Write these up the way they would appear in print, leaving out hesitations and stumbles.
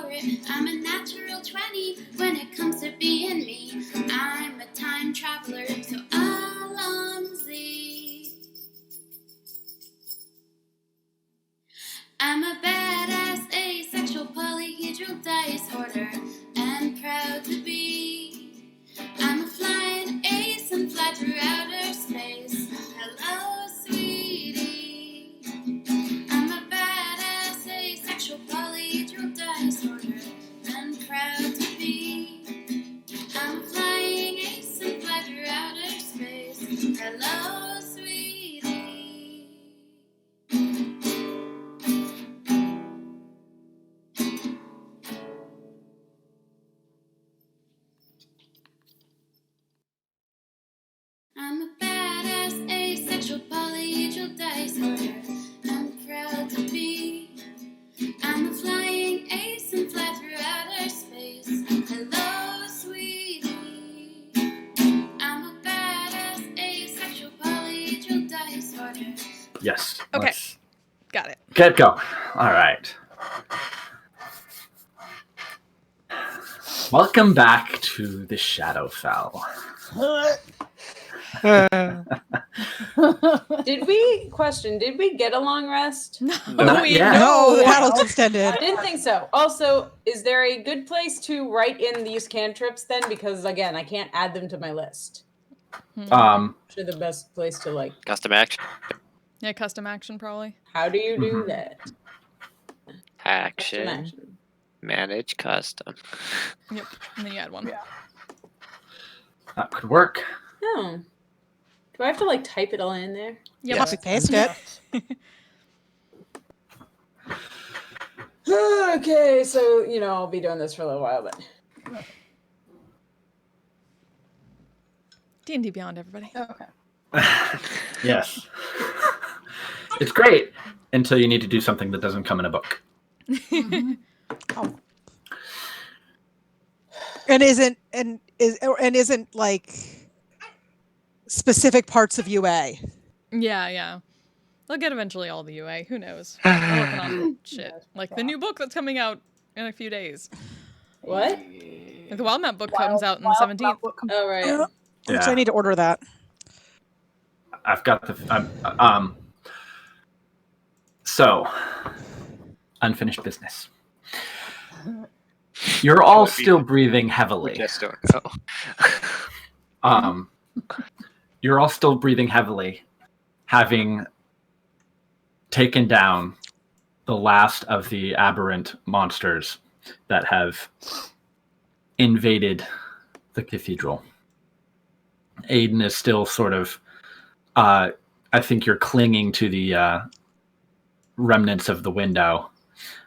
for it. I'm a natural 20 when it comes to being me. I'm a time traveler, so Alonzi. I'm a badass asexual polyhedral dice order and proud to be. I'm a flying ace and fly through outer space. Hello, sweetie. I'm a badass asexual polyhedral dice order and proud to be. I'm a flying ace and fly through outer space. Hello, sweetie. I'm a badass asexual polyhedral dice order. I'm proud to be. I'm a flying ace and fly through outer space. Hello, sweetie. I'm a badass asexual polyhedral dice order. Yes. Okay. Got it. Get go. All right. Welcome back to the Shadowfell. Did we get a long rest? Not yet. No, the battle's extended. I didn't think so. Also, is there a good place to write in these cantrips then? Because again, I can't add them to my list. Which are the best place to like Custom action. Yeah, custom action probably. How do you do that? Action. Custom action. Manage custom. Yep. And then you add one. Yeah. That could work. Oh. Do I have to like type it all in there? Yeah. Copy paste it. Okay, so I'll be doing this for a little while, but D&D Beyond, everybody. Okay. Yes. It's great until you need to do something that doesn't come in a book. Oh. And isn't like specific parts of UA. Yeah. They'll get eventually all the UA. Who knows? They're working on shit. Like the new book that's coming out in a few days. what? Like the Wildemount book comes out on the 17th. Oh right. Which I need to order that. I've got the so unfinished business. You're all still breathing heavily. Just don't know. You're all still breathing heavily, having taken down the last of the aberrant monsters that have invaded the cathedral. Aiden is still sort of, I think you're clinging to the remnants of the window,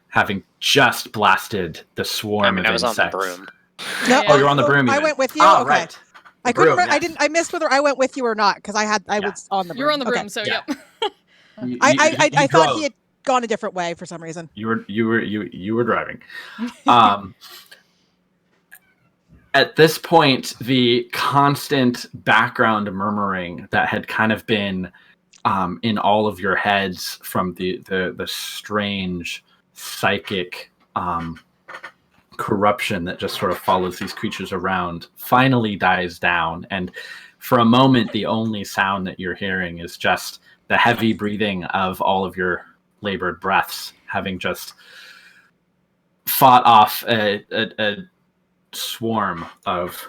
having just blasted the swarm of I was insects. on the broom. No, Oh, you're on the broom. I even. went with you. Oh, okay. right. I couldn't. Broom, I yes. didn't. I missed whether I went with you or not because I was on the broom. You were on the broom, Okay. so Yeah. yep. I thought drove. he had gone a different way for some reason. You were driving. At this point, the constant background murmuring that had kind of been in all of your heads from the strange psychic corruption that just sort of follows these creatures around finally dies down, and for a moment the only sound that you're hearing is just the heavy breathing of all of your labored breaths, having just fought off a swarm of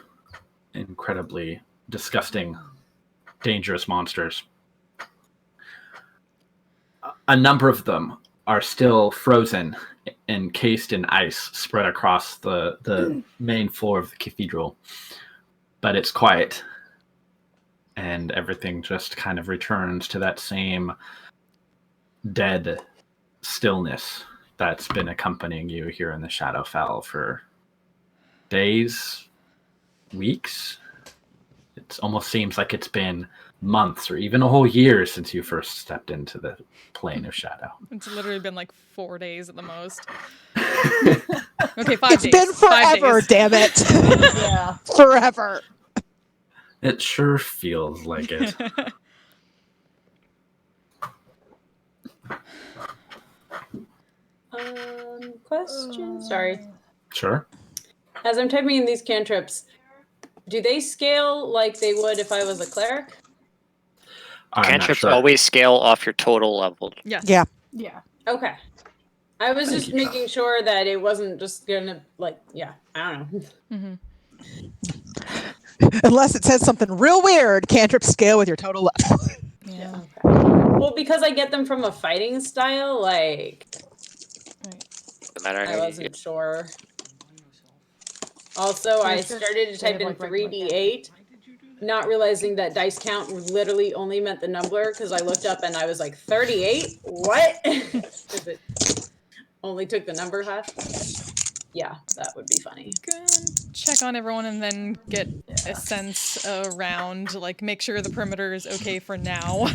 incredibly disgusting, dangerous monsters. A number of them are still frozen, encased in ice, spread across the main floor of the cathedral. But it's quiet, and everything just kind of returns to that same dead stillness that's been accompanying you here in the Shadowfell for days, weeks. It almost seems like it's been months or even a whole year since you first stepped into the plane of shadow. It's literally been like 4 days at the most. Okay, 5 days. It's been 5 forever, days. damn it. Yeah. Forever. It sure feels like it. Question. Sorry. Sure. As I'm typing in these cantrips, do they scale like they would if I was a cleric? I'm not Cantrips sure. always scale off your total level. Yes. Yeah. Yeah. Okay. I was Thank just you. making sure that it wasn't just gonna I don't know. Mm-hmm. Unless it says something real weird, cantrip scale with your total level. Yeah. Okay. Well, because I get them from a fighting style, like No matter I how wasn't sure. Also, I It's just started to type they in have, like, regular 3d8, not realizing that dice count literally only meant the number because I looked up and I was like 38. What? Because it only took the number half. Yeah, that would be funny. Go and check on everyone and then get a sense around, like, make sure the perimeter is okay for now.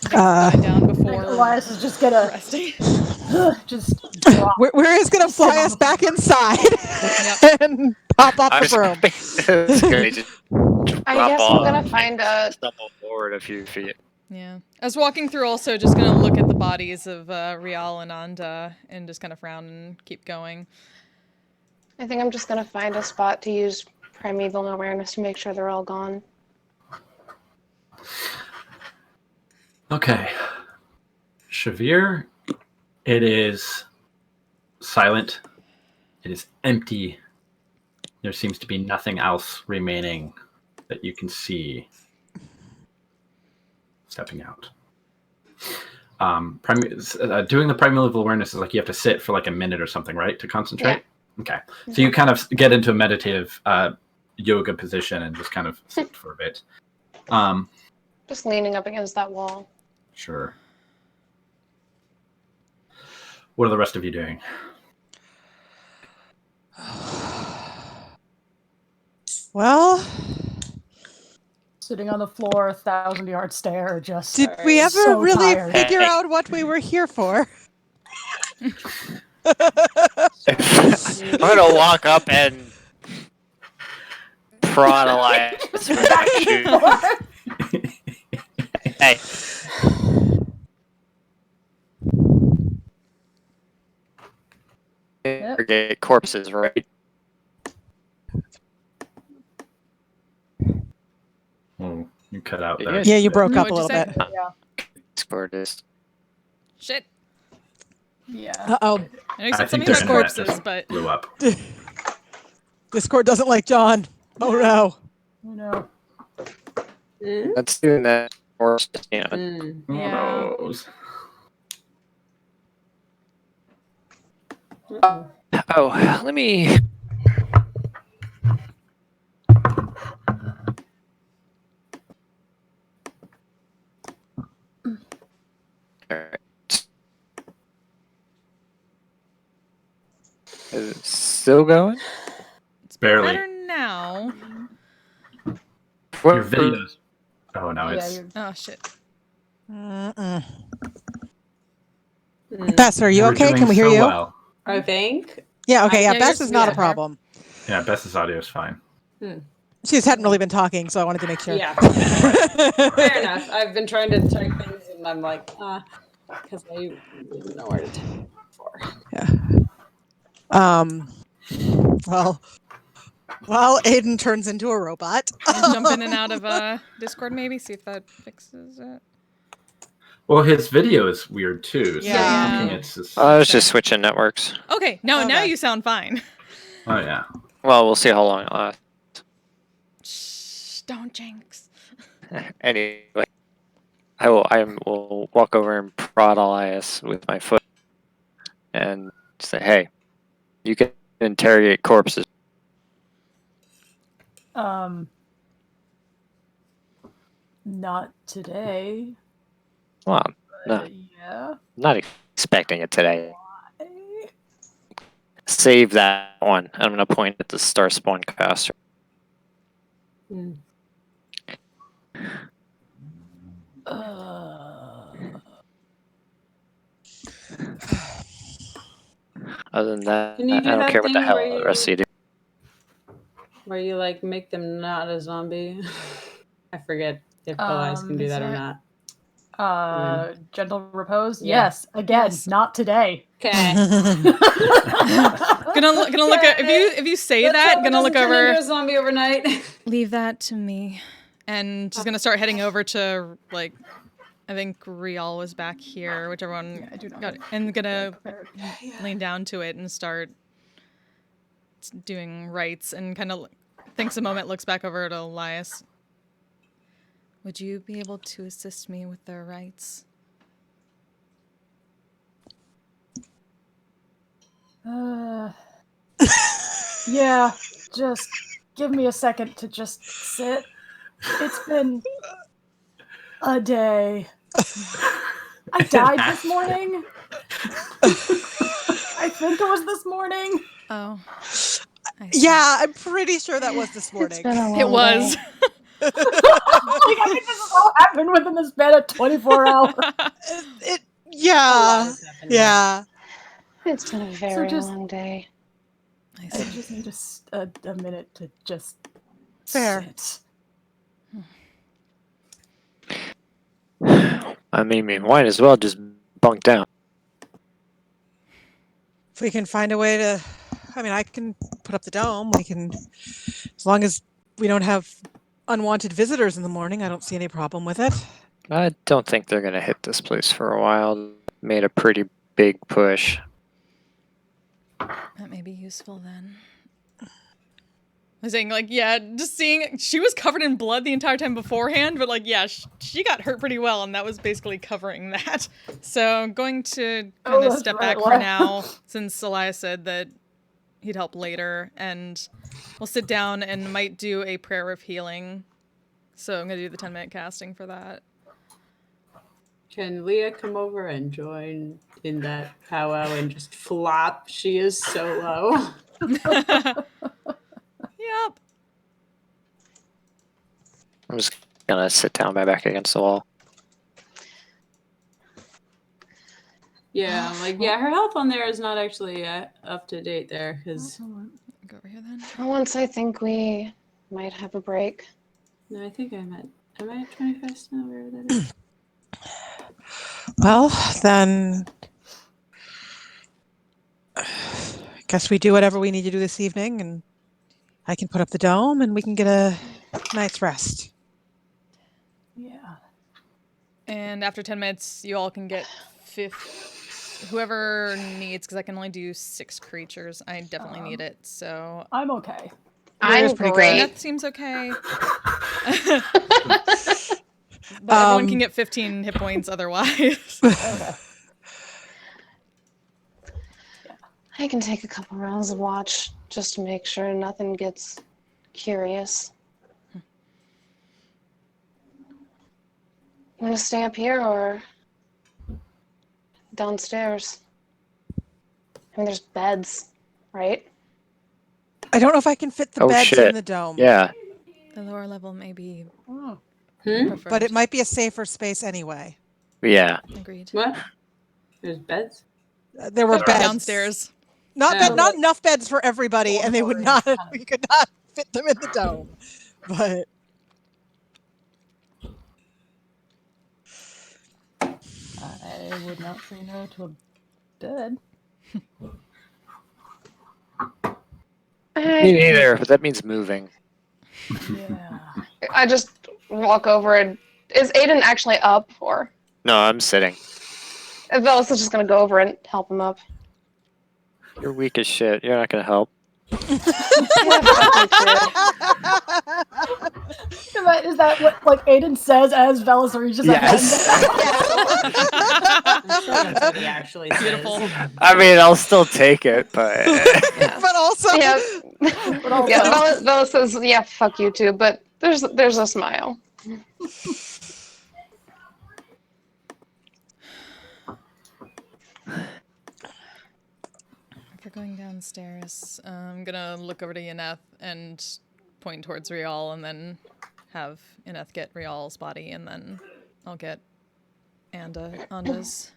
Die down I think before Elias is just gonna resting. just drop. We're just gonna Just sit fly on us the back floor. inside and pop off I the was broom. it's gonna just I drop guess off I'm gonna and find a. stumble forward a few feet. Yeah. I was walking through also just gonna look at the bodies of Rial and Anda and just kind of frown and keep going. I think I'm just gonna find a spot to use primeval awareness to make sure they're all gone. Okay. Shavir, it is silent. It is empty. There seems to be nothing else remaining that you can see stepping out. Doing the primeval awareness is like you have to sit for like a minute or something, right? To concentrate? Yeah. Okay. So you kind of get into a meditative yoga position and just kind of sit for a bit. Just leaning up against that wall. Sure. What are the rest of you doing? Well, Sitting on the floor, 1,000-yard stare, just did we ever so really tired. figure out what we were here for? I'm gonna walk up and prod Elias with my shoe. Hey. Yep. Forget corpses, right? Oh, you cut out there. Yeah, you broke No, up a what'd little you say? bit. Discord is. Shit. Yeah. Uh-oh. I know you I said think something their about internet corpses, just but blew up. Discord doesn't like John. Oh no. Oh no. Let's do that. Or, you know, Mm. Yeah. Those. oh, let me. Alright. Is it still going? it's Barely. better now. Your videos. Oh no, Yeah, it's you're- Oh shit. Mm-mm. Mm. Bess, are you we're okay? doing Can we hear so you? well. I think. Yeah, okay. Yeah, Yeah, Bess you're- is not a yeah. problem. Yeah, Bess's audio is fine. She just hadn't really been talking, so I wanted to make sure. Yeah. Fair enough. I've been trying to type things and I'm like, because I didn't know where to type before. Well, while Aiden turns into a robot. Jump in and out of Discord maybe, see if that fixes it. Well, his video is weird too. So Yeah. I'm thinking it's just. I was just switching networks. Okay, now Okay. you sound fine. Oh yeah. Well, we'll see how long it lasts. Shh, don't jinx. Anyway, I will walk over and prod Elias with my foot and say, "Hey, you can interrogate corpses." Not today. Well, no, Yeah. not expecting it today. Save that one. I'm gonna point at the star spawn capacitor. Mm. Other than that, Can you do I don't that care what the thing hell where the rest of you do. Where you like make them not a zombie? I forget if Elias can do Is that or there- not. Gentle repose. Yeah. Yes. Again, Yes. not today. Okay. Gonna look at if you say that, gonna look over. Into a zombie overnight. Leave that to me. And she's gonna start heading over to, like, I think Rial was back here, whichever one I do not got have and gonna prepared. lean down to it and start doing rites and kind of thinks a moment, looks back over to Elias. Would you be able to assist me with the rites? Yeah, just give me a second to just sit. It's been a day. I died this morning. I think it was this morning. Oh. I see. Yeah, I'm pretty sure that was this It's morning. been a long It was. day. Like, I think this has all happened within the span of 24 hours. Yeah. Yeah. It's been a very just- long day. I I see. just need a minute to just Fair. sit. I mean, we might as well just bunk down. If we can find a way to, I mean, I can put up the dome. We can, as long as we don't have unwanted visitors in the morning, I don't see any problem with it. I don't think they're gonna hit this place for a while. Made a pretty big push. That may be useful then. I was saying, like, yeah, just seeing she was covered in blood the entire time beforehand, but like, yeah, she got hurt pretty well, and that was basically covering that. So I'm going to kind of that's step right, back for Elias. now, since Elias said that he'd help later, and we'll sit down and might do a prayer of healing. So I'm gonna do the 10-minute casting for that. Can Leah come over and join in that powwow and just flop? She is so low. Yep. I'm just gonna sit down my back against the wall. Yeah, her health on there is not actually up to date there because Go over here then. For once, I think we might have a break. no, I think am I at 25 still? Wherever that is. Well, then, I guess we do whatever we need to do this evening, and I can put up the dome, and we can get a night's rest. Yeah. And after 10 minutes, you all can get whoever needs, because I can only do 6 creatures. I definitely need it, so... I'm okay. I'm pretty great. That seems okay. But everyone can get 15 hit points otherwise. Okay. I can take a couple rounds of watch just to make sure nothing gets curious. I'm gonna stay up here or downstairs. I mean, there's beds, right? I don't know if I can fit the Oh, beds shit. in the dome. Yeah. The lower level may be Hmm? But it might be a safer space anyway. Yeah. Agreed. What? There's beds? There were beds Downstairs. Not enough beds for everybody, and they would not. We could not fit them in the dome. But I would not say no to a bed. Me neither, but that means moving. Yeah. I just walk over and is Aiden actually up or No, I'm sitting. Velas is just gonna go over and help him up. You're weak as shit. You're not gonna help. Yeah, fuck you too. Is that what like Aiden says as Velas reaches up? Yes. I'm sure that's what he actually says. Beautiful. I mean, I'll still take it, but but also Yeah. But also, Yeah, Velas says, yeah, fuck you too, but there's a smile. If we're going downstairs, I'm gonna look over to Yaneth and point towards Rial, and then have Yaneth get Rial's body, and then I'll get Anda's.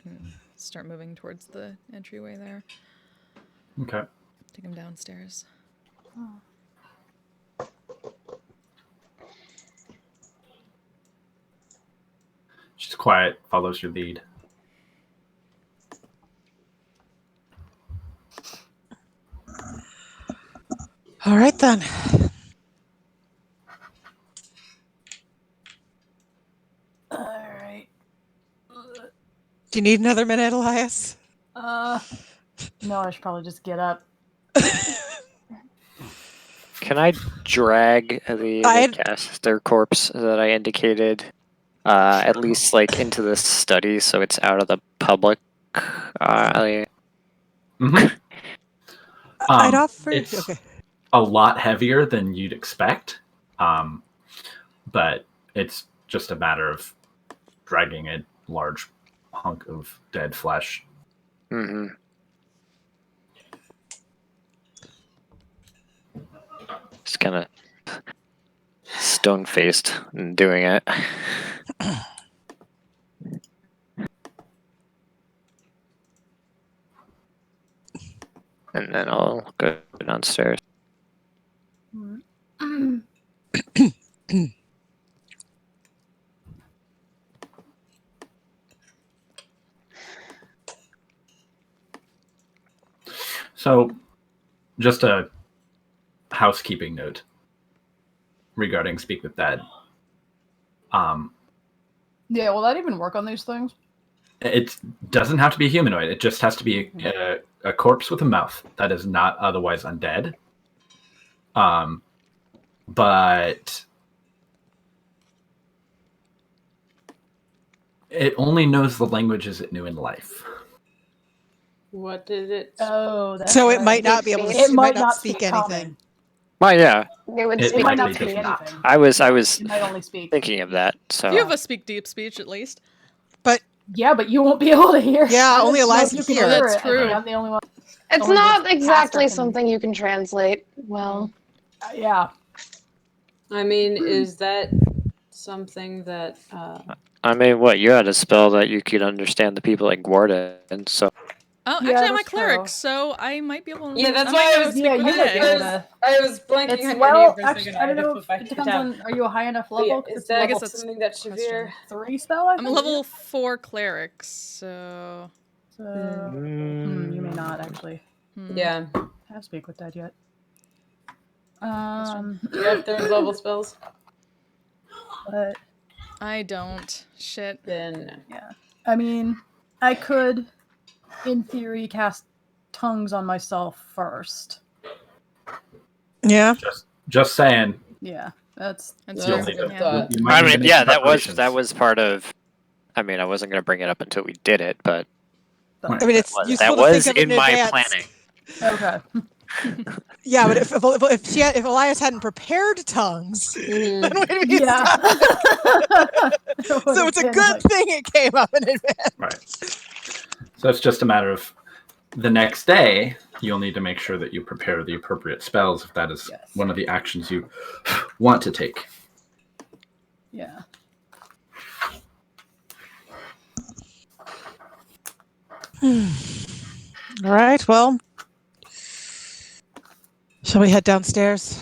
And start moving towards the entryway there. Okay. Take him downstairs. She's quiet, follows your lead. All right then. All right. Do you need another minute, Elias? No, I should probably just get up. Can I drag the caster corpse that I indicated at least like into the study so it's out of the public? I'd offer. It's Okay. a lot heavier than you'd expect, but it's just a matter of dragging a large hunk of dead flesh. Mm-hmm. Just kind of stone-faced and doing it. And then I'll go downstairs. So, just a housekeeping note regarding Speak with Dead. Yeah, will that even work on these things? It doesn't have to be humanoid. It just has to be a corpse with a mouth that is not otherwise undead. But it only knows the languages it knew in life. What did it? Oh, that's So it right. might not be able to. It might not not speak common. anything. Well, yeah. It would It speak might not likely speak does not. anything. I was It might only speak. thinking of that. So You have a speak deep speech at least. Yeah, but you won't be able to hear. Yeah, I only don't know Elias if you can can hear. hear That's it. I think true. I'm the only one. It's Only not this exactly caster can- something you can translate well. Yeah. I mean, is that something that? I mean, what you had a spell that you could understand the people like Guarda, and so Oh, Yeah, actually, I'm a that's clerik, true. so I might be able to. Yeah, that's I why might I know was- speak Yeah, with you might be dead. able to. I was blanking It's on your well, name for a actually, second. I don't had to know flip back if to it the depends tab. on. Are you a high enough But level? yeah, 'Cause is it's that I guess level that's something that Shavir? 3 spell? I I'm a think? level 4 cleric, so. So, you may not actually Yeah. have speak with that yet. Do you have third level spells? But I don't. Shit. Then yeah, I mean, I could, in theory, cast tongues on myself first. Yeah. Just saying. Yeah, that's That's You'll true. need to- Yeah. you might I need to mean, make yeah, some that preparations. was part of. I mean, I wasn't going to bring it up until we did it, but I mean, it's useful that to was think of it in my advance. planning. okay. Yeah, but if Elias hadn't prepared tongues, then we'd be Yeah. so it's a good thing it came up in advance. Right. So it's just a matter of the next day, you'll need to make sure that you prepare the appropriate spells if that is one of the actions you want to take. Yeah. All right, well, shall we head downstairs?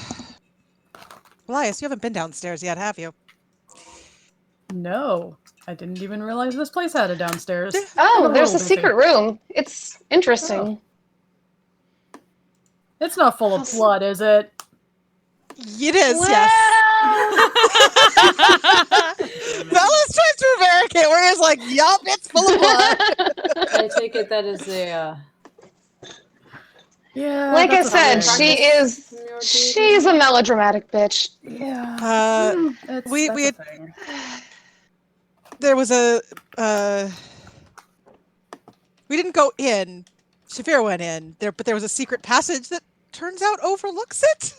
Elias, you haven't been downstairs yet, have you? No, I didn't even realize this place had a downstairs. Oh, there's a little busy. secret room. It's interesting. It's not full of blood, is it? It is, Well, yes. Bella's trying to prevaricate where it's like, yup, it's full of blood. I take it that is a. Yeah. like I that's what said, she's a melodramatic bitch. Yeah. we that's we a had, thing. there was a we didn't go in. Shavir went in there, but there was a secret passage that turns out overlooks it.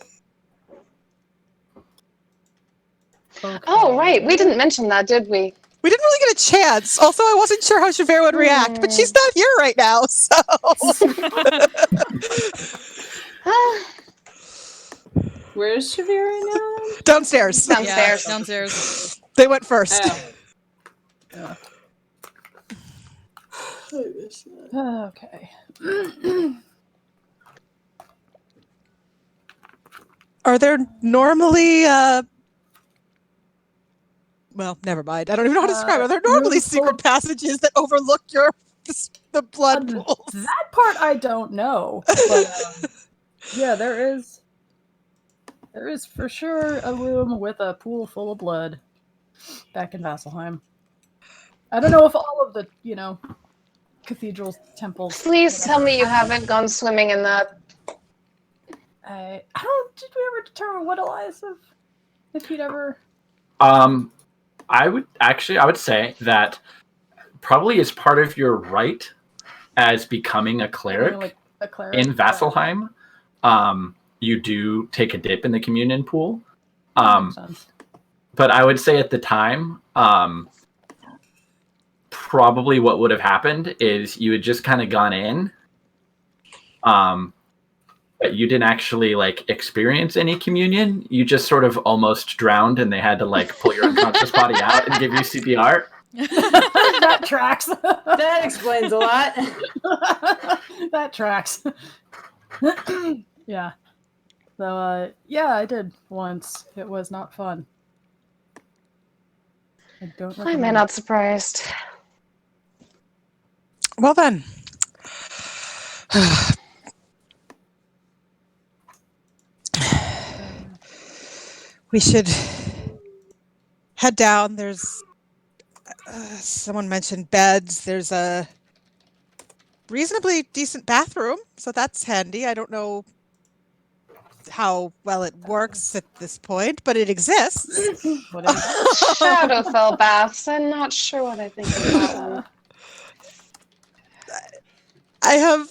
Okay. Oh, right. We didn't mention that, did we? We didn't really get a chance. Also, I wasn't sure how Shavir would react, but she's not here right now, so. Where's Shavir right now? Downstairs. Yeah, downstairs. They went first. Oh. Okay. Are there normally, well, never mind. I don't even know how to describe it. There are room normally full secret of- passages that overlook the blood pools. That part I don't know, but yeah, there is for sure a room with a pool full of blood back in Vasselheim. I don't know if all of the cathedrals, temples. Please whatever, tell me you have it. haven't gone swimming in that. I don't. Did we ever determine what Elias if he'd ever? I would say that probably as part of your right as becoming a cleric, Like a cleric in Vasselheim, you do take a dip in the communion pool. Makes sense. But I would say at the time, probably what would have happened is you had just kind of gone in, but you didn't actually like experience any communion. You just sort of almost drowned, and they had to like pull your unconscious body out and give you CPR. That tracks. That explains a lot. That tracks. Yeah. So yeah, I did once. It was not fun. I don't I'm recommend. not surprised. Well then. We should head down. There's someone mentioned beds. There's a reasonably decent bathroom, so that's handy. I don't know how well it works at this point, but it exists. What is Shadowfell baths. I'm not sure what I think of that one. I have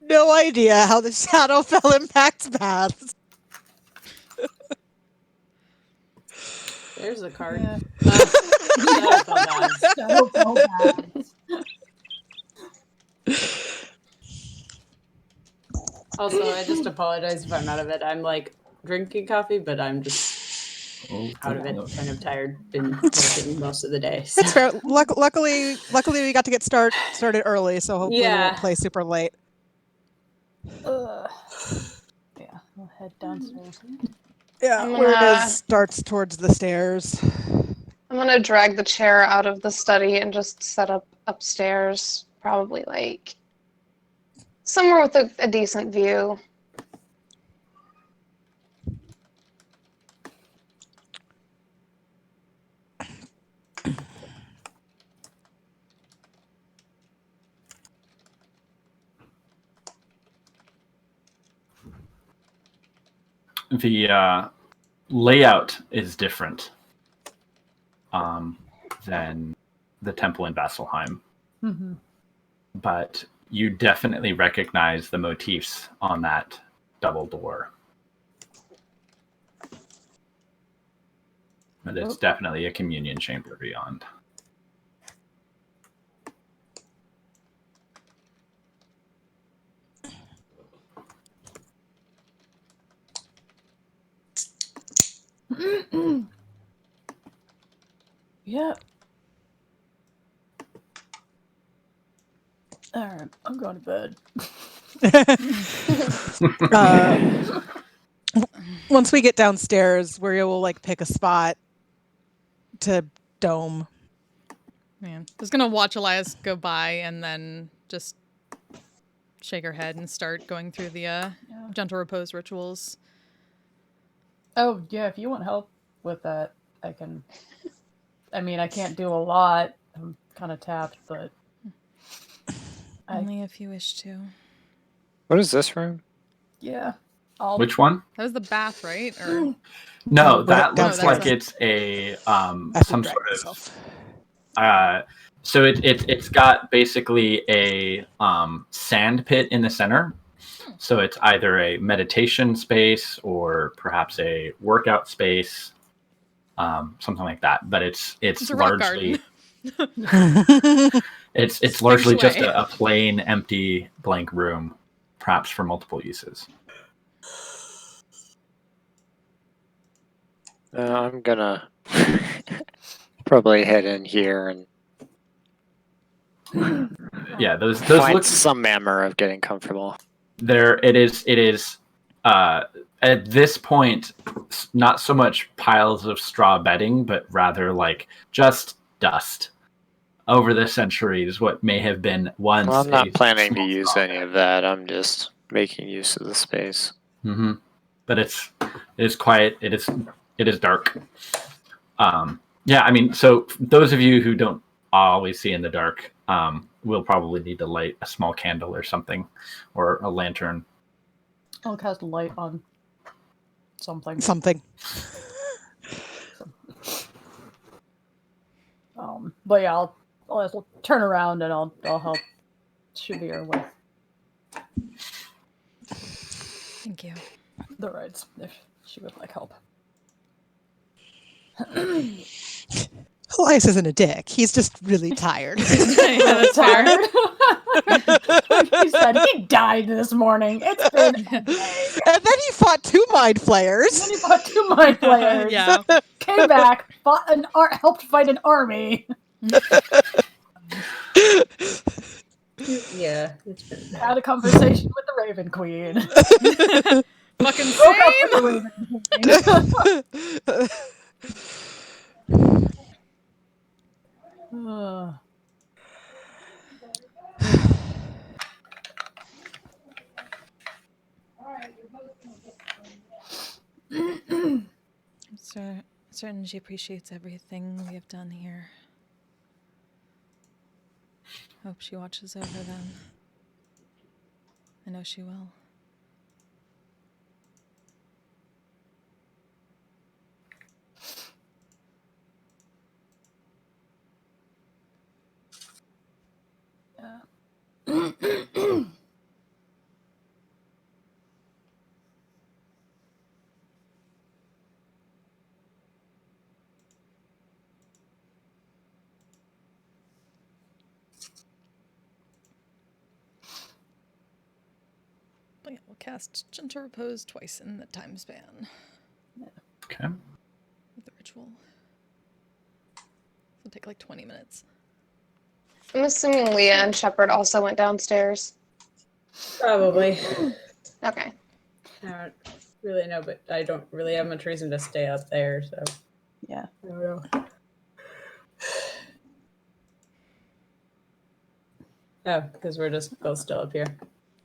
no idea how the Shadowfell impacts baths. There's a card. Yeah. Shadowfell baths. Also, I just apologize if I'm out of it. I'm like drinking coffee, but I'm just out of it, kind of tired. Been working most of the day. So. That's fair. Luckily, we got to get started early, so hopefully we won't play super late. Yeah, we'll head downstairs. Yeah, where it is starts towards the stairs. I'm gonna drag the chair out of the study and just set up upstairs, probably like somewhere with a decent view. The layout is different than the temple in Vasselheim. Mm-hmm. But you definitely recognize the motifs on that double door. But it's definitely a communion chamber beyond. Yeah. All right, I'm going to bed. Once we get downstairs, we will like pick a spot to dome. Man, I was gonna watch Elias go by and then just shake her head and start going through the gentle repose rituals. Oh yeah, if you want help with that, I can. I mean, I can't do a lot. I'm kind of tapped, but Only if you wish to. What is this room? Yeah. Which one? That was the bath, right? Or no, that no, looks that's like a- it's a I some can sort drag of myself. so it's got basically a sand pit in the center. So it's either a meditation space or perhaps a workout space, something like that. But it's a rock largely garden. it's largely just shui. a plain, empty, blank room, perhaps for multiple uses. I'm gonna probably head in here and Yeah, those find look some manner of getting comfortable. there. It is At this point, not so much piles of straw bedding, but rather like just dust. Over the centuries, what may have been once. Well, I'm not a planning to small use straw any bed. of that. I'm just making use of the space. Mm-hmm. But it is quiet. It is dark. Yeah, I mean, so those of you who don't always see in the dark, will probably need to light a small candle or something, or a lantern. I'll cast a light on something. Something. But yeah, I'll turn around and I'll help Shavir with Thank you. the rides if she would like help. Elias isn't a dick. He's just really tired. Yeah, that's fair. Tired. Like he said, he died this morning. It's been a day. And then he fought 2 mind flayers. Then he fought 2 mind players. Yeah. Came back, helped fight an army. Yeah, it's been Had a conversation with the Raven Queen. Fucking Broke up same. with the Raven Queen. I'm certain she appreciates everything we have done here. Hope she watches over them. I know she will. But yeah, we'll cast Gentle Repose twice in the time span Okay. with the ritual. It'll take like 20 minutes. I'm assuming Leah and Shepard also went downstairs. probably. Okay. I don't really know, but I don't really have much reason to stay up there, so Yeah. I don't know. Oh, because we're just both still up here.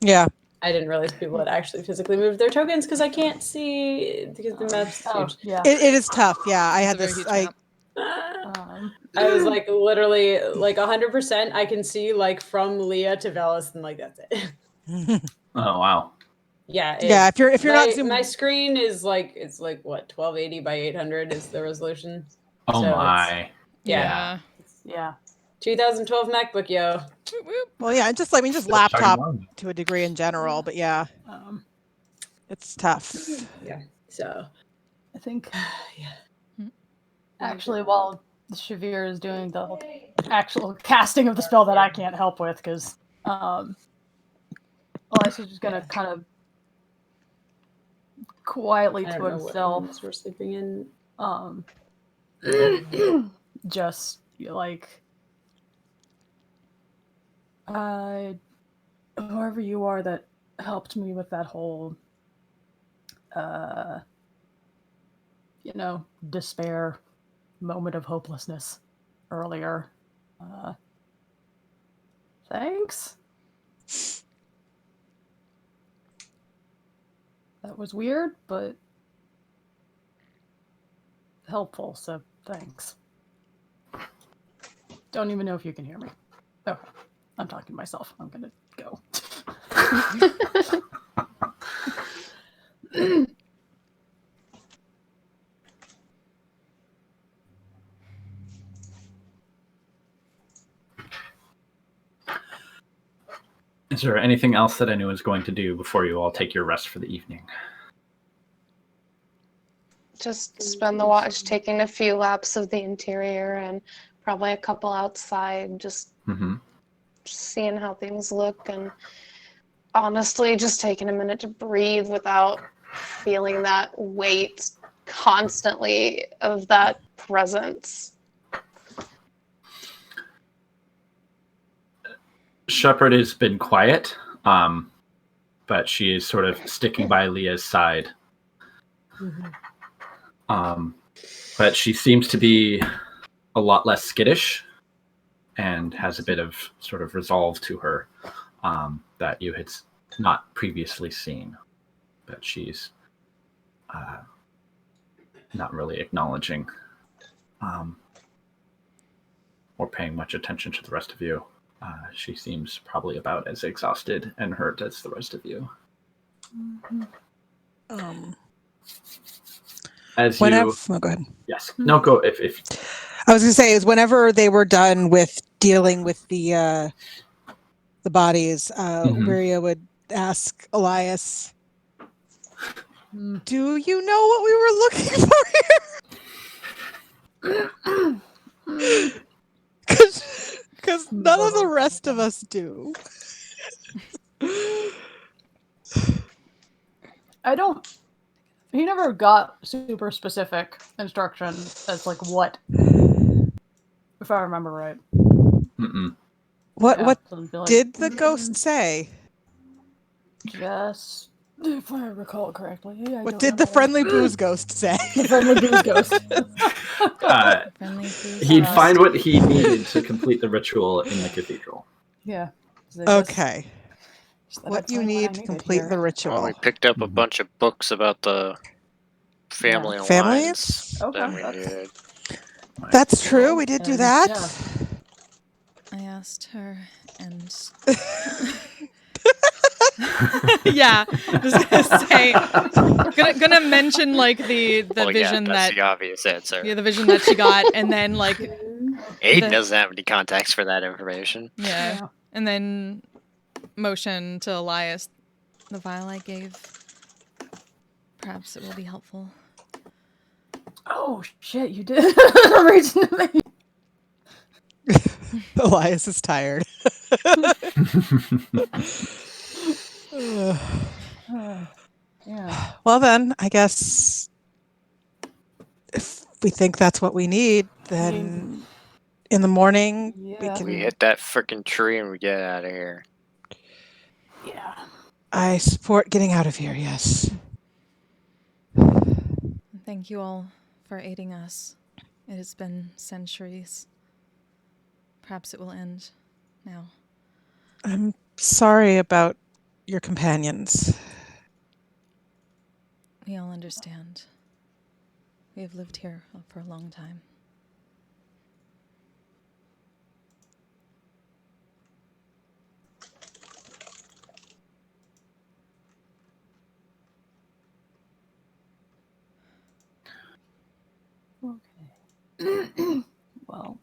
Yeah. I didn't realize people had actually physically moved their tokens because I can't see because the map's huge. Yeah. It is tough. Yeah. I It's had a very this. huge I, map. I was like literally like 100%. I can see like from Leah to Velis and like that's it. Oh wow. Yeah. yeah. If you're my, not zooming. my screen is like it's like what 1280 by 800 is the resolution. Oh So my. Yeah. Yeah. 2012 MacBook, yo. Whoop, whoop. Well, yeah. And just laptop to a degree in general, but yeah, it's tough. Yeah. So I think yeah. actually while Shavir is doing the actual casting of the spell that I can't help with, because Elias is just gonna kind of quietly I to don't know himself what rooms we're sleeping in. just like whoever you are that helped me with that whole despair moment of hopelessness earlier, thanks. That was weird, but helpful, so thanks. Don't even know if you can hear me. Oh, I'm talking to myself. I'm gonna go. Is there anything else that anyone's going to do before you all take your rest for the evening? Just spend the watch taking a few laps of the interior and probably a couple outside, just seeing how things look, and honestly just taking a minute to breathe without feeling that weight constantly of that presence. Shepard has been quiet, but she is sort of sticking by Leah's side But she seems to be a lot less skittish and has a bit of sort of resolve to her that you had not previously seen. But she's not really acknowledging or paying much attention to the rest of you. She seems probably about as exhausted and hurt as the rest of you. As whenever, you, oh, go ahead. yes, no, go if I was going to say is whenever they were done with dealing with the bodies, Wiria would ask Elias, "Do you know what we were looking for here?" Because none of the rest of us do. He never got super specific instruction as like what, if I remember right. What Yeah, what so it'd be like, did the ghost say? Just if I recall correctly. I What don't did the remember. friendly booze ghost say? The friendly booze ghost? Friendly booze he'd ghost. find what he needed to complete the ritual in the cathedral. Yeah. Okay. What That's you what I need to needed complete here. the Well, ritual. we picked up a bunch of books about the family Families? alliance that we Okay. needed. That's true. We did do And, that. yeah. I asked her, and yeah, just gonna say, gonna mention like the Well, vision yeah, that's that the obvious answer. the vision that she got, and then like Aiden doesn't have any context for that information. yeah, and then motion to Elias, the vial I gave. Perhaps it will be helpful. Oh shit! You did reach into me. Elias is tired. Yeah. Well then, I guess if we think that's what we need, then in the morning we Yeah. can. We hit that freaking tree and we get out of here. Yeah. I support getting out of here. Yes. Thank you all for aiding us. It has been centuries. Perhaps it will end now. I'm sorry about your companions. We all understand. We have lived here for a long time. Okay. Well,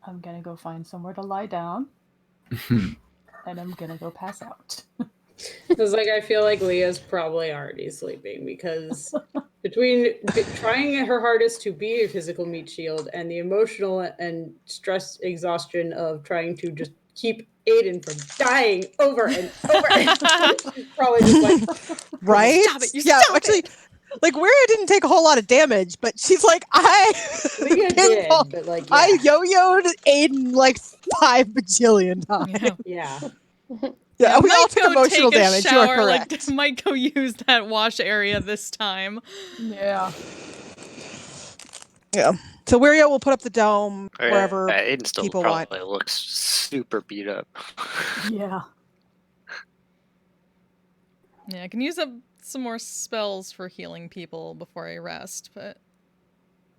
I'm gonna go find somewhere to lie down, and I'm gonna go pass out. Because I feel like Leah's probably already sleeping because between trying her hardest to be a physical meat shield and the emotional and stress exhaustion of trying to just keep Aiden from dying over and over, she's probably just like, Right? Stop it! Stop actually, it. like Wiria didn't take a whole lot of damage, but she's like, Leah did, but like, yeah. I yo-yoed Aiden like 5 bajillion times. Yeah. Yeah, we all might took go emotional take a damage. You are shower, correct. Like, might go use that wash area this time. Yeah. Yeah. So Wiria will put up the dome Oh, yeah. wherever Aiden still people probably want. looks super beat up. Yeah. Yeah, I can use up some more spells for healing people before I rest, but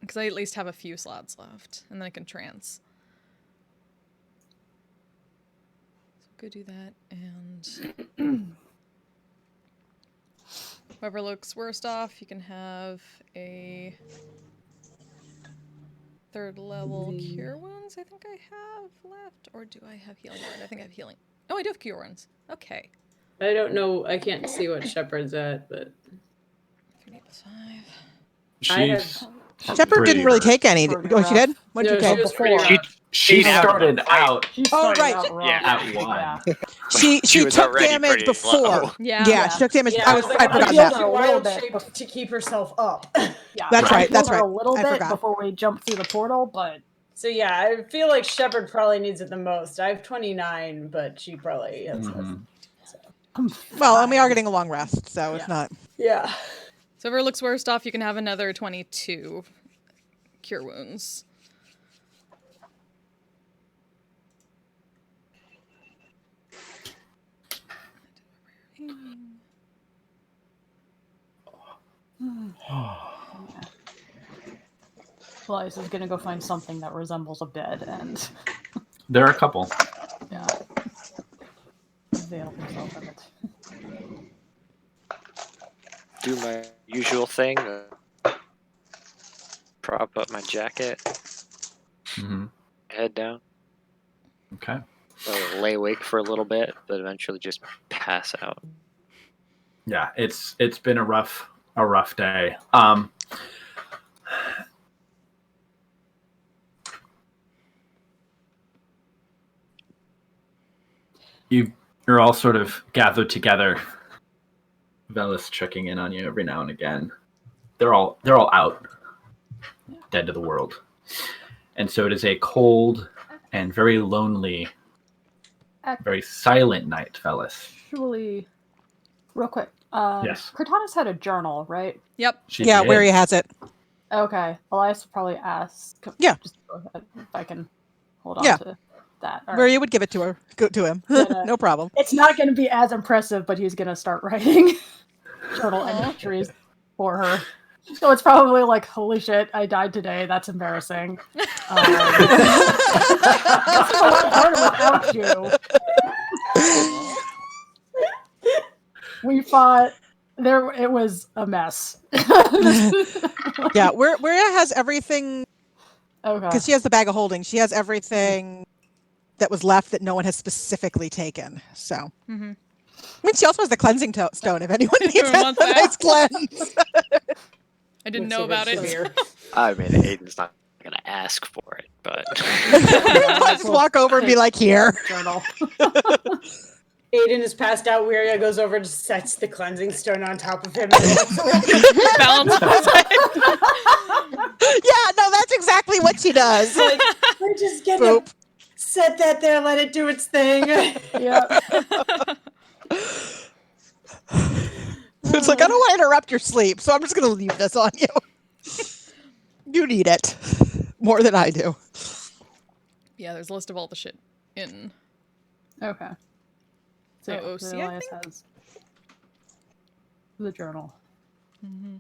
because I at least have a few slots left, and then I can trance. So go do that, and whoever looks worst off, you can have a 3rd level cure wounds. I think I have left, or do I have healing word? I think I have healing. Oh, I do have cure wounds. Okay. I don't know. I can't see what Shepard's at, but 3 + 5. She's Shepard didn't really take any. Pretty Oh, she did? rough. What did No, you she take? was pretty Before. rough. she started out She started right. out rough. Yeah. at 1. Yeah. She was took already damage pretty before. low. Yeah. She took damage. Yeah, I like, forgot healed that. her a little wild bit shape to keep herself up. Yeah. That's I right, healed that's her right. a little I bit forgot. before we jumped through the portal, but So yeah, I feel like Shepard probably needs it the most. I have 29, but she probably has less. So. Well, and we are getting a long rest, so it's Yeah. not. Yeah. So if it looks worse off, you can have another 22 cure wounds. Elias is gonna go find something that resembles a bed and There are a couple. yeah, veil himself in it. Do my usual thing. Prop up my jacket. Hmm. Head down. Okay. Lay awake for a little bit, but eventually just pass out. Yeah, it's been a rough day. You're all sort of gathered together. Velis checking in on you every now and again. They're all out, dead to the world, and so it is a cold and very lonely, very silent night, Velis. Actually, real quick. Yes. Cortana's had a journal, right? Yep. She Yeah, did. where he has it. Okay. Elias will probably ask. Yeah. Just go ahead if I can hold on Yeah. to that. All Where right. you would give it to her, to him. Yeah. No problem. It's not going to be as impressive, but he's going to start writing journal entries for her. So it's probably like, holy shit, I died today. That's embarrassing. This is a lot harder without you. We fought. It was a mess. Yeah, Maria has everything Okay. because she has the bag of holding. She has everything that was left that no one has specifically taken. So, Mm-hmm. I mean, she also has the cleansing stone. If anyone needs Everyone a wants that. nice cleanse. I didn't know Looks about it. severe. I mean, Aiden's not gonna ask for it, but Just walk over and be like, "Here." Journal. Aiden is passed out. Wiria goes over and sets the cleansing stone on top of him. Balance. Yeah, no, that's exactly what she does. Like, we're just gonna Boop. set that there, let it do its thing. Yeah. It's like, I don't want to interrupt your sleep, so I'm just going to leave this on you. You need it more than I do. Yeah, there's a list of all the shit in. Okay. So yeah, OOC, I Elias think? has the journal. Mm-hmm.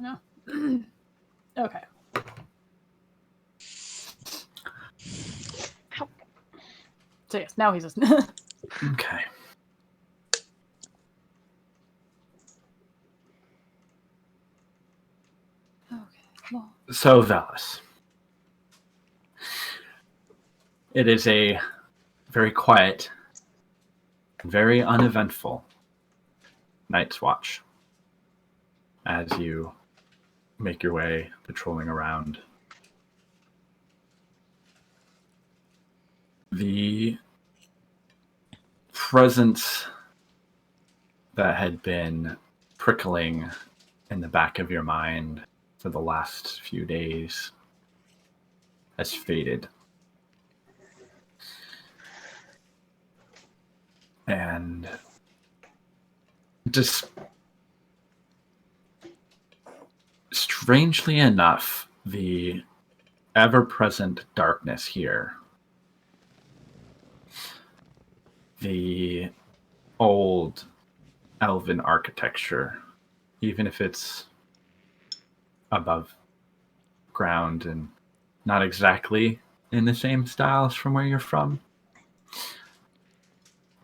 No. Okay. So yes, now he's just. Okay. Well, So, Velis. It is a very quiet, very uneventful night's watch as you make your way patrolling around. The presence that had been prickling in the back of your mind for the last few days has faded. And just strangely enough, the ever-present darkness here, the old elven architecture, even if it's above ground and not exactly in the same styles from where you're from,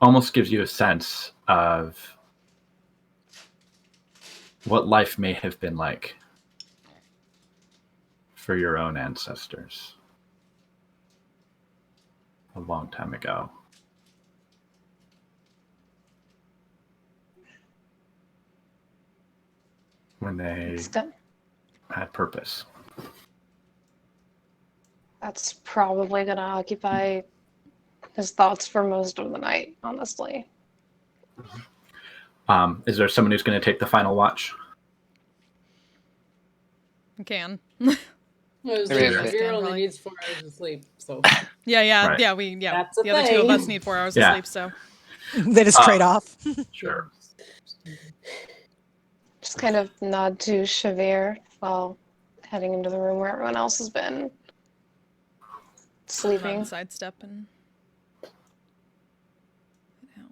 almost gives you a sense of what life may have been like for your own ancestors a long time ago. When they It's done. had purpose. That's probably going to occupy his thoughts for most of the night, honestly. Is there someone who's going to take the final watch? You can. Vera only Probably. needs 4 hours of sleep, so Yeah, Right. the That's a other two of thing. us need 4 hours Yeah. of sleep, so They just trade off. Sure. Just kind of nod to Shavir while heading into the room where everyone else has been sleeping. Sidestep and head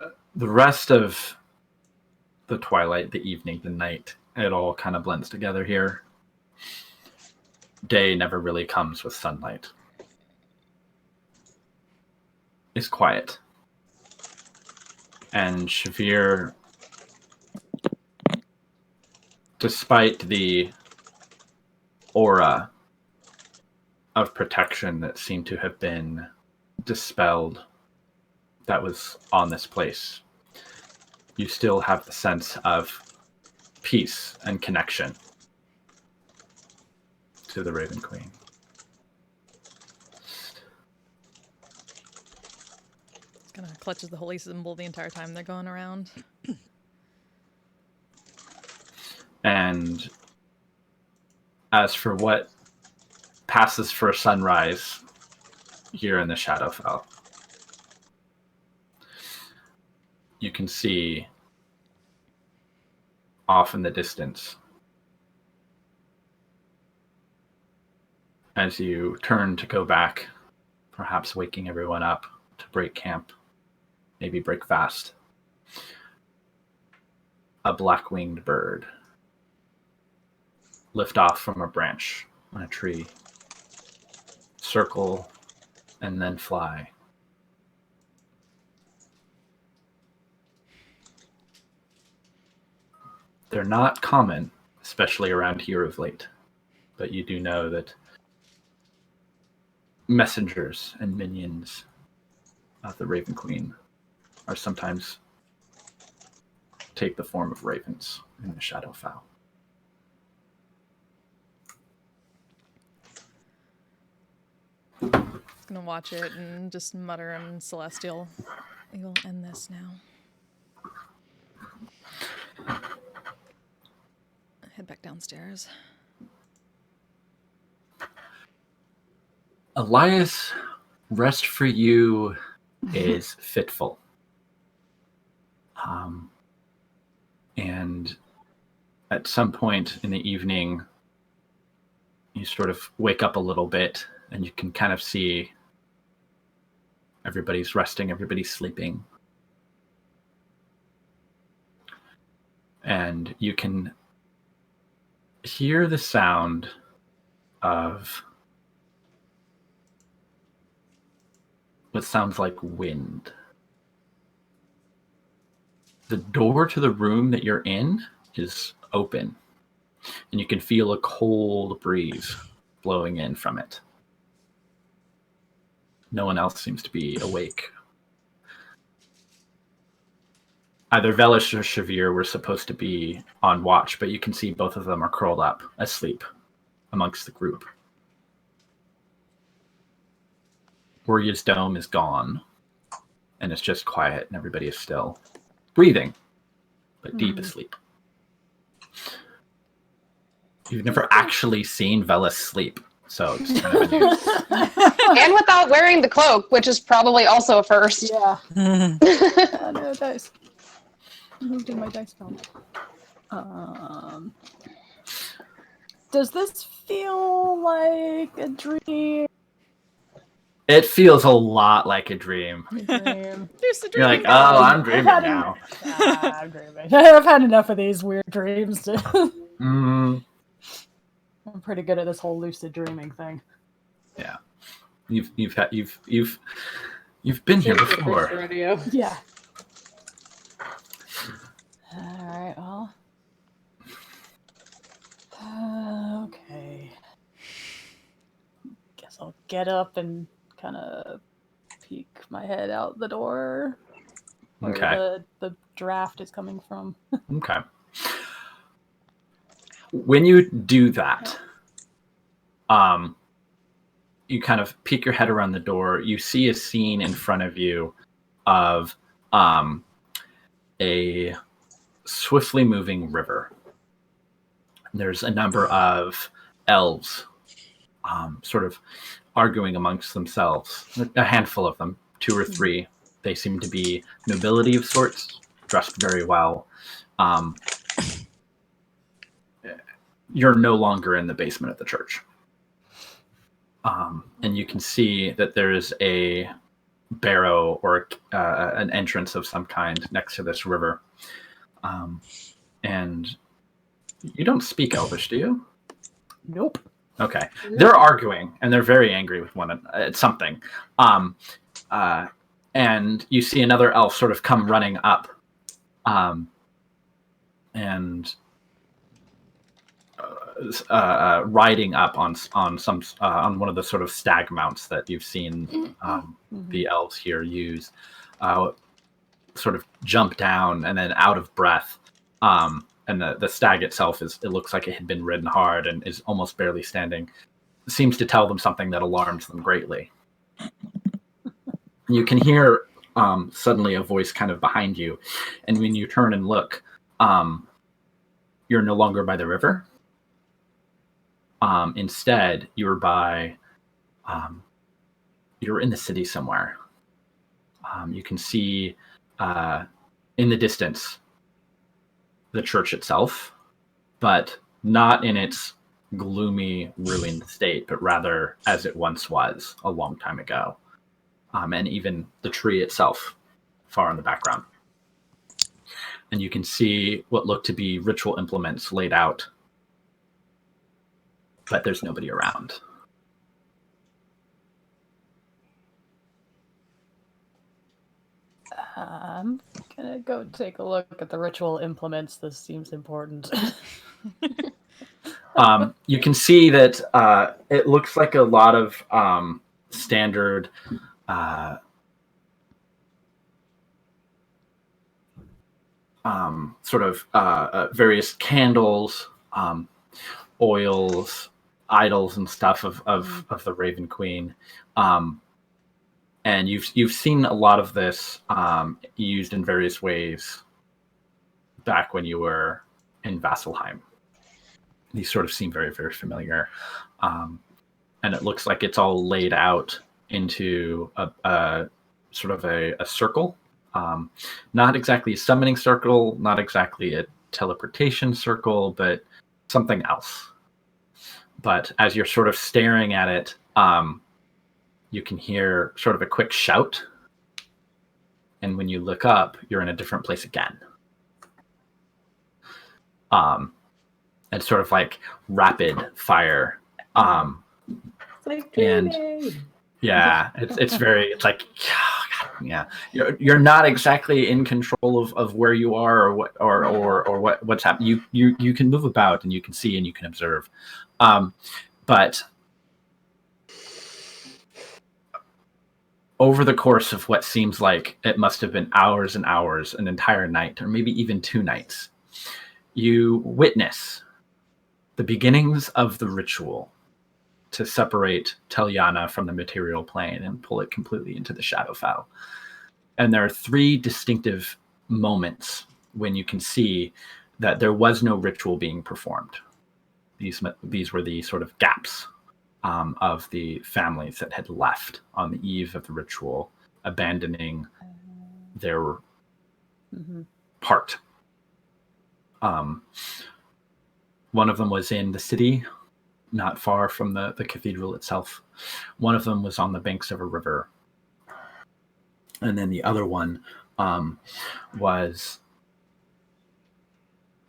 out. The rest of the twilight, the evening, the night, it all kind of blends together here. Day never really comes with sunlight. It's quiet. And Shavir, despite the aura of protection that seemed to have been dispelled that was on this place, you still have the sense of peace and connection to the Raven Queen. Kind of clutches the holy symbol the entire time they're going around. And as for what passes for a sunrise here in the Shadowfell, you can see off in the distance, as you turn to go back, perhaps waking everyone up to break camp, maybe break fast, a black-winged bird lift off from a branch on a tree, circle, and then fly. They're not common, especially around here of late, but you do know that messengers and minions of the Raven Queen are sometimes take the form of ravens in the Shadowfell. Gonna watch it and just mutter in Celestial, "We will end this now." Head back downstairs. Elias, rest for you is fitful. And at some point in the evening, you sort of wake up a little bit and you can kind of see everybody's resting, everybody's sleeping. And you can hear the sound of what sounds like wind. The door to the room that you're in is open, and you can feel a cold breeze blowing in from it. No one else seems to be awake. Either Velish or Shavir were supposed to be on watch, but you can see both of them are curled up, asleep, amongst the group. Warrior's Dome is gone, and it's just quiet, and everybody is still breathing, but deep asleep. You've never actually seen Velis sleep, so it's kind of a news. And without wearing the cloak, which is probably also a first. Yeah. No dice. Moved in my dice phone. Does this feel like a dream? It feels a lot like a dream. Lucid You're like, dreaming. oh, I'm dreaming now. I'm dreaming. I've had enough of these weird dreams. Mm, I'm pretty good at this whole lucid dreaming thing. yeah, you've been here before. Radio. Yeah. All right. Well. Okay. Guess I'll get up and kind of peek my head out the door. Where Okay. the draft is coming from. Okay. When you do that, you kind of peek your head around the door. You see a scene in front of you of a swiftly moving river. There's a number of elves sort of arguing amongst themselves. A handful of them, 2 or 3. They seem to be nobility of sorts, dressed very well. You're no longer in the basement of the church. And you can see that there is a barrow or an entrance of some kind next to this river. And you don't speak Elvish, do you? Nope. Okay. They're arguing, and they're very angry with one at something. And you see another elf sort of come running up. And riding up on one of the sort of stag mounts that you've seen the elves here use, sort of jump down and then out of breath. And the stag itself it looks like it had been ridden hard and is almost barely standing. It seems to tell them something that alarms them greatly. You can hear suddenly a voice kind of behind you, and when you turn and look, you're no longer by the river. Instead, you're in the city somewhere. You can see in the distance the church itself, but not in its gloomy, ruined state, but rather as it once was a long time ago. And even the tree itself far in the background. And you can see what look to be ritual implements laid out, but there's nobody around. I'm gonna go take a look at the ritual implements. This seems important. You can see that it looks like a lot of standard sort of various candles, oils, idols, and stuff of the Raven Queen. And you've seen a lot of this used in various ways back when you were in Vasselheim. These sort of seem very, very familiar. And it looks like it's all laid out into a sort of a circle. Not exactly a summoning circle, not exactly a teleportation circle, but something else. But as you're sort of staring at it, you can hear sort of a quick shout. And when you look up, you're in a different place again. And sort of like rapid fire. Like and yeah, it's like, yeah, you're not exactly in control of where you are or what's happening. You can move about and you can see and you can observe. But over the course of what seems like it must have been hours and hours, an entire night, or maybe even 2 nights, you witness the beginnings of the ritual to separate Telyana from the material plane and pull it completely into the Shadowfell. And there are 3 distinctive moments when you can see that there was no ritual being performed. These were the sort of gaps of the families that had left on the eve of the ritual, abandoning their part. One of them was in the city, not far from the cathedral itself. One of them was on the banks of a river. And then the other one was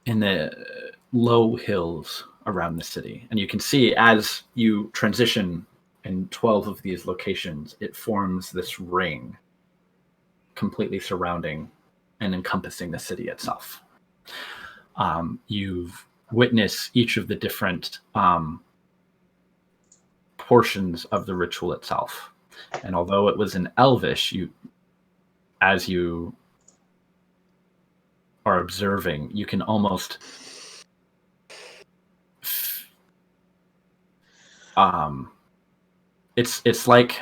in the low hills around the city. And you can see as you transition in 12 of these locations, it forms this ring completely surrounding and encompassing the city itself. You've witnessed each of the different portions of the ritual itself. And although it was in Elvish, as you are observing, you can almost it's like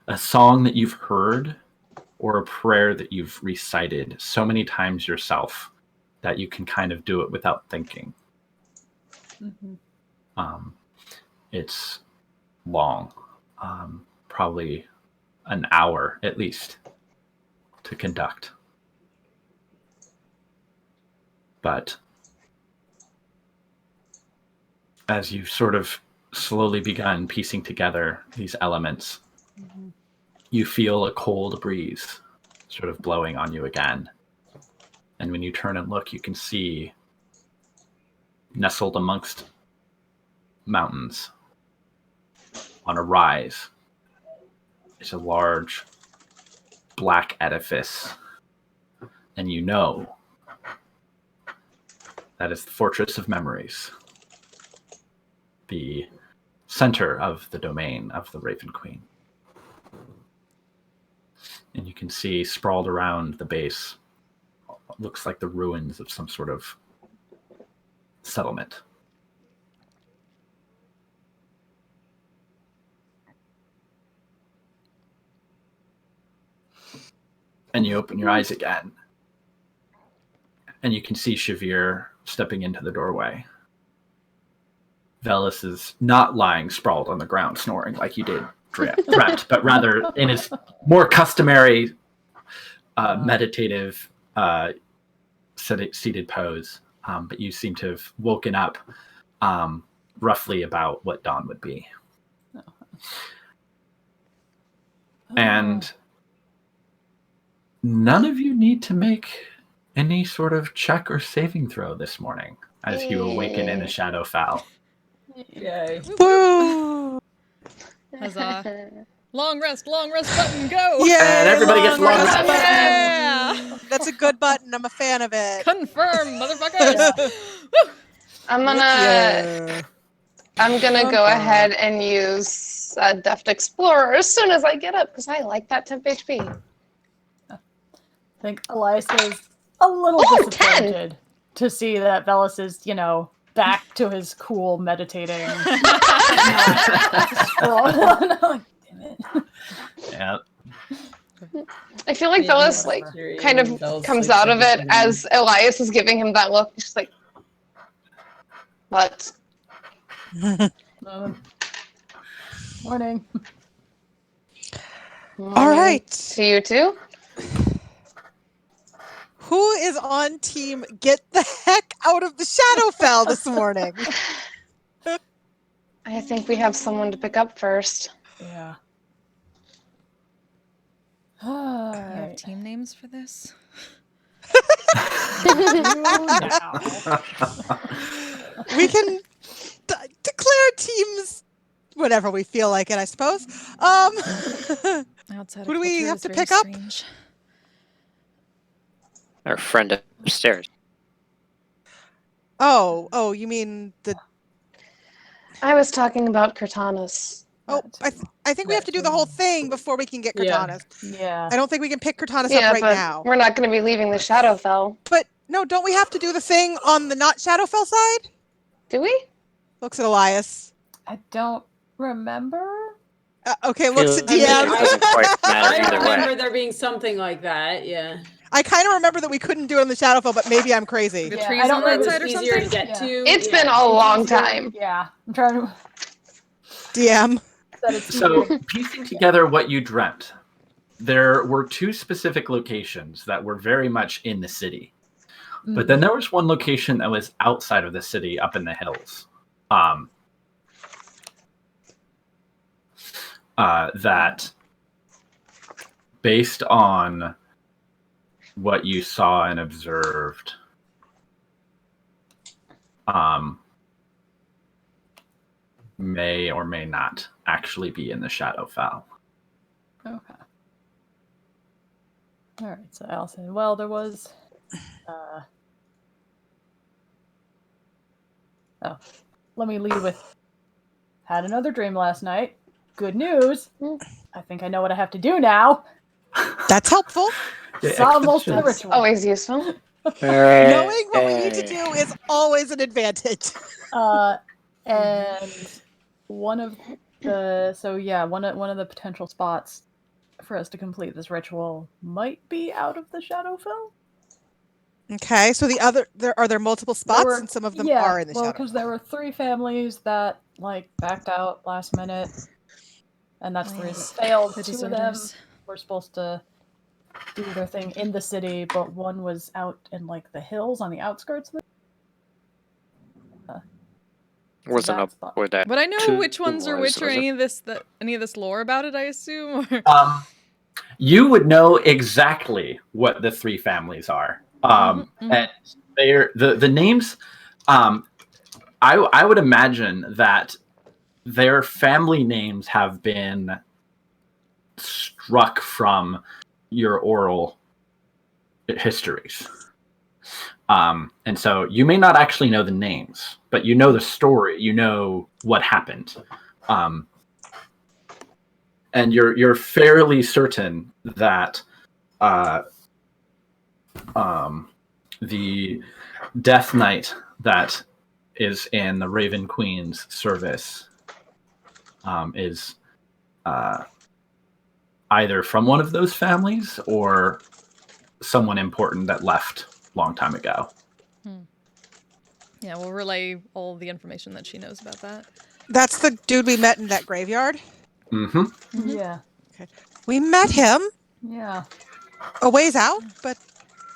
a song that you've heard or a prayer that you've recited so many times yourself that you can kind of do it without thinking. It's long, probably an hour at least to conduct. But as you've sort of slowly begun piecing together these elements, you feel a cold breeze sort of blowing on you again. And when you turn and look, you can see, nestled amongst mountains on a rise, is a large black edifice. And you know that is the Fortress of Memories, the center of the domain of the Raven Queen. And you can see sprawled around the base, looks like the ruins of some sort of settlement. And you open your eyes again, and you can see Shavir stepping into the doorway. Velis is not lying sprawled on the ground snoring like you did dreamt, but rather in his more customary meditative seated pose. But you seem to have woken up roughly about what dawn would be. And none of you need to make any sort of check or saving throw this morning as you awaken in the Shadowfell. Yay. Woo! Huzzah. Long rest button, go! Yeah, And everybody gets long rest. button. Yeah! That's a good button. I'm a fan of it. Confirm, motherfuckers! Woo! I'm gonna Yeah. go ahead and use Deft Explorer as soon as I get up because I like that temp HP. I think Elias is a little disappointed to see that Velis is, back to his cool meditating. Scroll. Like, damn it. Yeah. I feel like Velas kind of comes out of it as Elias is giving him that look. He's just like, what? Morning. All right. To you too. Who is on team get the heck out of the Shadowfell this morning? I think we have someone to pick up first. Yeah. Do you have team names for this? We can declare teams whenever we feel like it, I suppose. Outside Who do of we culture have is to very pick up? strange. Our friend upstairs. Oh, you mean the... I was talking about Cortanus. Oh, I think we have to do the whole thing before we can get Cortanus. Yeah. I don't think we can pick Cortanus Yeah, up right but now. we're not going to be leaving the Shadowfell, But no, don't we have to do the thing on the not Shadowfell side? do we? Looks at Elias. I don't remember. Okay, looks at It DM. doesn't quite matter I either remember way. there being something like that, yeah. I kind of remember that we couldn't do it on the Shadowfell, but maybe I'm crazy. The Yeah, trees I don't on know that if side or Easier to something? get Yeah. to. It's yeah. been a long Easier. time. Yeah. I'm trying to DM. set it So, easier. piecing together what you dreamt, there were two specific locations that were very much in the city. But then there was one location that was outside of the city, up in the hills. That, based on what you saw and observed, may or may not actually be in the Shadowfell. Okay. All right. So Allison, well, there was. Let me lead with. Had another dream last night. Good news. I think I know what I have to do now. That's helpful. Solve most of the That's ritual. always useful. Knowing what we need to do is always an advantage. And one of the one of the potential spots for us to complete this ritual might be out of the Shadowfell. Okay, so are there multiple spots, and some of them are in the well, Shadowfell. because there were 3 families that backed out last minute. and that's the reason Nice. it failed. The 2 of them deserters. were supposed to do their thing in the city, but one was out in like the hills on the outskirts of the Wasn't that's up with that. Would I know two which ones are was, which, or was it? any of this lore about it? I assume. Or... You would know exactly what the 3 families are. And they're the names. I would imagine that their family names have been struck from your oral histories. And so you may not actually know the names, but you know the story. You know what happened. And you're fairly certain that the Death Knight that is in the Raven Queen's service is either from one of those families or someone important that left a long time ago. Yeah, we'll relay all the information that she knows about that. That's the dude we met in that graveyard? Mm-hmm. Yeah. Okay. We met him Yeah. a ways out, but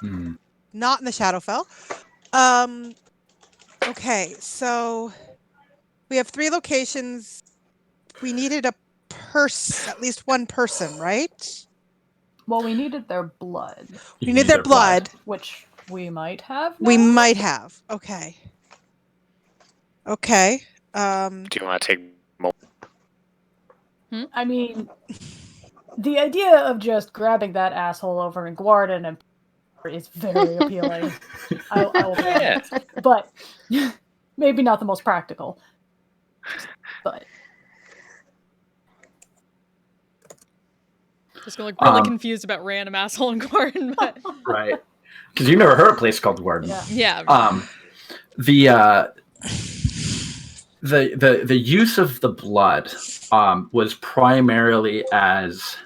Mm. not in the Shadowfell. Okay, so we have 3 locations. We needed a at least one person, right? Well, we needed their blood, We need their blood. which we might have now. We might have. Okay. Okay. Do you want to take more? I mean, the idea of just grabbing that asshole over in Guardian and is very appealing. I will be honest. But maybe not the most practical. But Just gonna look really confused about random asshole and Gordon, but Right. Because you never heard a place called Warden. yeah. The use of the blood was primarily as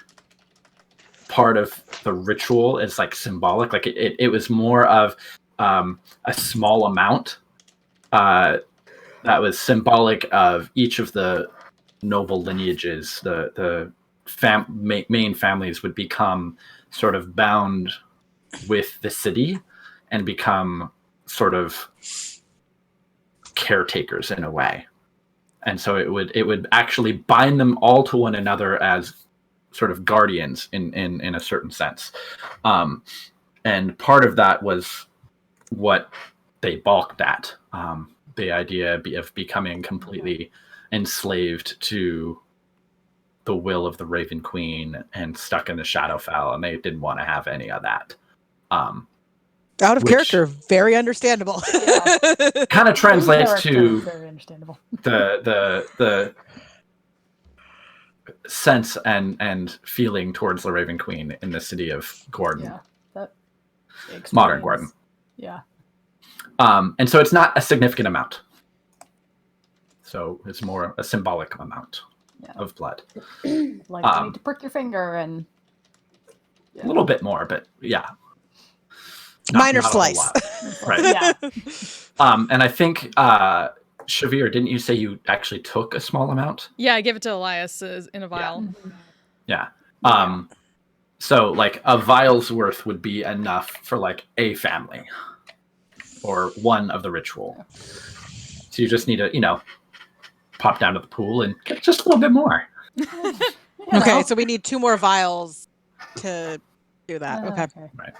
part of the ritual, as like symbolic. Like it was more of a small amount that was symbolic of each of the noble lineages. The main families would become sort of bound with the city and become sort of caretakers in a way. And so it would actually bind them all to one another as sort of guardians in a certain sense. And part of that was what they balked at. The idea of becoming completely enslaved to the will of the Raven Queen and stuck in the Shadowfell, and they didn't want to have any of that. Out of character, very understandable. Kind of translates to very understandable. the sense and feeling towards the Raven Queen in the city of Gordon. Yeah, that Modern Gordon. Yeah. And so it's not a significant amount. So it's more a symbolic amount of blood. Like you need to prick your finger and a little bit more, but yeah. Minor not slice. Right. Yeah. And I think Shavir, didn't you say you actually took a small amount? yeah, I give it to Elias in a vial. Yeah. So like a vial's worth would be enough for like a family or one of the ritual. So you just need to, pop down to the pool and get just a little bit more. Okay, so we need 2 more vials to do that. Okay. Right.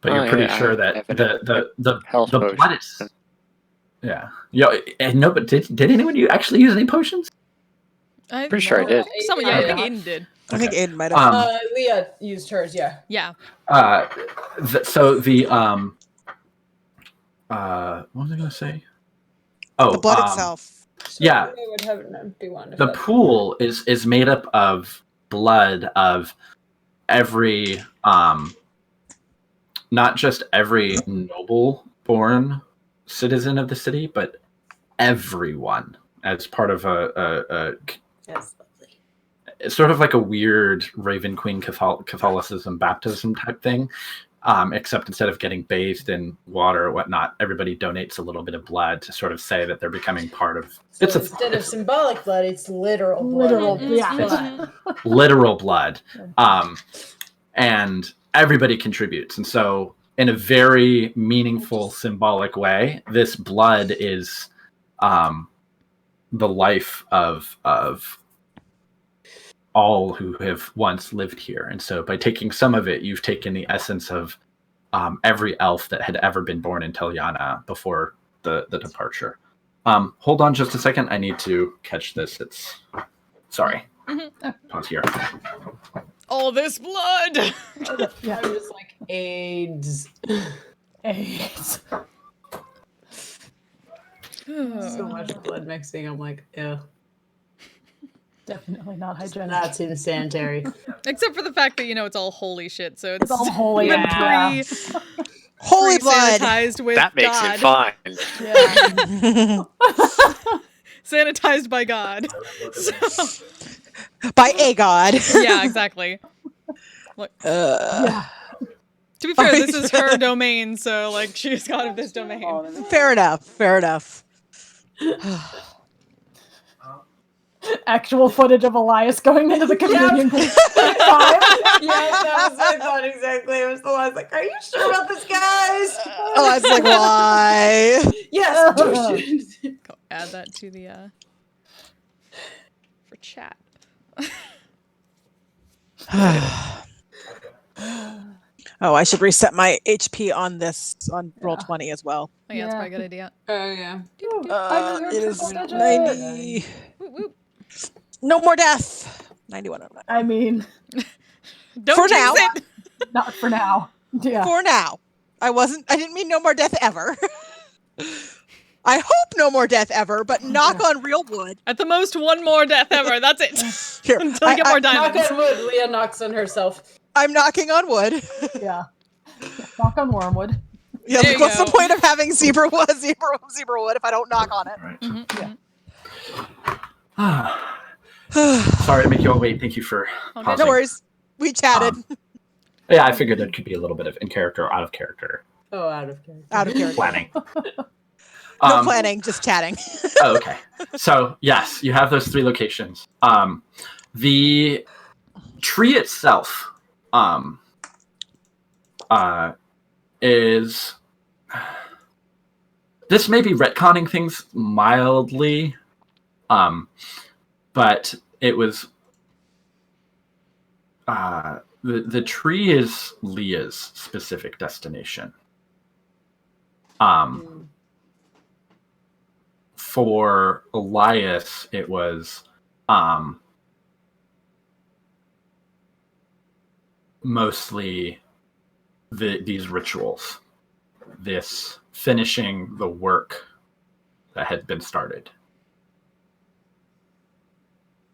But you're pretty sure that the blood is. Yeah. No, but did anyone actually use any potions? Pretty sure I did. I think Aiden did. I think Aiden might have. Leah used hers, yeah. Yeah. So the what was I going to say? Oh, the blood itself. So yeah. they would have an empty one. The pool is made up of blood of every not just every noble-born citizen of the city, but everyone as part of a Yes, lovely. It's sort of like a weird Raven Queen Catholicism baptism type thing. except instead of getting bathed in water or whatnot, everybody donates a little bit of blood to sort of say that they're becoming part of. So instead of symbolic blood, it's literal blood. Literal, Mm-hmm. yeah. blood. Literal blood, and everybody contributes, and so in a very meaningful, symbolic way, this blood is the life of all who have once lived here. And so by taking some of it, you've taken the essence of every elf that had ever been born in Teliana before the departure. Hold on just a second. I need to catch this. Sorry. Pause here. All this blood. Yeah. I'm just like, AIDS. AIDS. So much blood mixing. I'm like, ew. Definitely not hygienic. That's insanitary. Except for the fact that it's all holy shit. So it's all holy. been Yeah. Holy blood. sanitized with That makes God. it fine. Yeah. Sanitized by God. So, By a god. yeah, exactly. Look, Yeah. to be fair, this is her domain, so like she's god of this domain. Fair enough. Fair enough. Actual footage of Elias going into the communion. Yes, that was my thought exactly. It was the one I was like, are you sure about this, guys? Oh, I was like, why? Yes. do it. Go add that to the for chat. Oh, I should reset my HP on this on Roll20 as well. Oh yeah, that's Yeah. probably a good idea. Oh, yeah. It is triple digit. 90. Whoop, whoop. No more death. 91 on that. I mean, Don't For jinx now. it. not for now. Yeah. For now. I didn't mean no more death ever. I hope no more death ever, but knock on real wood. At the most, one more death ever. That's it. Here, Until you get more Knock diamonds. on wood. Leah knocks on herself. I'm knocking on wood. Yeah. Knock on wormwood. Yeah, There like, you what's go. the point of having zebra wood if I don't knock on it? Right. Mm-hmm. Sorry to make you all wait. Thank you for Okay. pausing. No worries. We chatted. Yeah, I figured there could be a little bit of in character or out of character Oh, out of character. Out of character. planning. No planning, just chatting. Oh, okay. So yes, you have those 3 locations. The tree itself is. This may be retconning things mildly, but it was. The tree is Leah's specific destination. For Elias, it was mostly these rituals, this finishing the work that had been started.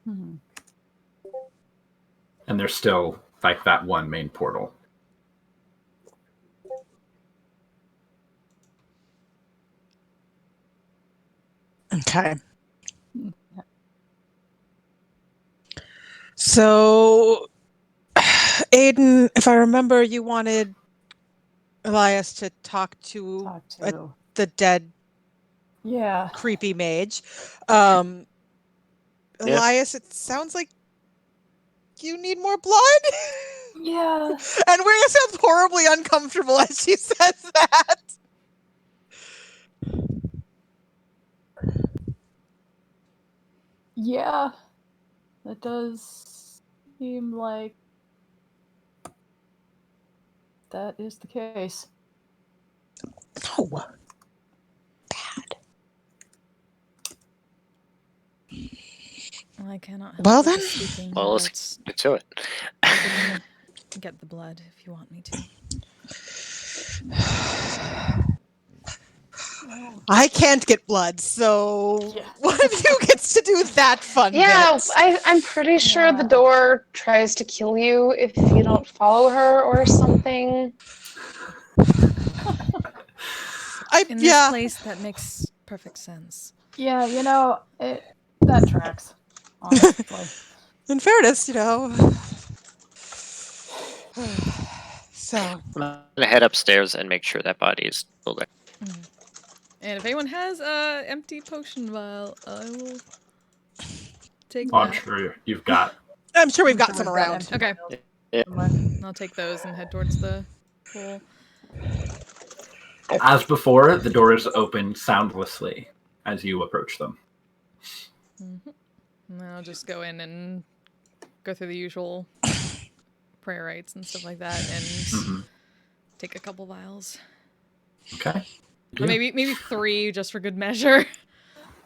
Hmm. And there's still like that one main portal. Okay. So, Aiden, if I remember, you wanted Elias to talk to Talk to. the dead Yeah. creepy mage. Yeah. Elias, it sounds like you need more blood. Yeah. And Rhea sounds horribly uncomfortable as she says that. Yeah. That does seem like that is the case. No. Well, I cannot help Well but then. speaking Well, about let's get to it. giving the- get the blood if you want me to. I can't get blood, so Yeah. one of you gets to do that fun Yeah, bit. I'm pretty sure the Yeah. door tries to kill you if you don't follow her or something. In this Yeah. place, that makes perfect sense. Yeah, that tracks. Honestly. In fairness, So, I'm gonna head upstairs and make sure that body is still there. And if anyone has a empty potion vial, I will take I'm that. sure you've got. I'm sure we've I'm got sure some we've got around. empty Okay. vials Yeah. somewhere. I'll take those and head towards the pool. As before, the doors open soundlessly as you approach them. Mm-hmm. And then I'll just go in and go through the usual prayer rites and stuff like that, and take a couple vials. Okay. Or maybe 3 just for good measure.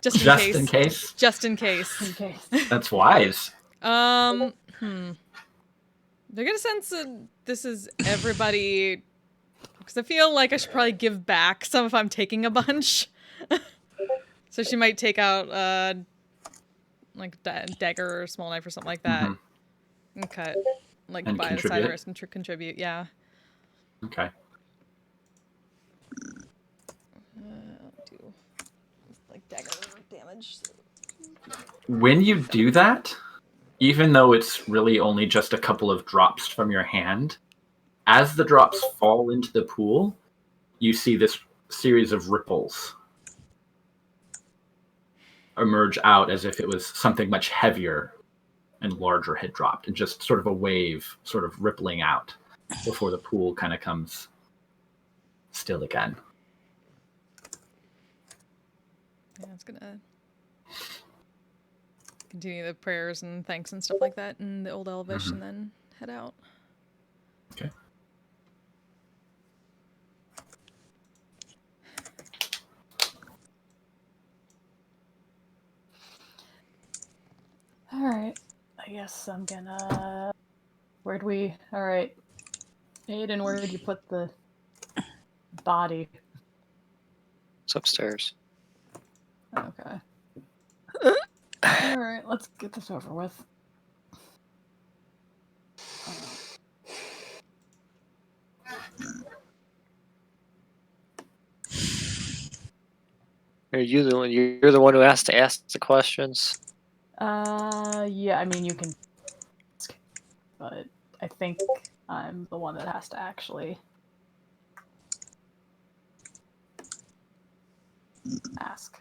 Just in case. In case. Just in case. In case. That's wise. Do I get a sense that this is everybody? Because I feel like I should probably give back some if I'm taking a bunch. So she might take out like a dagger or a small knife or something like that, and cut like And by the side of contribute? the wrist and contribute. Yeah. Okay. I'll do like dagger damage. When you do that, even though it's really only just a couple of drops from your hand, as the drops fall into the pool, you see this series of ripples emerge out as if it was something much heavier and larger had dropped, and just sort of a wave sort of rippling out before the pool kind of comes still again. Yeah, it's gonna continue the prayers and thanks and stuff like that in the Old Elvish, and then head out. Okay. All right. I guess I'm gonna. All right. Aiden, where did you put the body? It's upstairs. Okay. All right, let's get this over with. Are you the one? You're the one who has to ask the questions. Yeah, I mean, you can. But I think I'm the one that has to actually ask.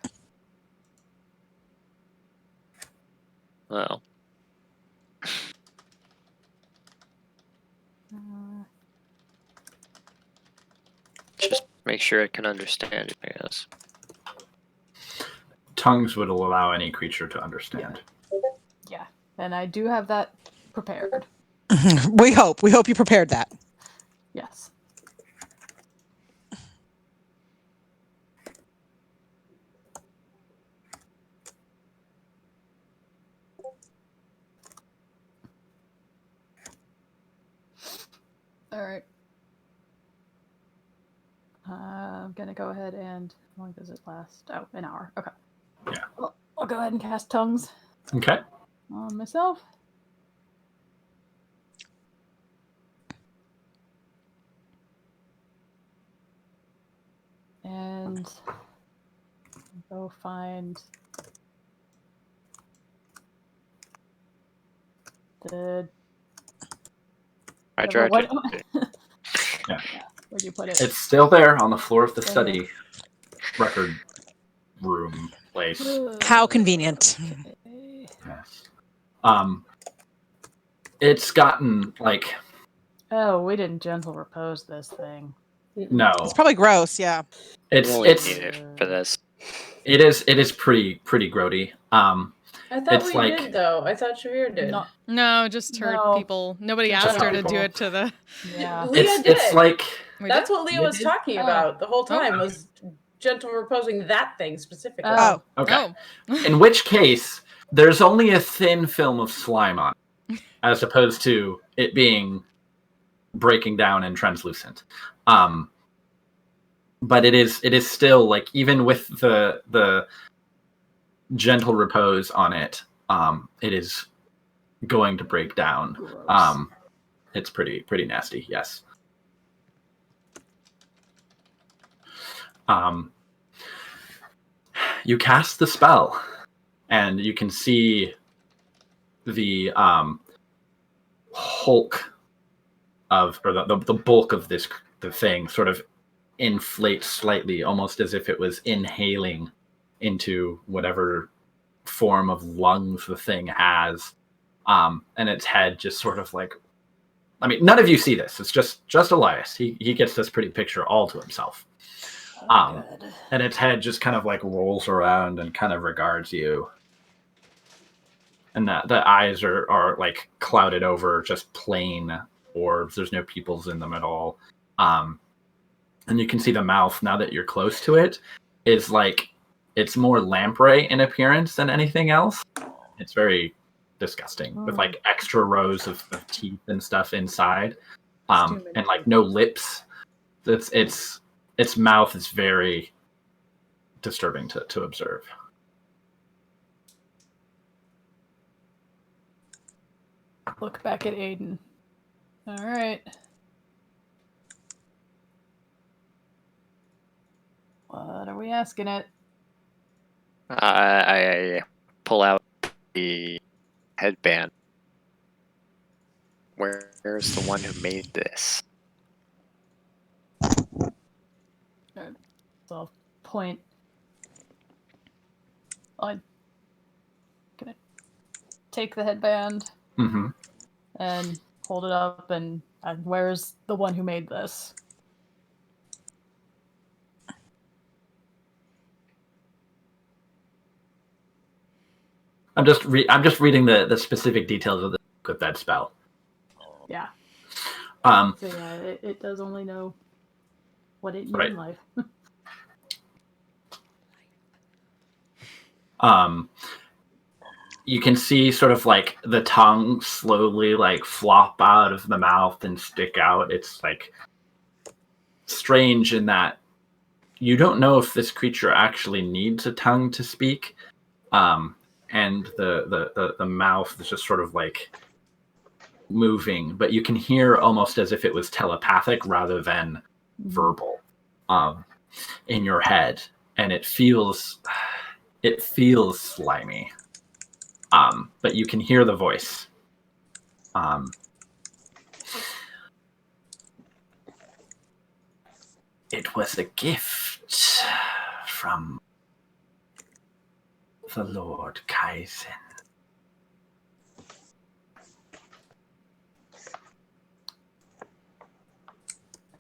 Well, just make sure it can understand you, I guess. Tongues would allow any creature to understand. Yeah, and I do have that prepared. we hope you prepared that. Yes. All right. I'm gonna go ahead and how long does it last? Oh, an hour. Okay. Yeah. Well, I'll go ahead and cast tongues Okay. on myself. And go find the. I tried what- to. Yeah. Where'd you put it? It's still there on the floor of the Yeah. study record room place. How convenient. Okay. Yes. It's gotten like Oh, we didn't gentle repose this thing. no. It's probably gross, yeah. We only It's need it for this. it is pretty grody. I thought It's we like- did though. I thought Shavir did. No, No, just her No. people. Nobody Just asked her her to people. do it to the. yeah. Leah it's did. it's like We That's did? what Leah You was did? talking Oh. about the whole time, Okay. was gentle reposing that thing specifically. Oh. okay. Oh. In which case, there's only a thin film of slime on it, as opposed to it being breaking down and translucent. But it is still like, even with the gentle repose on it, it is going to break down. Gross. It's pretty nasty. Yes. You cast the spell, and you can see the Hulk of, or the bulk of the thing sort of inflates slightly, almost as if it was inhaling into whatever form of lungs the thing has. And its head just sort of like, I mean, none of you see this. It's just Elias. He gets this pretty picture all to himself. Good. And its head just kind of like rolls around and kind of regards you. And the eyes are like clouded over, just plain orbs. There's no pupils in them at all. And you can see the mouth, now that you're close to it, is like, it's more lamprey in appearance than anything else. It's very disgusting, with like extra rows of teeth and stuff inside, and like no lips. Its mouth is very disturbing to observe. Look back at Aiden. All right. What are we asking it? I pull out the headband. Where's the one who made this? So I'll point. I'm gonna take the headband and hold it up, and where's the one who made this? I'm just reading the specific details of that spell. Yeah. So yeah, it does only know what it knew right. in life. You can see sort of like the tongue slowly like flop out of the mouth and stick out. It's like strange in that you don't know if this creature actually needs a tongue to speak. And the mouth is just sort of like moving, but you can hear almost as if it was telepathic rather than verbal, in your head, and it feels slimy. But you can hear the voice. It was a gift from the Lord Kaizen.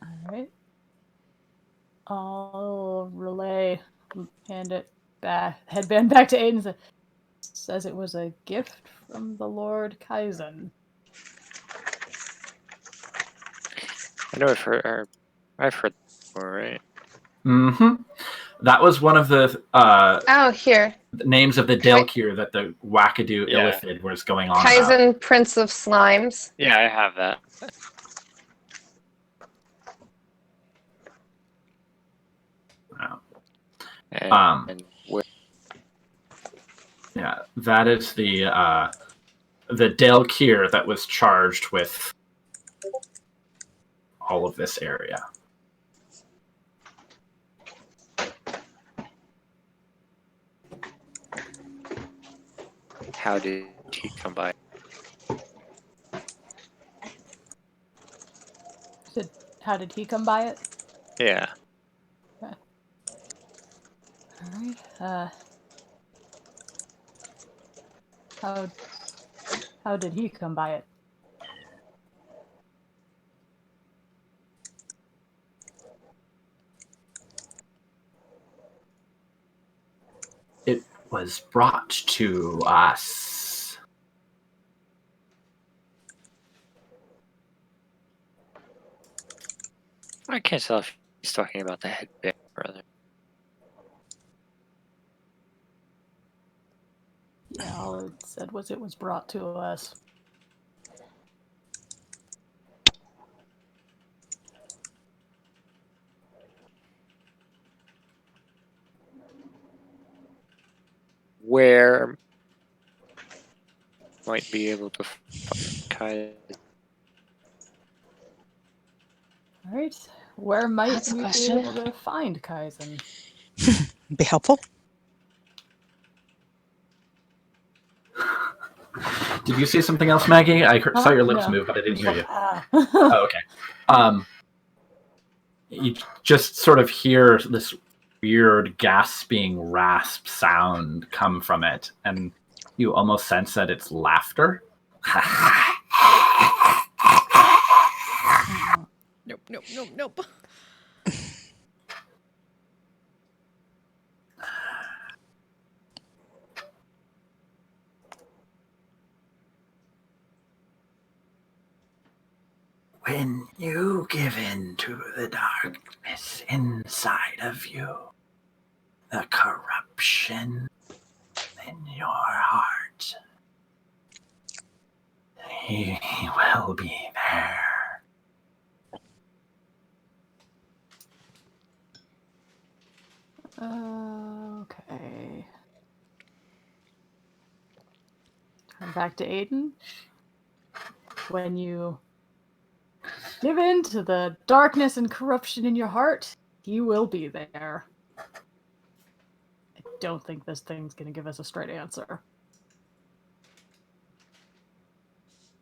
All right. I'll hand it back, headband back to Aiden. And says it was a gift from the Lord Kaizen. I know I've heard before, right? That was one of the here. names of the Delkir that the wackadoo Illithid was going on Kaizen, about. Prince of Slimes. Yeah, I have that. And yeah, that is the Delkir that was charged with all of this area. how did he come by? How did he come by it? Yeah. Okay. All right. How did he come by it? It was brought to us. I can't tell if he's talking about the headband, brother. Yeah, all it said was it was brought to us. Where might be able to find All right. Where might That's a we be question. able to find Kaizen? Be helpful. Did you see something else, Maggie? I saw your lips No. move, but I didn't hear you. Ah. Oh, okay. You just sort of hear this weird gasping rasp sound come from it, and you almost sense that it's laughter. Nope. When you give in to the darkness inside of you, the corruption in your heart, he will be there. Okay. Turn back to Aiden. When you give in to the darkness and corruption in your heart, he will be there. I don't think this thing's gonna give us a straight answer.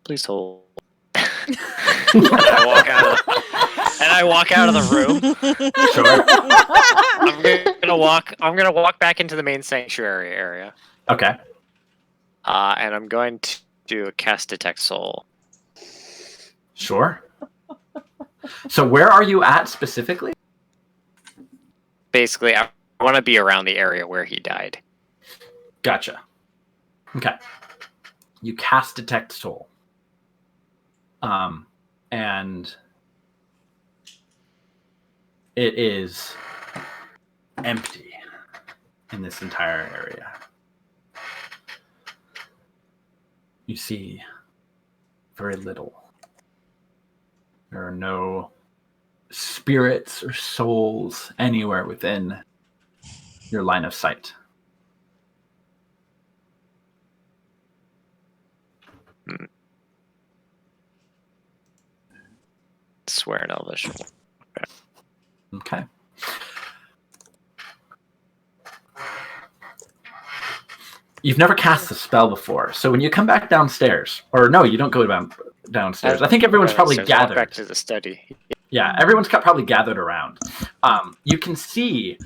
Please hold. I walk out of the room. Sure. I'm gonna walk back into the main sanctuary area. Okay. And I'm going to do a cast detect soul. Sure. So where are you at specifically? Basically, I want to be around the area where he died. Gotcha. Okay. You cast detect soul. And it is empty in this entire area. You see very little. There are no spirits or souls anywhere within your line of sight. Swear in Elvish. Okay. You've never cast the spell before, so when you come back downstairs, or no, you don't go downstairs. I think everyone's probably gathered. Back to the study. Yeah, everyone's probably gathered around. You can see.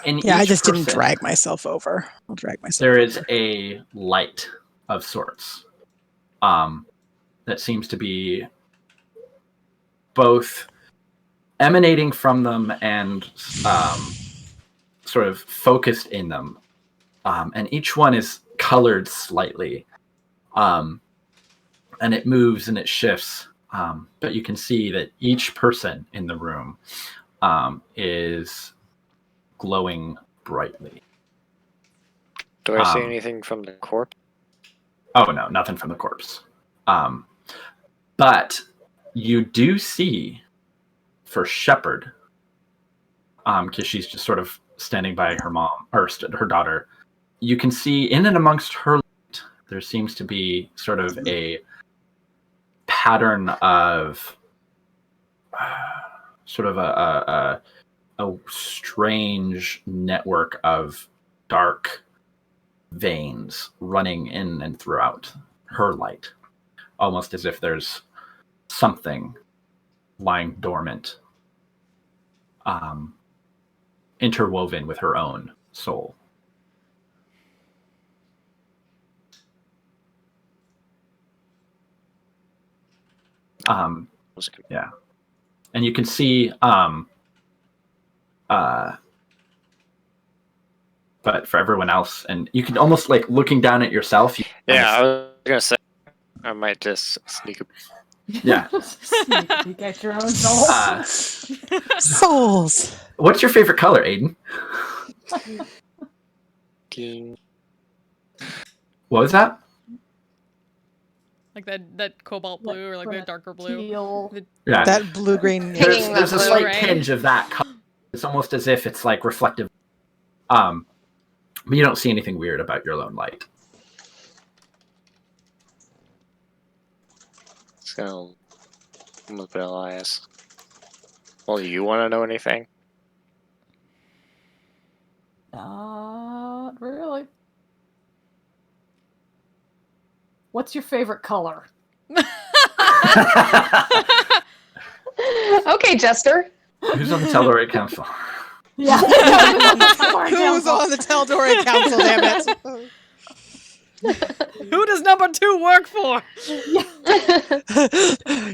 I just didn't drag myself over. I'll drag myself. There is a light of sorts that seems to be both emanating from them and sort of focused in them. And each one is colored slightly. And it moves and it shifts. But you can see that each person in the room is glowing brightly. Do I see anything from the corpse? Oh, no, nothing from the corpse. But you do see for Shepherd, because she's just sort of standing by her mom, or her daughter, you can see in and amongst her light, there seems to be sort of a pattern of sort of a strange network of dark veins running in and throughout her light, almost as if there's something lying dormant, interwoven with her own soul. Yeah, and you can see but for everyone else, and you can almost like looking down at yourself. I was gonna say I might just sneak a... Yeah. You get your own soul. Souls. What's your favorite color, Aiden? What was that? Like that cobalt blue or like the darker blue. Teal. Yeah. That blue-green. There's a slight right? tinge of that color. It's almost as if it's like reflective. But you don't see anything weird about your lone light. So, look at Elias. Well, you want to know anything? Not really. What's your favorite color? Okay, Jester. Who's on the Telluride Council? Yeah. Who's on the Telluride Council, damn it? Who does number 2 work for?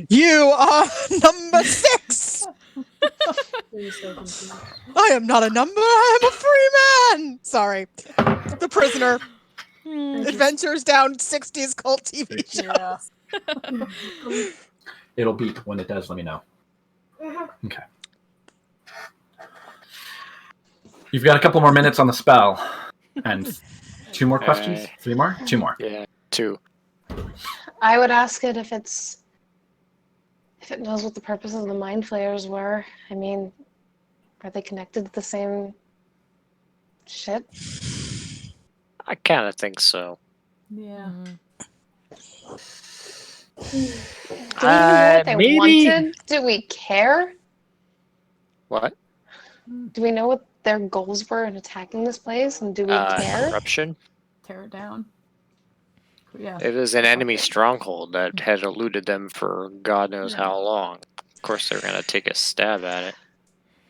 You are number 6! I am not a number, I am a free man! Sorry. The Prisoner. Adventures down 60s cult TV show. Yeah. It'll beep when it does. Let me know. Okay. You've got a couple more minutes on the spell, and 2 more questions. 3 more. 2 more. Yeah, 2. I would ask it if it knows what the purpose of the mind flayers were. I mean, are they connected to the same shit? I kind of think so. Yeah. Do we even know what they Maybe. wanted? Do we care? What? Do we know what their goals were in attacking this place? And do we care? Corruption. Tear it down. Yeah. It is an enemy stronghold that had eluded them for God knows how long. Of course, they're going to take a stab at it.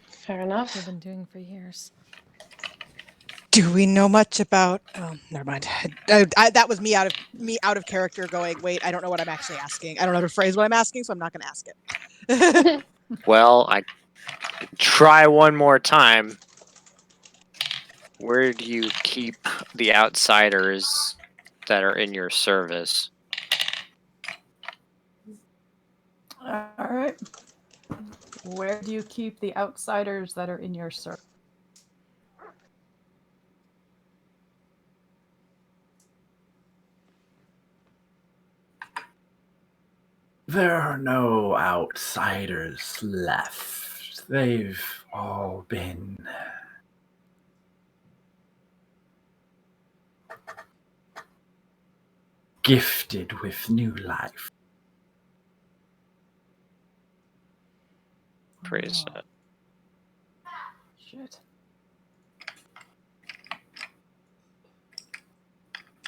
Fair enough. They've been doing for years. Do we know much about? Oh, never mind. That was me out of character. Going, wait, I don't know what I'm actually asking. I don't know how to phrase what I'm asking, so I'm not going to ask it. Well, I try one more time. Where do you keep the outsiders that are in your service? All right. Where do you keep the outsiders that are in your circle? There are no outsiders left. They've all been gifted with new life. Praise that. Shit.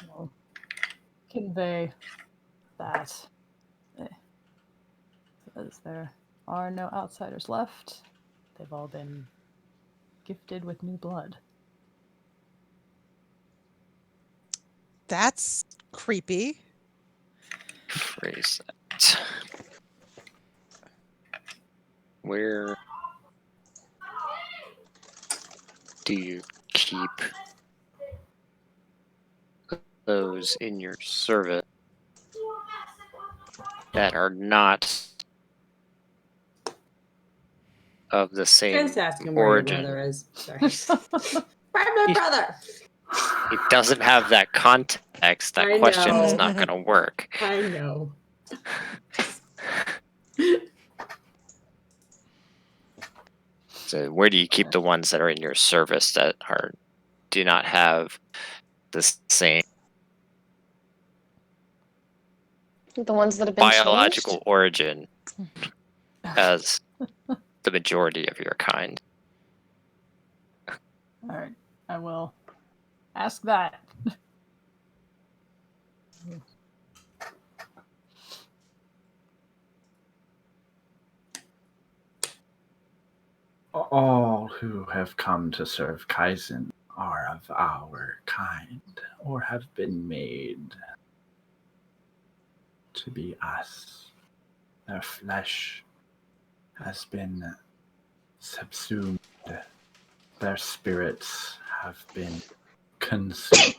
Well, convey that. Says there are no outsiders left. They've all been gifted with new blood. That's creepy. Praise that. Where do you keep those in your service that are not of the same Just ask him where your origin? brother is. Sorry. Where's my brother? It doesn't have that context. That I question is know. not going to work. I know. So where do you keep the ones that are in your service that do not have the same The ones that have been biological changed? origin as the majority of your kind? All right, I will ask that. All who have come to serve Kaizen are of our kind, or have been made to be us. Their flesh has been subsumed. Their spirits have been consumed.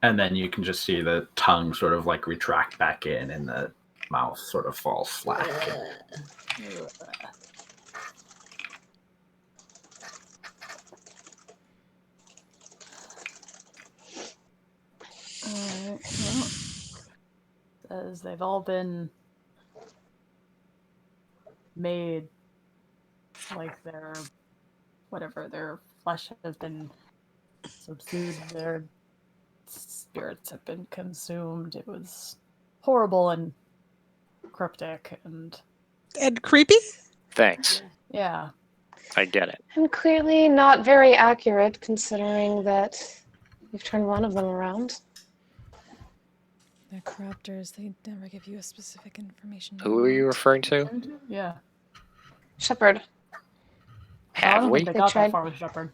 And then you can just see the tongue sort of like retract back in and the mouth sort of falls flat. Alright, well, says they've all been made like their flesh has been subsumed, their spirits have been consumed. It was horrible and cryptic and creepy? Thanks. yeah. I get it. And clearly not very accurate, considering that you've turned one of them around. They're corruptors. They never give you a specific information. Who are you referring to? Yeah. Shepard. I Have don't we? think they They got tried- that far with Shepard.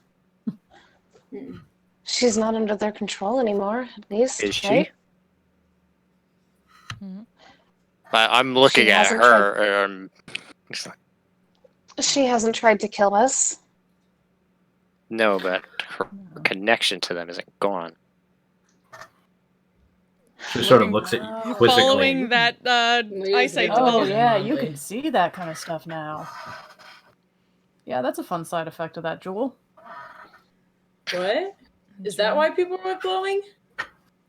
She's not under their control anymore, at least, Is she? right? I'm looking She at hasn't her. She hasn't tried to kill us. No, but her connection to them isn't gone. She sort of looks at You're you quizzically. Following that eyesight Oh, Oh development. yeah, you can see that kind of stuff now. Yeah, that's a fun side effect of that jewel. What? Is that why people were glowing?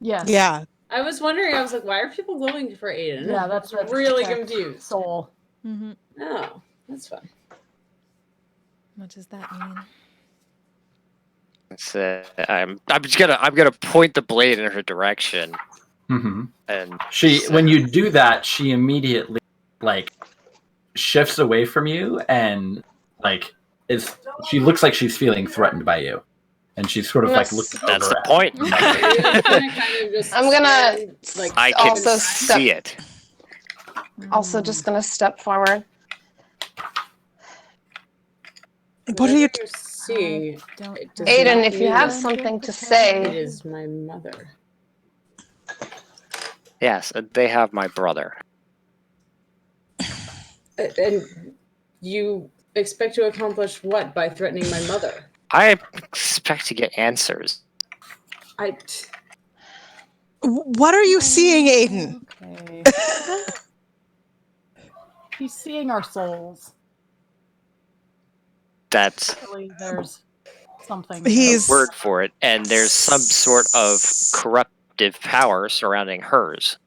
Yes. Yeah. I was wondering. I was like, why are people glowing for Aiden? Yeah, that's really protect confused. Soul. Mm-hmm. Oh, that's fun. What does that mean? It's, I'm gonna point the blade in her direction, Mm-hmm. and When you do that, she immediately like shifts away from you and like she looks like she's feeling threatened by you, and she's sort of like looking that's over the at- point. I'm gonna like I can also see it. Also just gonna step forward. What are you? see? Don't It does Aiden, not if you mean have that something to It say, is my mother. Yes, they have my brother. And you expect to accomplish what by threatening my mother? I expect to get answers. What are you seeing, Aiden? Okay. He's seeing our souls. That's Really, there's something. He's- a word for it, and there's some sort of corruptive power surrounding hers.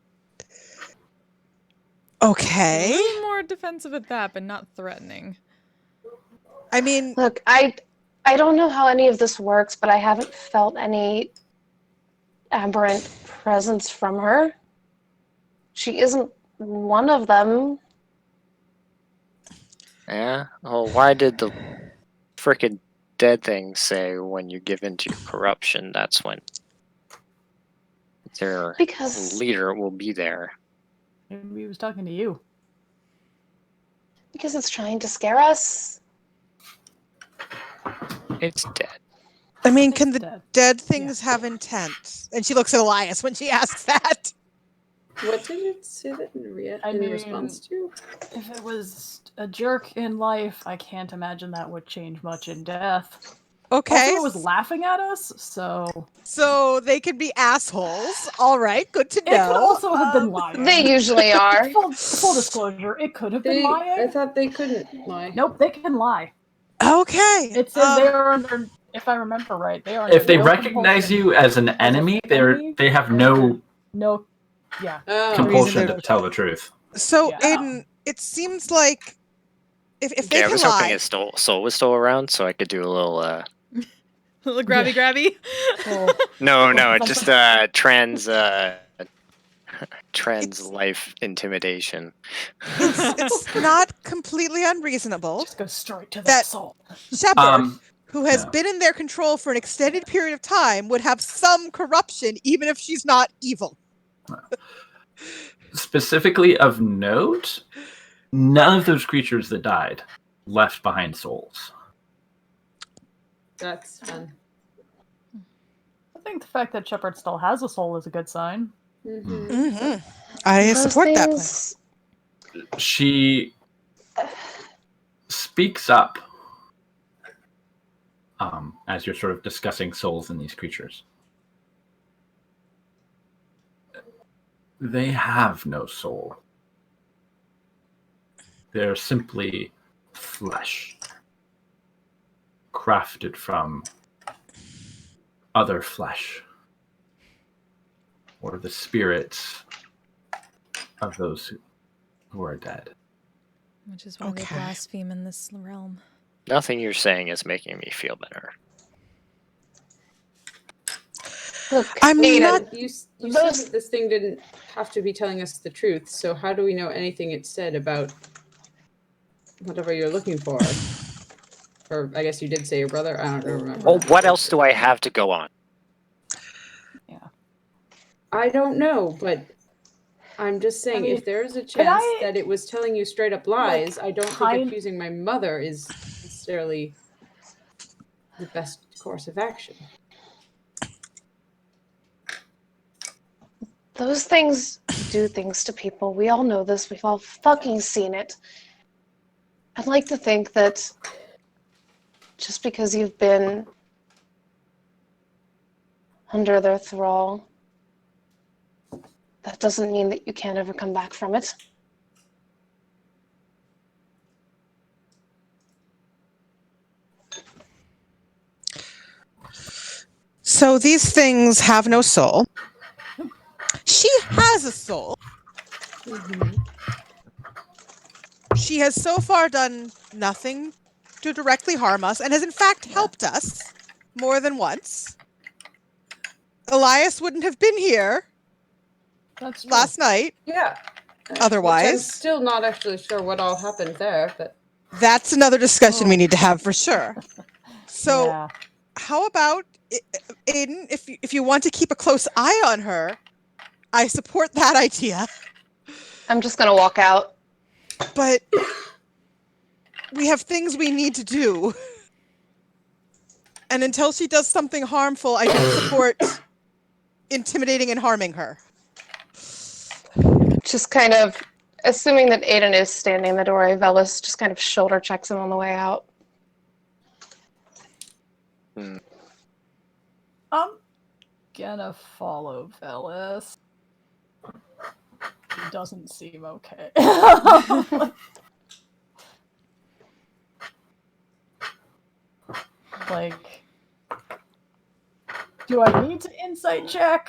A Okay. little more defensive at that, but not threatening. I mean, look, I don't know how any of this works, but I haven't felt any aberrant presence from her. She isn't one of them. Yeah? Well, why did the frickin' dead thing say when you give in to your corruption, that's when their Because leader will be there? Maybe he was talking to you. it's trying to scare us. It's dead. I mean, can It's the dead. dead things have intent? And she looks at Elias when she asks that. What did it say that in response to? If it was a jerk in life, I can't imagine that would change much in death. Okay. Also, it was laughing at us, so So they could be assholes. All right, good to it know. could also have been lying. They usually are. Full disclosure, it could have been I lying. thought they couldn't lie. Nope, they can lie. Okay. It says they are under, if I remember right, they are. If they no recognize compulsion. you as an enemy, they have no No, yeah. Oh, compulsion reason to tell the truth. So, Yeah. Aiden, it seems like if they Yeah, I can was lie, hoping his soul was still around, so I could do a little. Little grabby. Oh, No, just trans life intimidation. it's not completely unreasonable. just go straight to the That- soul. Shepard, who has yeah. been in their control for an extended period of time, would have some corruption, even if she's not evil. Specifically of note, none of those creatures that died left behind souls. that's fun. I think the fact that Shepard still has a soul is a good sign. Mm-hmm. Mm-hmm. I Those support that plan. things- She speaks up as you're sort of discussing souls in these creatures. They have no soul. They're simply flesh, crafted from other flesh, or the spirits of those who are dead. Which is why they Okay. blaspheme in this realm. Nothing you're saying is making me feel better. Look, I'm Aiden, not- You said Those- that this thing didn't have to be telling us the truth, so how do we know anything it said about whatever you're looking for? Or I guess you did say your brother. I don't remember. Well, what else do I have to go on? I don't know, but I'm just saying, I mean, if there is a could chance I, that it was telling you straight up lies, I don't think kind- accusing my mother is necessarily the best course of action. Those things do things to people. We all know this. We've all fucking seen it. I'd like to think that just because you've been under their thrall, that doesn't mean that you can't ever come back from it. So these things have no soul. She has a soul. Mm-hmm. She has so far done nothing to directly harm us and has in fact helped us more than once. Elias wouldn't have been here That's true. last night. Yeah. Otherwise. Which I'm still not actually sure what all happened there, but That's another discussion we need to have for sure. So Yeah. how about, Aiden, if you want to keep a close eye on her, I support that idea. I'm just gonna walk out. But we have things we need to do. And until she does something harmful, I don't support intimidating and harming her. Just kind of, assuming that Aiden is standing in the doorway, Velis just kind of shoulder checks him on the way out. Hmm. I'm gonna follow Velis. He doesn't seem okay. Like, do I need to insight check?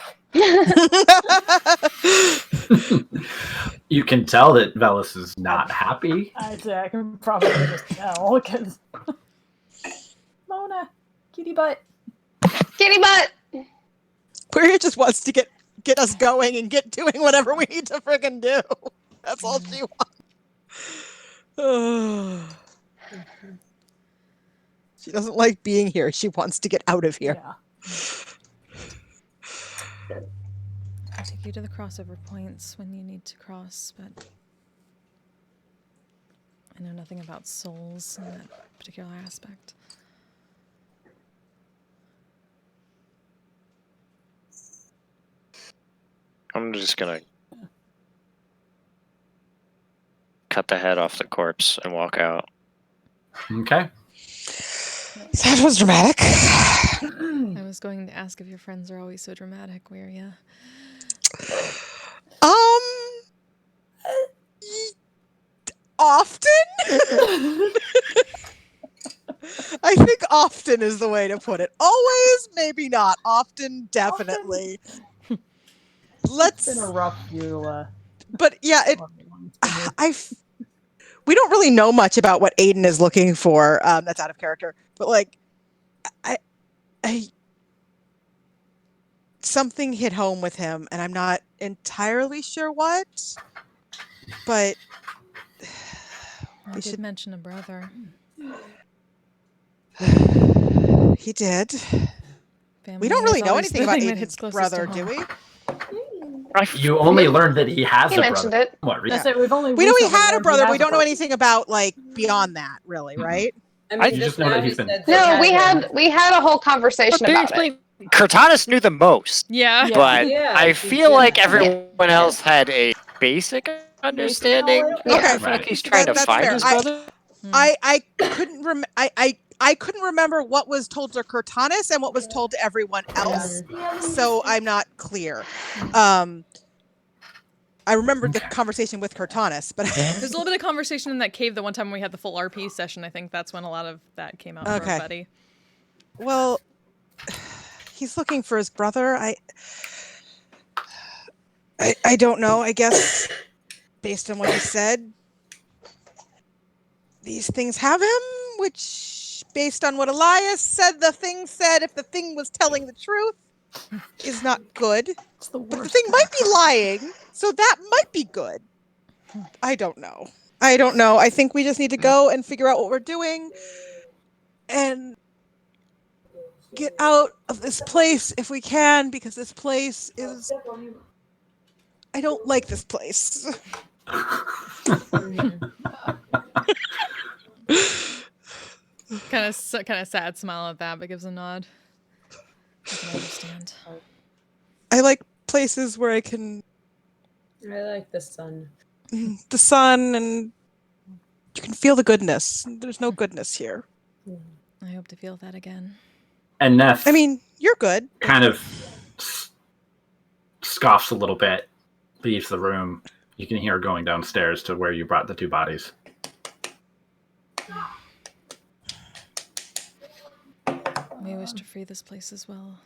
You can tell that Velis is not happy. I can probably just tell, because... Mona, kitty butt. Kitty butt! Queer just wants to get us going and get doing whatever we need to friggin' do. That's all she wants. She doesn't like being here. She wants to get out of here. Yeah. I'll take you to the crossover points when you need to cross, but I know nothing about souls in that particular aspect. I'm just gonna cut the head off the corpse and walk out. Okay. That was dramatic. I was going to ask if your friends are always so dramatic, were ya? Often? I think often is the way to put it. Always, maybe not. Often, definitely. It's been a rough few, but yeah, months. we don't really know much about what Aiden is looking for. That's out of character. But like, I something hit home with him, and I'm not entirely sure what. But I did mention a brother. He did. Family We don't really is know always anything the about thing that hits Aiden's closest to brother, do home. we? You only learned that he has He a mentioned brother. it. What? Yeah. That's it, we've only We know he recently had a learned brother. has We a don't know brother. anything about like beyond that, really, right? I mean, You just just know now that he he's been- said they No, had we had a whole conversation about it. Cortanis knew the most, Yeah. Yeah. but Yeah, I she feel did. like everyone else had a basic understanding. knowledge? Yeah. I feel like he's trying to That's find fair. his brother. I couldn't I couldn't remember what was told to Cortanis and what was told to everyone else, so I'm not clear. I remembered the conversation with Cortanis, but There's a little bit of conversation in that cave the one time we had the full RP session. I think that's when a lot of that came out for Okay. everybody. well, he's looking for his brother. I don't know. I guess based on what he said, these things have him, which based on what Elias said, the thing said, if the thing was telling the truth, is not good. It's the But the worst. thing might be lying, so that might be good. I don't know. I think we just need to go and figure out what we're doing. and get out of this place if we can, because this place is... I don't like this place. Kind of sad smile at that, but gives a nod. I can understand. I like places where I can... I like the sun. The sun, and you can feel the goodness. There's no goodness here. I hope to feel that again. And Neff, I mean, you're good. kind of scoffs a little bit, leaves the room. You can hear her going downstairs to where you brought the 2 bodies. We wish to free this place as well.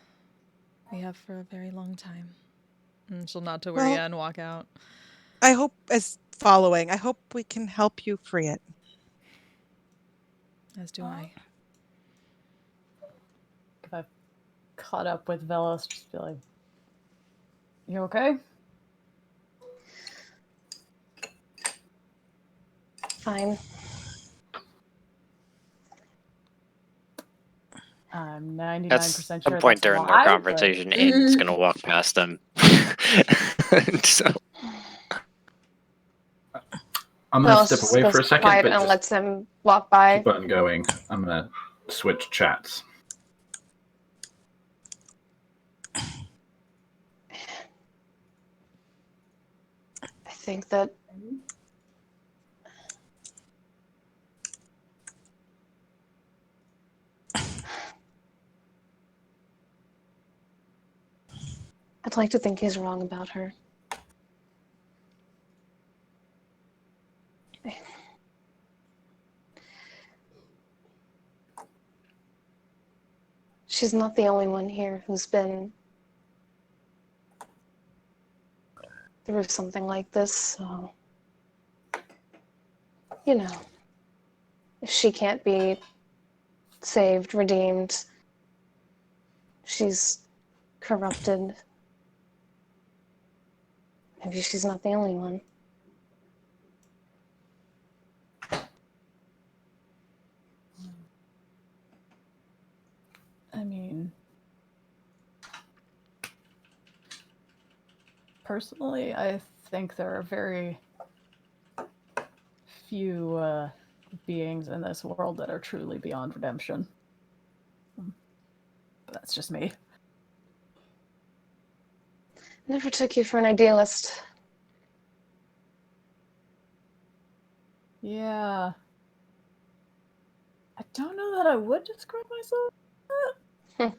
We have for a very long time. And she'll nod to Waria and walk out. I hope, I hope we can help you free it. As do I. If I've caught up with Velos, just be like, you okay? Fine. I'm 99% At sure some that's point during why, their but- conversation, Aiden's going to walk past them. So I'm going to step away for a second, quiet but and just lets him walk by. keep on going. I'm going to switch chats. I think that I'd like to think he's wrong about her. She's not the only one here who's been through something like this, so, you know, if she can't be saved, redeemed, she's corrupted. Maybe she's not the only one. I mean, personally, I think there are very few beings in this world that are truly beyond redemption. But that's just me. Never took you for an idealist. Yeah. I don't know that I would describe myself as that.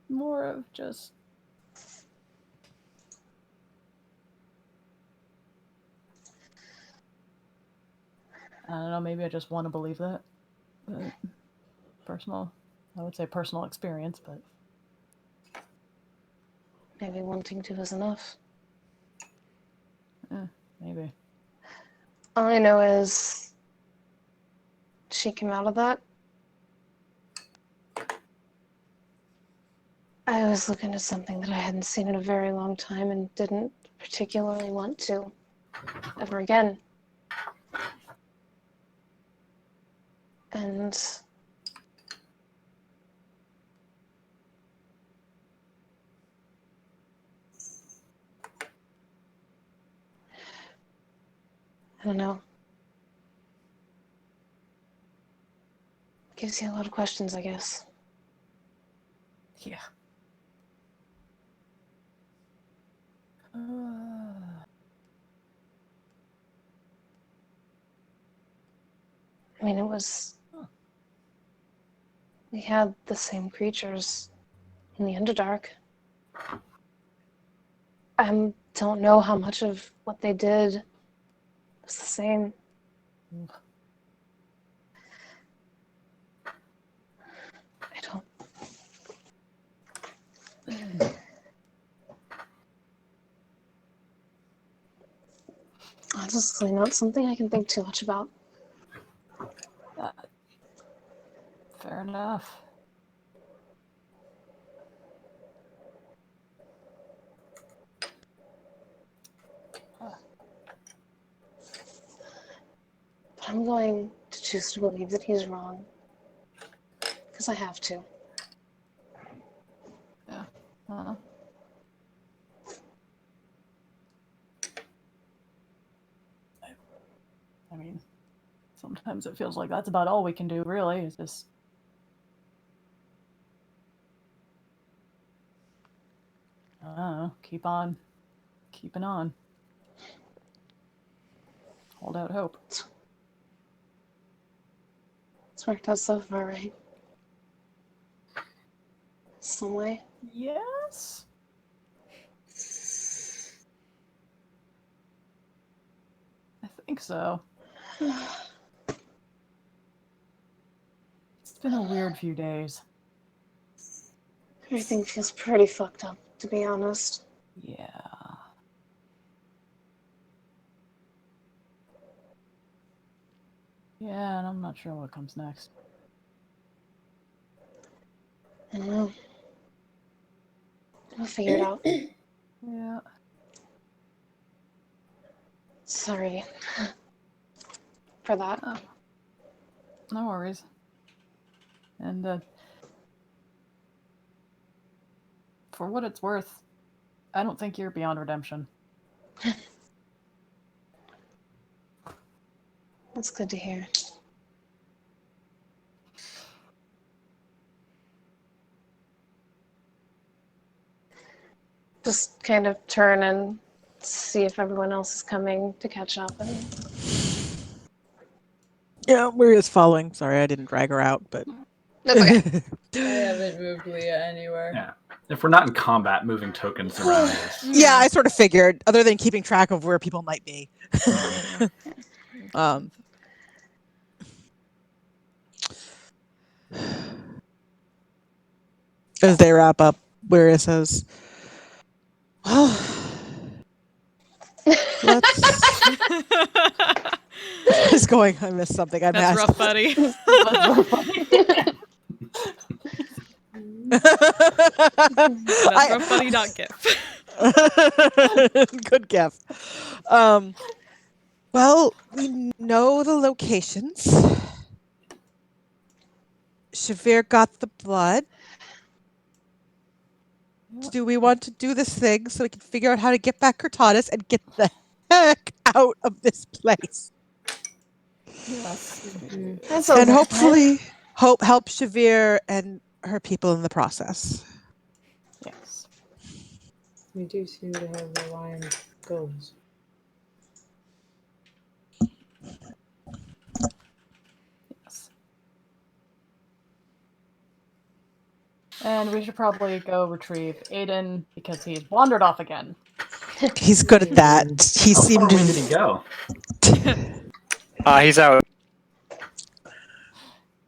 More of just... I don't know, maybe I just want to believe that. But I would say personal experience, but... Maybe wanting to is enough. Maybe. All I know is she came out of that. I was looking at something that I hadn't seen in a very long time and didn't particularly want to ever again. And I don't know. Gives you a lot of questions, I guess. Yeah. I mean, it was... We had the same creatures in the Underdark. I don't know how much of what they did was the same. I don't... Honestly, not something I can think too much about. Fair enough. But I'm going to choose to believe that he's wrong. Because I have to. Yeah. I mean, sometimes it feels like that's about all we can do, really, is just... keep on keeping on. Hold out hope. It's worked out so far, right? Some way. Yes? I think so. It's been a weird few days. Everything feels pretty fucked up, to be honest. Yeah. Yeah, and I'm not sure what comes next. I don't know. We'll figure it out. Yeah. Sorry for that. Oh. No worries. And, for what it's worth, I don't think you're beyond redemption. That's good to hear. Just kind of turn and see if everyone else is coming to catch up. And Yeah, Maria's following. Sorry, I didn't drag her out, but that's okay. I haven't moved Leah anywhere. Yeah. If we're not in combat, moving tokens around is... yeah, I sort of figured. Other than keeping track of where people might be. As they wrap up, Maria says, "Well, let's." Who's going? I missed something. I That's missed. rough, buddy. That's rough, buddy. .gif. Good gift. Well, we know the locations. Shavir got the blood. Do we want to do this thing so we can figure out how to get back Cortadas and get the heck out of this place? Yes. That's And okay. hopefully help Shavir and her people in the process. Yes. We do seem to have aligned goals. Yes. And we should probably go retrieve Aiden because he's wandered off again. He's good at that. He How seemed far away did he go? He's out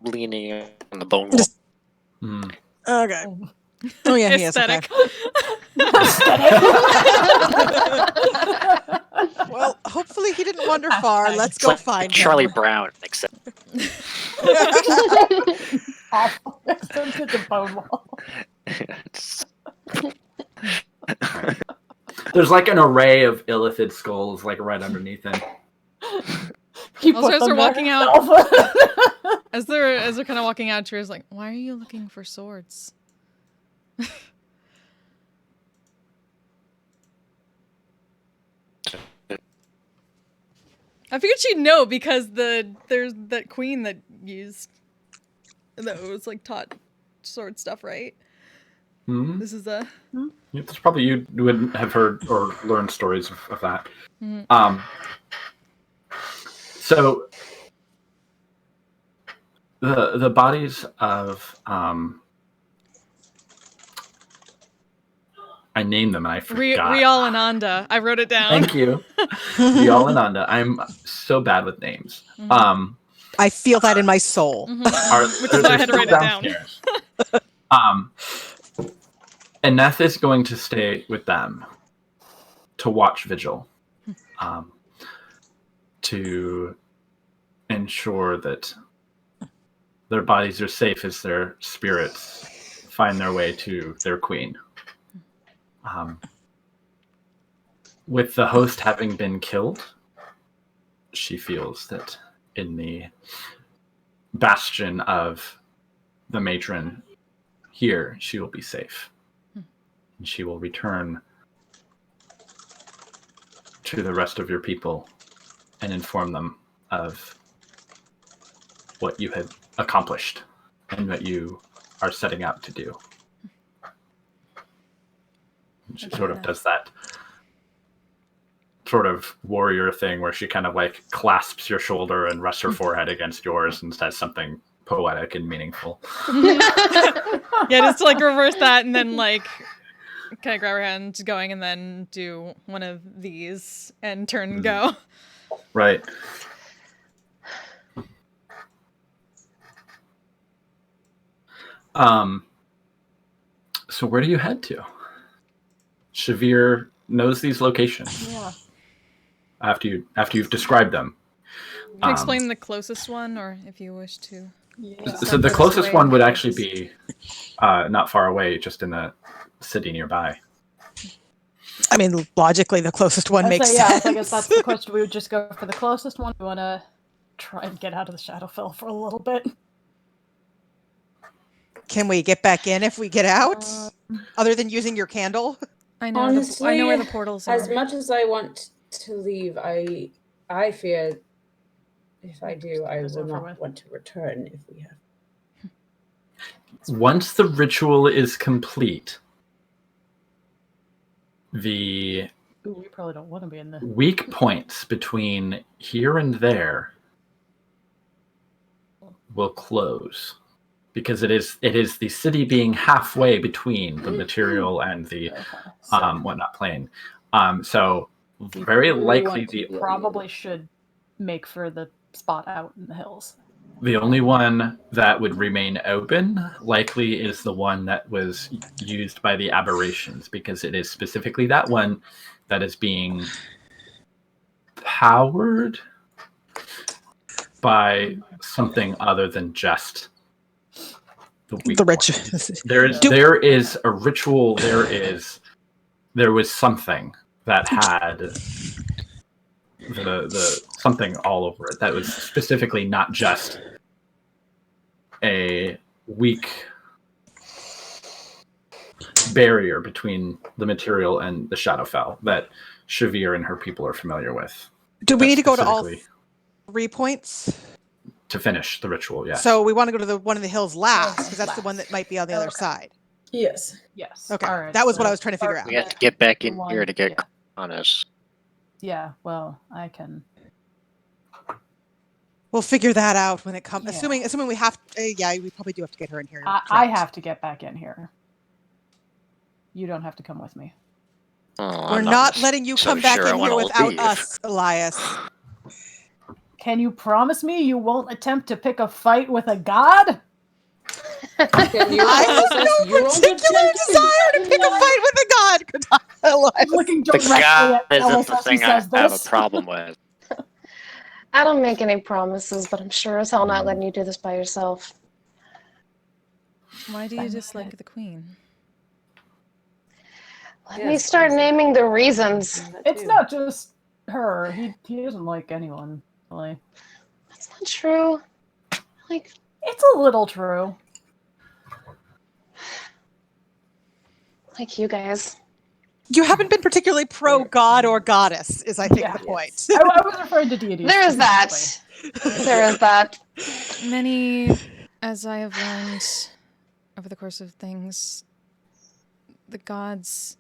leaning on the bone wall. Okay. Oh yeah, he is. Okay. Aesthetic. Well, hopefully he didn't wander far. Let's go find Charlie him. Brown, except Awful. Except to the bone wall. There's like an array of illithid skulls like right underneath him. Also, as they're walking out, as they're kind of walking out, Tira's like, "Why are you looking for swords?" I figured she'd know because there's that queen that was like taught sword stuff, right? Mm-hmm. This is a Yep, that's probably you would have heard or learned stories of that. Mhm. So the bodies of I named them and I forgot. Rial and Anda. I wrote it down. Thank you, Rial and Anda. I'm so bad with names. Mhm. I feel that in my soul. Mhm. Which is why I had to write it down. And Neth is going to stay with them to watch vigil, to ensure that their bodies are safe as their spirits find their way to their queen. With the host having been killed, she feels that in the bastion of the matron here, she will be safe. And she will return to the rest of your people and inform them of what you had accomplished and what you are setting out to do. She sort of does that sort of warrior thing where she kind of like clasps your shoulder and rests her forehead against yours and says something poetic and meaningful. Yeah, just to like reverse that and then like kind of grab her hand going and then do one of these and turn and go. Right. So where do you head to? Shavir knows these locations. Yeah. After you've described them. Can you explain the closest one, or if you wish to? Yeah. So the closest one would actually be not far away, just in the city nearby. I mean, logically, the closest one makes sense. I guess that's the question. We would just go for the closest one. We want to try and get out of the Shadowfell for a little bit. Can we get back in if we get out? Other than using your candle? I know. Honestly, I know where the portals are. As much as I want to leave, I fear if I do, I will not want to return if we have. Once the ritual is complete, the we probably don't want to be in the weak points between here and there will close, because it is the city being halfway between the material and the whatnot plane. So very likely probably should make for the spot out in the hills. The only one that would remain open likely is the one that was used by the aberrations, because it is specifically that one that is being powered by something other than just the ritual. There is a ritual. There was something that had the something all over it that was specifically not just a weak barrier between the material and the Shadowfell that Shavir and her people are familiar with. Do we need to go to all 3 points? To finish the ritual, yes. So we want to go to the one in the hills last, because that's the one that might be on the other side. Yes. Okay. All right, that was what I was trying to figure out. We have to get back in here to get on us. Yeah, well, I can. We'll figure that out when it comes. Yeah. Assuming we have. We probably do have to get her in here. I have to get back in here. You don't have to come with me. Oh, We're not letting you come back in here without us, Elias. Can you promise me you won't attempt to pick a fight with a god? I have no particular desire to pick a fight with a god. Looking the directly god at isn't Ellis the as he thing I says have a this. problem with. I don't make any promises, but I'm sure as hell not letting you do this by yourself. Why do you dislike the queen? Let me start naming the reasons. It's not just her. He doesn't like anyone, really. That's not true. Like, it's a little true. Like you guys. You haven't been particularly pro-god or goddess, is I think the point. I was referring to deities. There is that. There is that. Many, as I have learned over the course of things, the gods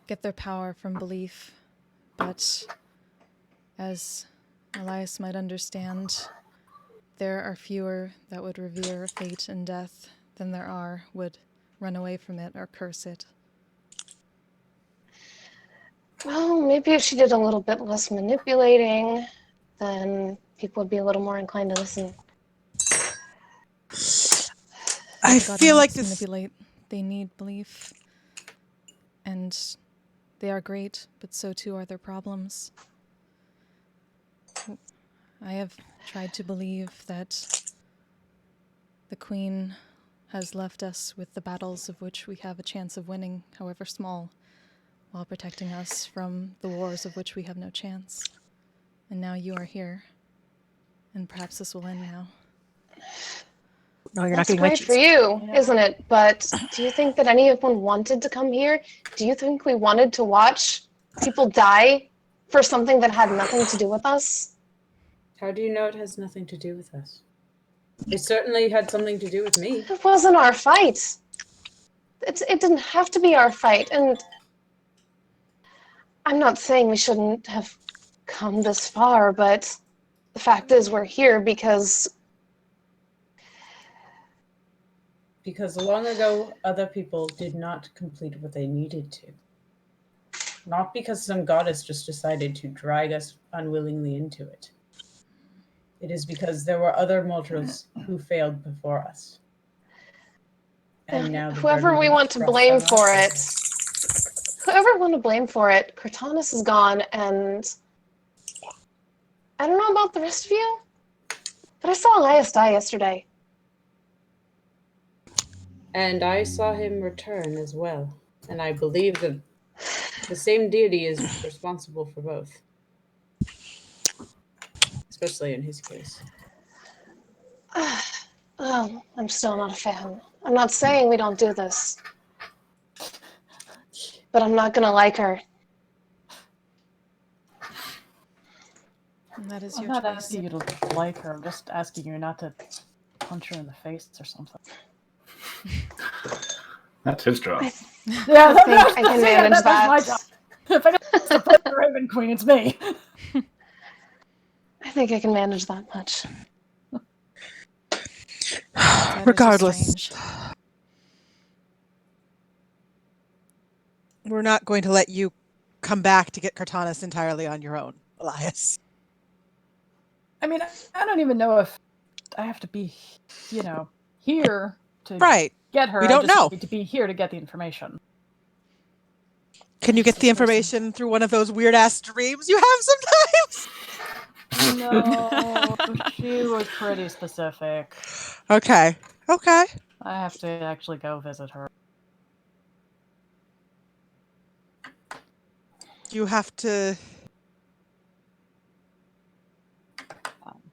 get their power from belief, but as Elias might understand, there are fewer that would revere fate and death than there are would run away from it or curse it. Well, maybe if she did a little bit less manipulating, then people would be a little more inclined to listen. I feel like this... manipulate. They need belief. And they are great, but so too are their problems. I have tried to believe that the Queen has left us with the battles of which we have a chance of winning, however small, while protecting us from the wars of which we have no chance. And now you are here, and perhaps this will end now. No, you're That's not getting great for munchies. you, Yeah. isn't it? But do you think that anyone wanted to come here? Do you think we wanted to watch people die for something that had nothing to do with us? How do you know it has nothing to do with us? It certainly had something to do with me. It wasn't our fight. It didn't have to be our fight, and I'm not saying we shouldn't have come this far, but the fact is we're here because long ago, other people did not complete what they needed to. Not because some goddess just decided to drag us unwillingly into it. It is because there were other mortals who failed before us. And now the whoever burden we want to rests blame on for us. it, whoever we want to blame for it, Cortanus is gone, and I don't know about the rest of you, but I saw Elias die yesterday. And I saw him return as well. And I believe that the same deity is responsible for both. Especially in his case. Oh, I'm still not a fan. I'm not saying we don't do this, but I'm not gonna like her. And that is I'm your not choice. asking you to like her. I'm just asking you not to punch her in the face or something. That's his job. Yeah, I think I can manage that's my that. job. If anyone's supposed to Raven Queen, it's me. I think I can manage that much. Outsiders are Regardless, strange. we're not going to let you come back to get Cortanus entirely on your own, Elias. I mean, I don't even know if I have to be, here to Right. get her. We don't I just know. need to be here to get the information. Can you get the information through one of those weird ass dreams you have sometimes? No, she was pretty specific. Okay. Okay. I have to actually go visit her. You have to.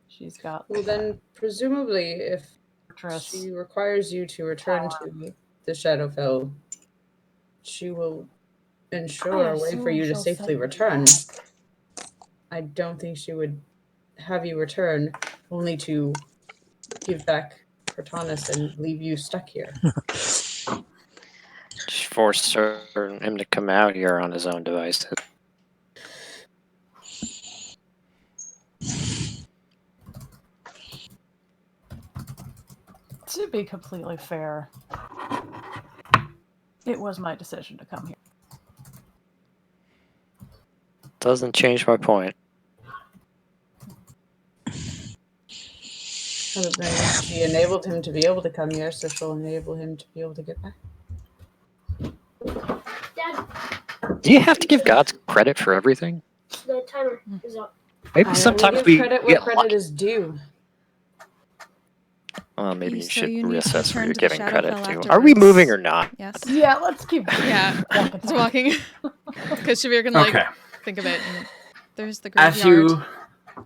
She's got. Well, then, presumably, if Fortress. she requires you to return to the Shadowfell, she will ensure a way for you to safely return. I don't think she would have you return only to give back Cortanus and leave you stuck here. She forced him to come out here on his own devices. To be completely fair, it was my decision to come here. Doesn't change my point. Well, then she enabled him to be able to come here, so she'll enable him to be able to get back. Dad, Do you have to give God credit for everything? the timer is up. Maybe I sometimes only give we credit where get credit lucky. is due. Well, maybe you So should you need to reassess what return you're to the giving credit Shadowfell to. Are we afterwards. moving or not? Yes. Yeah, let's keep. Yeah. walking. It's walking. Because Shavir can like Okay. think of it. And there's the As graveyard. you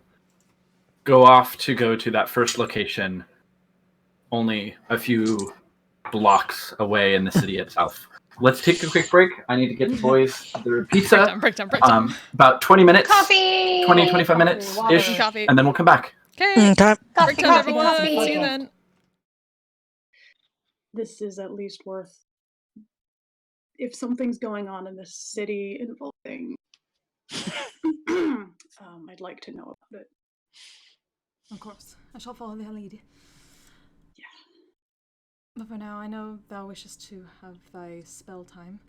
go off to go to that first location, only a few blocks away in the city itself. Let's take a quick break. I need to get the boys their pizza. Break down. About 20 minutes. Coffee! 20, 25 minutes water. ish. Coffee. And then we'll come back. Okay. Okay. Coffee, Break time, coffee, everyone. coffee. See you then. This is at least worth. If something's going on in this city involving, I'd like to know about it. Of course, I shall follow their lead. Yeah. But for now, I know thou wishes to have thy spell time.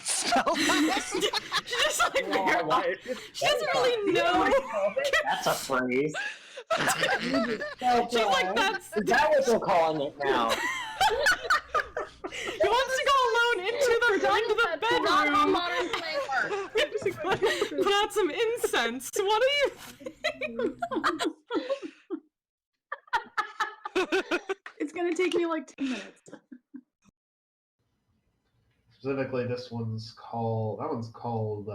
Spell time? She just like very off. She doesn't really know. That's a phrase. She's like, that's. Is that what they're calling it now? He wants to go alone into the bedroom. Not a modern flavor. Put out some incense. What do you think? It's gonna take me like 10 minutes. Specifically, this one's called. That one's called.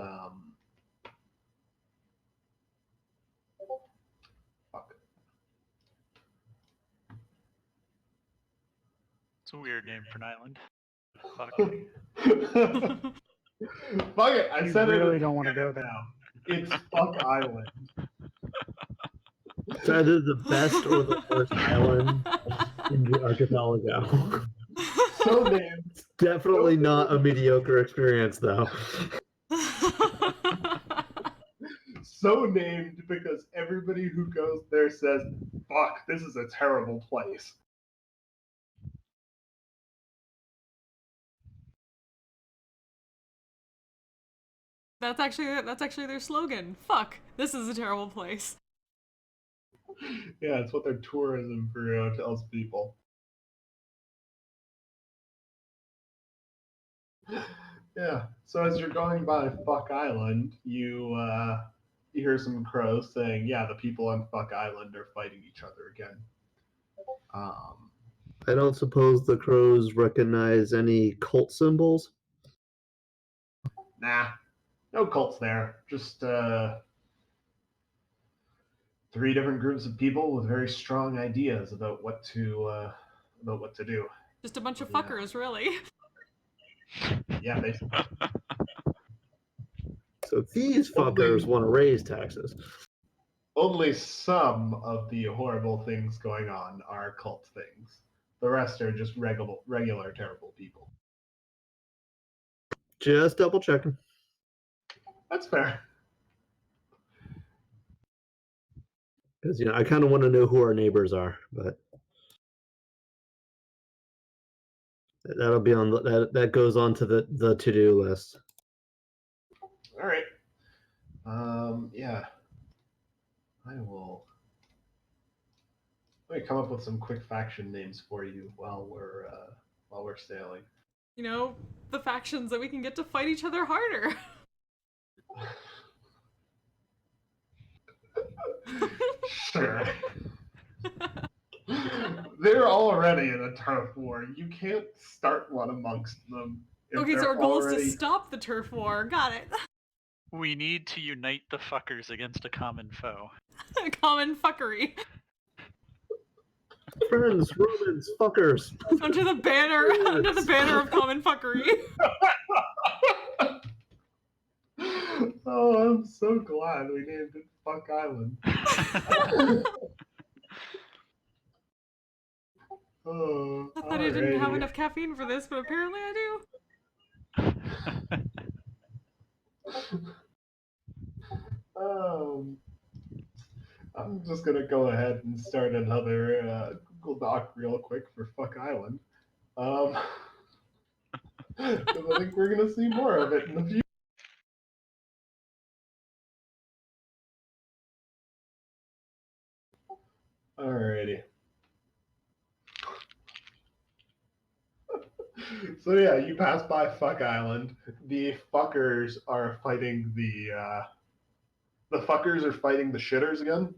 Fuck. a weird name for an island. Fuck. Fuck it, I said really it. don't want to go there. Now. It's Fuck Island. It's either the best or the worst island in the archipelago. So named. It's definitely not a mediocre experience, though. So named because everybody who goes there says, fuck, this is a terrible place. That's actually their slogan. Fuck, this is a terrible place. Yeah, it's what their tourism bureau tells people. Yeah, so as you're going by Fuck Island, you hear some crows saying, yeah, the people on Fuck Island are fighting each other again. I don't suppose the crows recognize any cult symbols? Nah, no cults there. Just 3 different groups of people with very strong ideas about what to do. Just a bunch of fuckers, really. Yeah, basically. So these fuckers want to raise taxes. Only some of the horrible things going on are cult things. The rest are just regular terrible people. Just double checking. That's fair. Because I kind of want to know who our neighbors are, but that'll be on that goes on to the to-do list. All right. Yeah. I will. Let me come up with some quick faction names for you while we're sailing. The factions that we can get to fight each other harder. Sure. They're already in a turf war. You can't start one amongst them. Okay, so our goal is to stop the turf war. Got it. We need to unite the fuckers against a common foe. Common fuckery. Friends, Romans, fuckers. Under the banner of common fuckery. Oh, I'm so glad we named it Fuck Island. Oh, I thought I didn't have enough caffeine for this, but apparently I do. I'm just gonna go ahead and start another Google Doc real quick for Fuck Island. Because I think we're gonna see more of it in the future. Alrighty. So yeah, you pass by Fuck Island. The fuckers are fighting the fuckers are fighting the shitters again.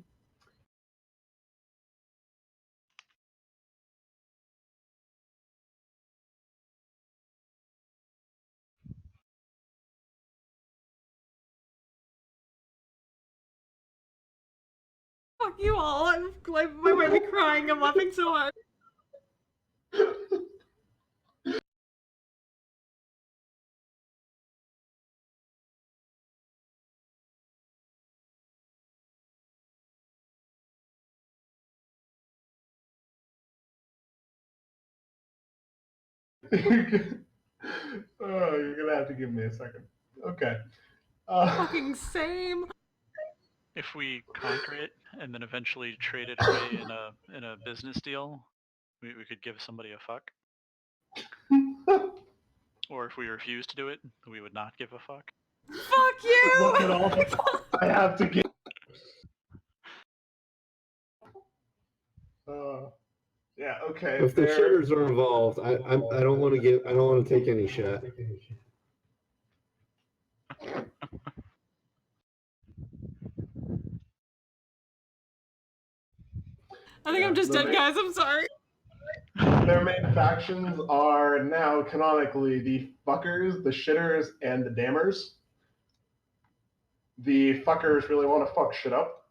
Fuck you all. I might be crying. I'm laughing so hard. Oh, you're gonna have to give me a second. Okay. Fucking same. If we conquer it and then eventually trade it away in a business deal, we could give somebody a fuck. Or if we refuse to do it, we would not give a fuck. Fuck you! Look at all the I have to get. Yeah. Okay. If the shitters are involved, I don't want to take any shit. I think I'm just dead, guys. I'm sorry. Their main factions are now canonically the fuckers, the shitters, and the dammers. The fuckers really want to fuck shit up.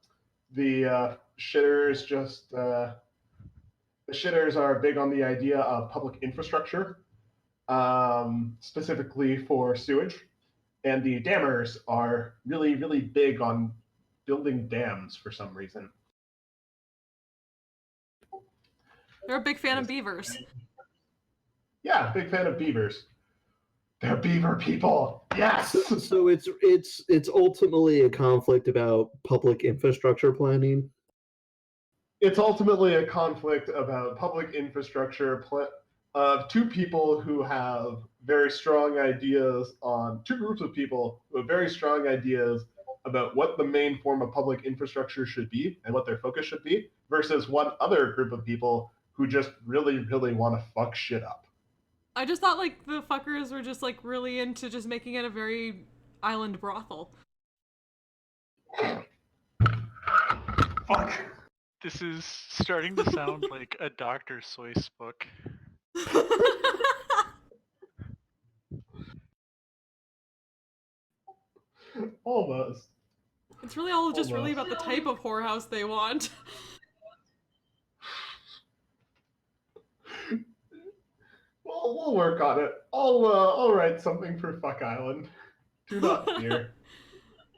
The shitters just The shitters are big on the idea of public infrastructure, specifically for sewage. And the dammers are really, really big on building dams for some reason. They're a big fan of beavers. Yeah, big fan of beavers. They're beaver people. Yes. So it's ultimately a conflict about public infrastructure planning. It's ultimately a conflict about public infrastructure of two people who have very strong ideas on two groups of people who have very strong ideas about what the main form of public infrastructure should be and what their focus should be, versus one other group of people who just really, really want to fuck shit up. I just thought like the fuckers were just like really into just making it a very island brothel. Fuck. This is starting to sound like a Dr. Seuss book. Almost. It's really all just really about the type of whorehouse they want. Well, we'll work on it. I'll write something for Fuck Island. Do not fear.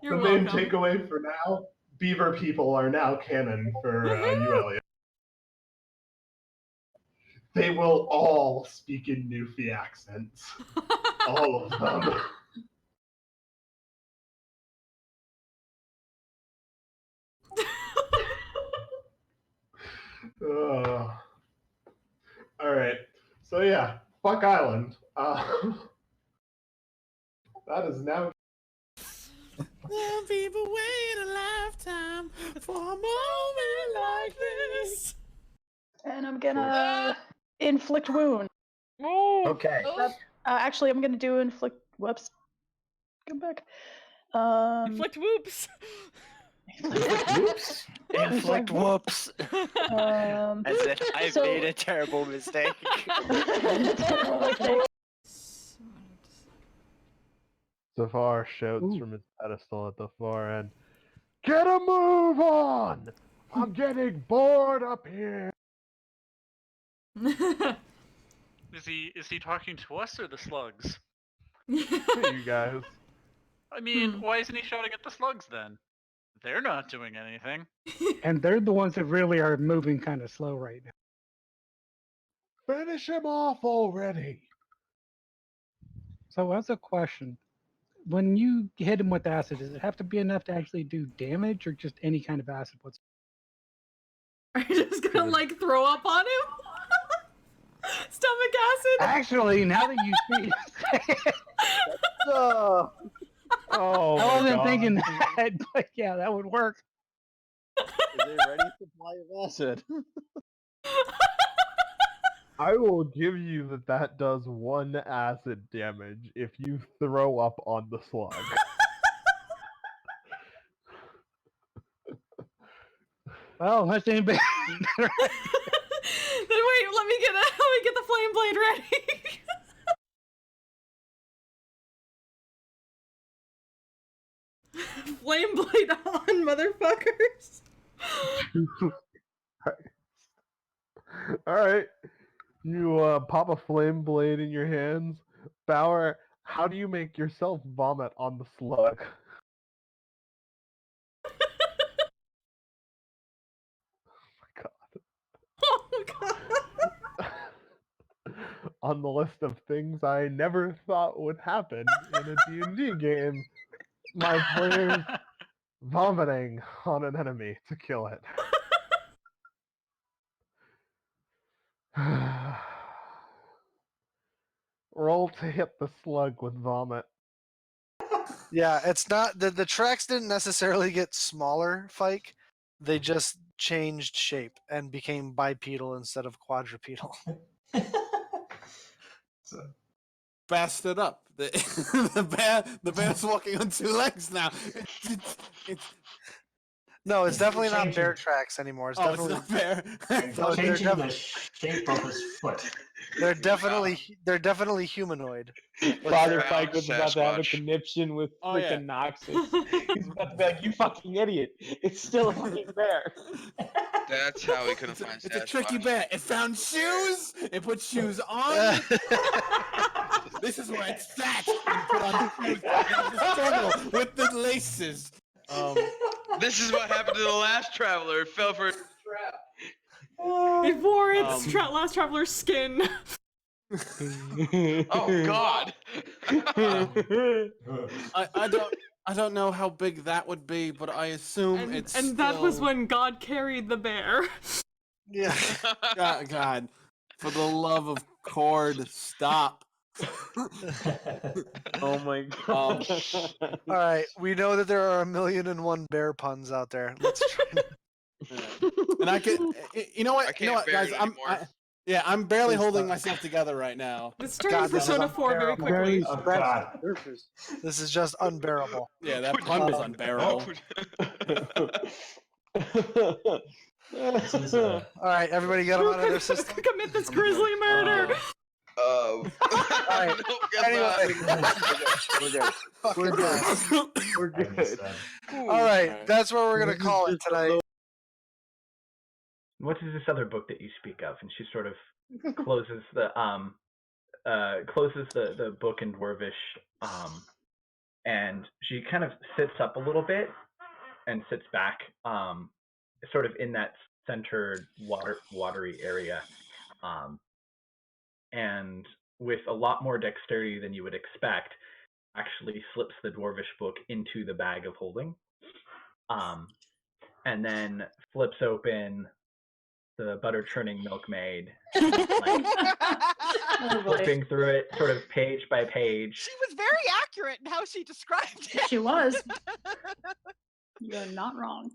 You're the main welcome. takeaway for now: beaver people are now canon for ULEA. They will all speak in Newfie accents. All of them. All right. So yeah, Fuck Island. That is now. Some people wait a lifetime for a moment like this. And I'm gonna inflict wound. Okay. Actually, I'm gonna do inflict. Whoops. Come back. Inflict whoops. Whoops. Inflict whoops. As if I so- made a terrible mistake. Zafar shouts from his pedestal at the far end. Get a move on! I'm getting bored up here. Is he talking to us or the slugs? You guys. I mean, why isn't he shouting at the slugs then? They're not doing anything. And they're the ones that really are moving kind of slow right now. Finish him off already. So as a question, when you hit him with acid, does it have to be enough to actually do damage or just any kind of acid? Are you just gonna like throw up on him? Stomach acid? Actually, now that you see it, Oh, I wasn't God. thinking that, but yeah, that would work. Is a ready supply of acid? I will give you that does 1 acid damage if you throw up on the slug. Well, unless anybody. Then wait, let me get the flame blade ready. Flame blade on, motherfuckers. Alright. You pop a flame blade in your hands. Bauer, how do you make yourself vomit on the slug? Oh god. On the list of things I never thought would happen in a D&D game, my players vomiting on an enemy to kill it. Roll to hit the slug with vomit. Yeah, it's not the tracks didn't necessarily get smaller, Fike. They just changed shape and became bipedal instead of quadrupedal. Fast it up. The bear's walking on 2 legs now. No, it's definitely not bear Changing. tracks anymore. It's Oh, it's definitely not bear. No, they're Changing the shape of his foot. They're definitely humanoid. Father Found Fike was about to have a Sasquatch. conniption with Oh, freaking Noxus. He's about to be like, "You fucking idiot! It's still a fucking bear." That's how we couldn't find It's a Sasquatch. tricky bear. It found shoes. It put shoes on. This is where it sat. And put on shoes. And the struggle with the laces. This is what happened to the last traveler. It fell for a trap. It wore its last traveler's skin. Oh God. I don't know how big that would be, but I assume it's And that was still- when God carried the bear. Yeah. God. For the love of Cord, stop. Oh my god. All right, we know that there are 1,000,001 bear puns out there. Let's try. And I can, you know what, bear guys, it I'm barely holding myself together right now. It's turning Persona 4 very quickly. Oh, God. This is just unbearable. Yeah, that pun was unbearable. All right, everybody get them out of their system. Commit this grisly murder. All right. Anyway, We're good. We're good. all right, that's where we're gonna call it tonight. What is this other book that you speak of? And she sort of closes the book in Dwarvish, and she kind of sits up a little bit and sits back, sort of in that centered watery area, and with a lot more dexterity than you would expect, actually slips the Dwarvish book into the bag of holding, and then flips open the butter churning milkmaid, like, flipping through it sort of page by page. She was very accurate in how she described it. She was. You're not wrong.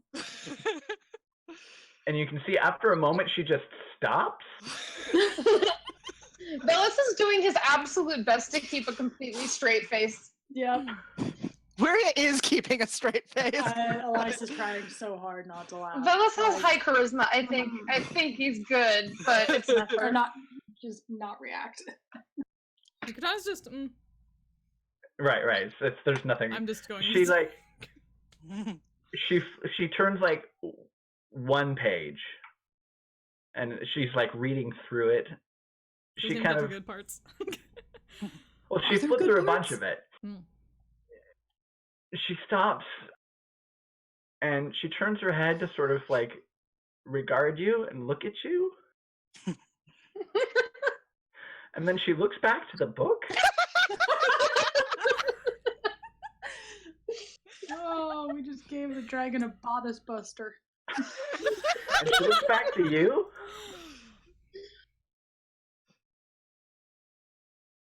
And you can see after a moment she just stops. Bellis is doing his absolute best to keep a completely straight face. Yep. Maria is keeping a straight face. Elias is trying so hard not to laugh. Bellis has high charisma. I think he's good, but it's never. Or not, just not react. Katana's just. Right. There's nothing. I'm just going. She like. She turns like one page, and she's like reading through it. She kind of. Good parts. Well, she flipped through a bunch of it. She stops, and she turns her head to sort of like regard you and look at you. And then she looks back to the book. Oh, we just gave the dragon a bodice buster. And she looks back to you.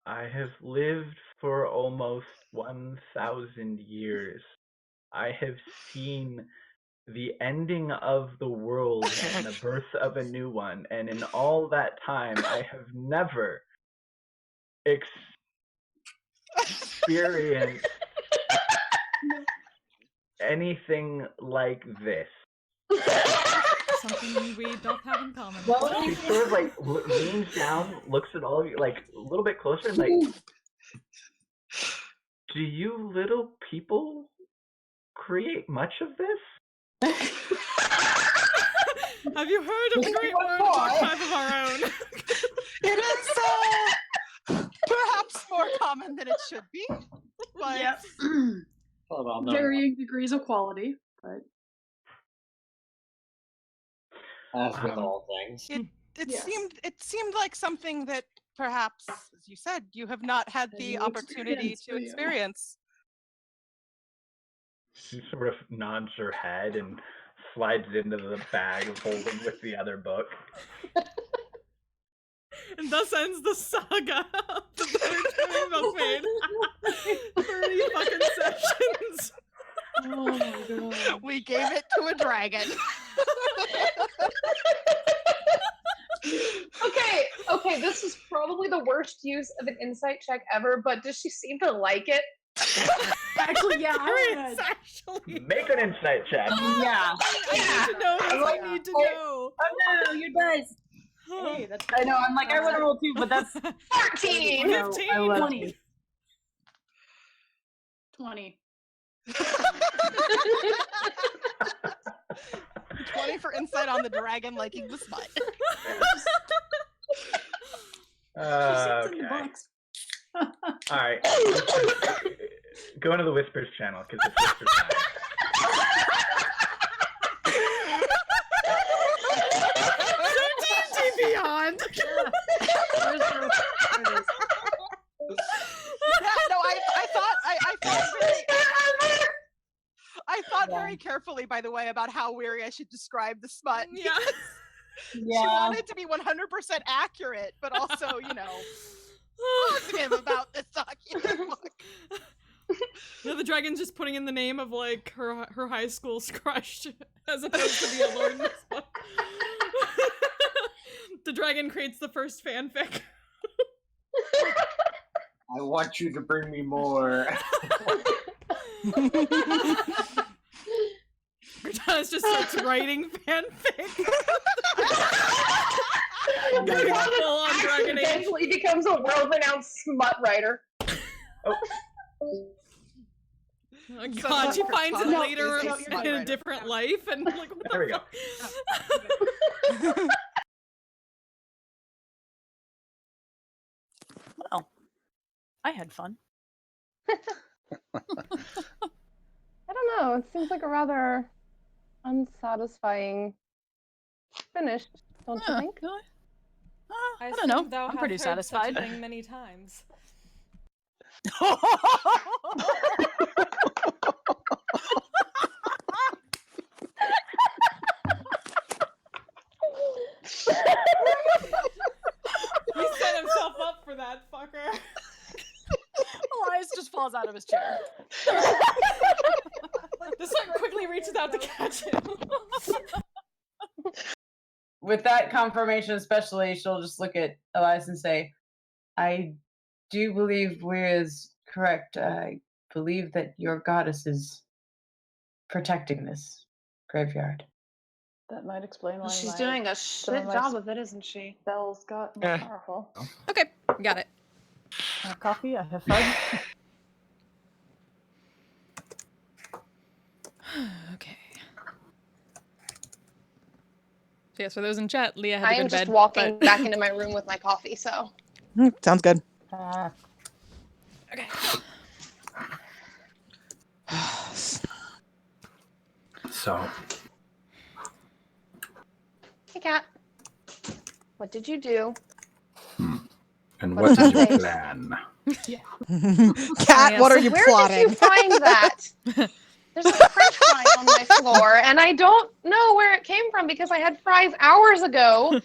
I have lived for almost 1,000 years. I have seen the ending of the world and the birth of a new one, and in all that time, I have never experienced anything like this. Something we both have in common. She sort of like leans down, looks at all of you like a little bit closer, and like, do you little people create much of this? Have you heard of the great word archive of our own? It is perhaps more common than it should be. But Yep. Varying degrees of quality, but as with all things. it seemed like something that perhaps, as you said, you have not had the opportunity to experience. She sort of nods her head and slides into the bag of holding with the other book. And thus ends the saga of the Butter Milkmaid. 30 fucking sessions. Oh my god. We gave it to a dragon. Okay, this is probably the worst use of an insight check ever, but does she seem to like it? Actually, yeah, I would. Actually. Make an insight check. Yeah. I need to know. I need to know. Oh no, you guys. Hey, that's I know. I'm like, I want to roll 2, but that's 14. 20. 20. 20 for insight on the dragon liking the smut. Okay. All right. Go into the whispers channel because it's whispers time. So D&D Beyond. I thought very carefully, by the way, about how weary I should describe the smut. Yeah. She wanted to be 100% accurate, but also, positive about this document. No, the dragon's just putting in the name of like her high school's crush as opposed to the Lord in this book. The dragon creates the first fanfic. I want you to bring me more. Cortana's just starts writing fanfic. Full on Dragon Age. Eventually becomes a world-renowned smut writer. Oh God, she finds it later in a different life, and like, what there we the go. Well, I had fun. I don't know. It seems like a rather unsatisfying finish, don't you think? I don't know. I'm pretty satisfied. Many times. He set himself up for that fucker. Elias just falls out of his chair. This one quickly reaches out to catch him. With that confirmation especially, she'll just look at Elias and say, I do believe Weir is correct. I believe that your goddess is protecting this graveyard. That might explain why She's my- doing a some of shit my job of it, isn't she? Spells got more powerful. Okay, got it. I have coffee. I have fun. Okay. So yeah, for those in chat, Leah had I to go am to just bed. walking back into my room with my coffee, so. Sounds good. Okay. So, Hey, Kat. What did you do? and What what did is your you plan? Kat, what are you Where plotting? did you find that? There's a French fry on my floor, and I don't know where it came from because I had fries hours ago,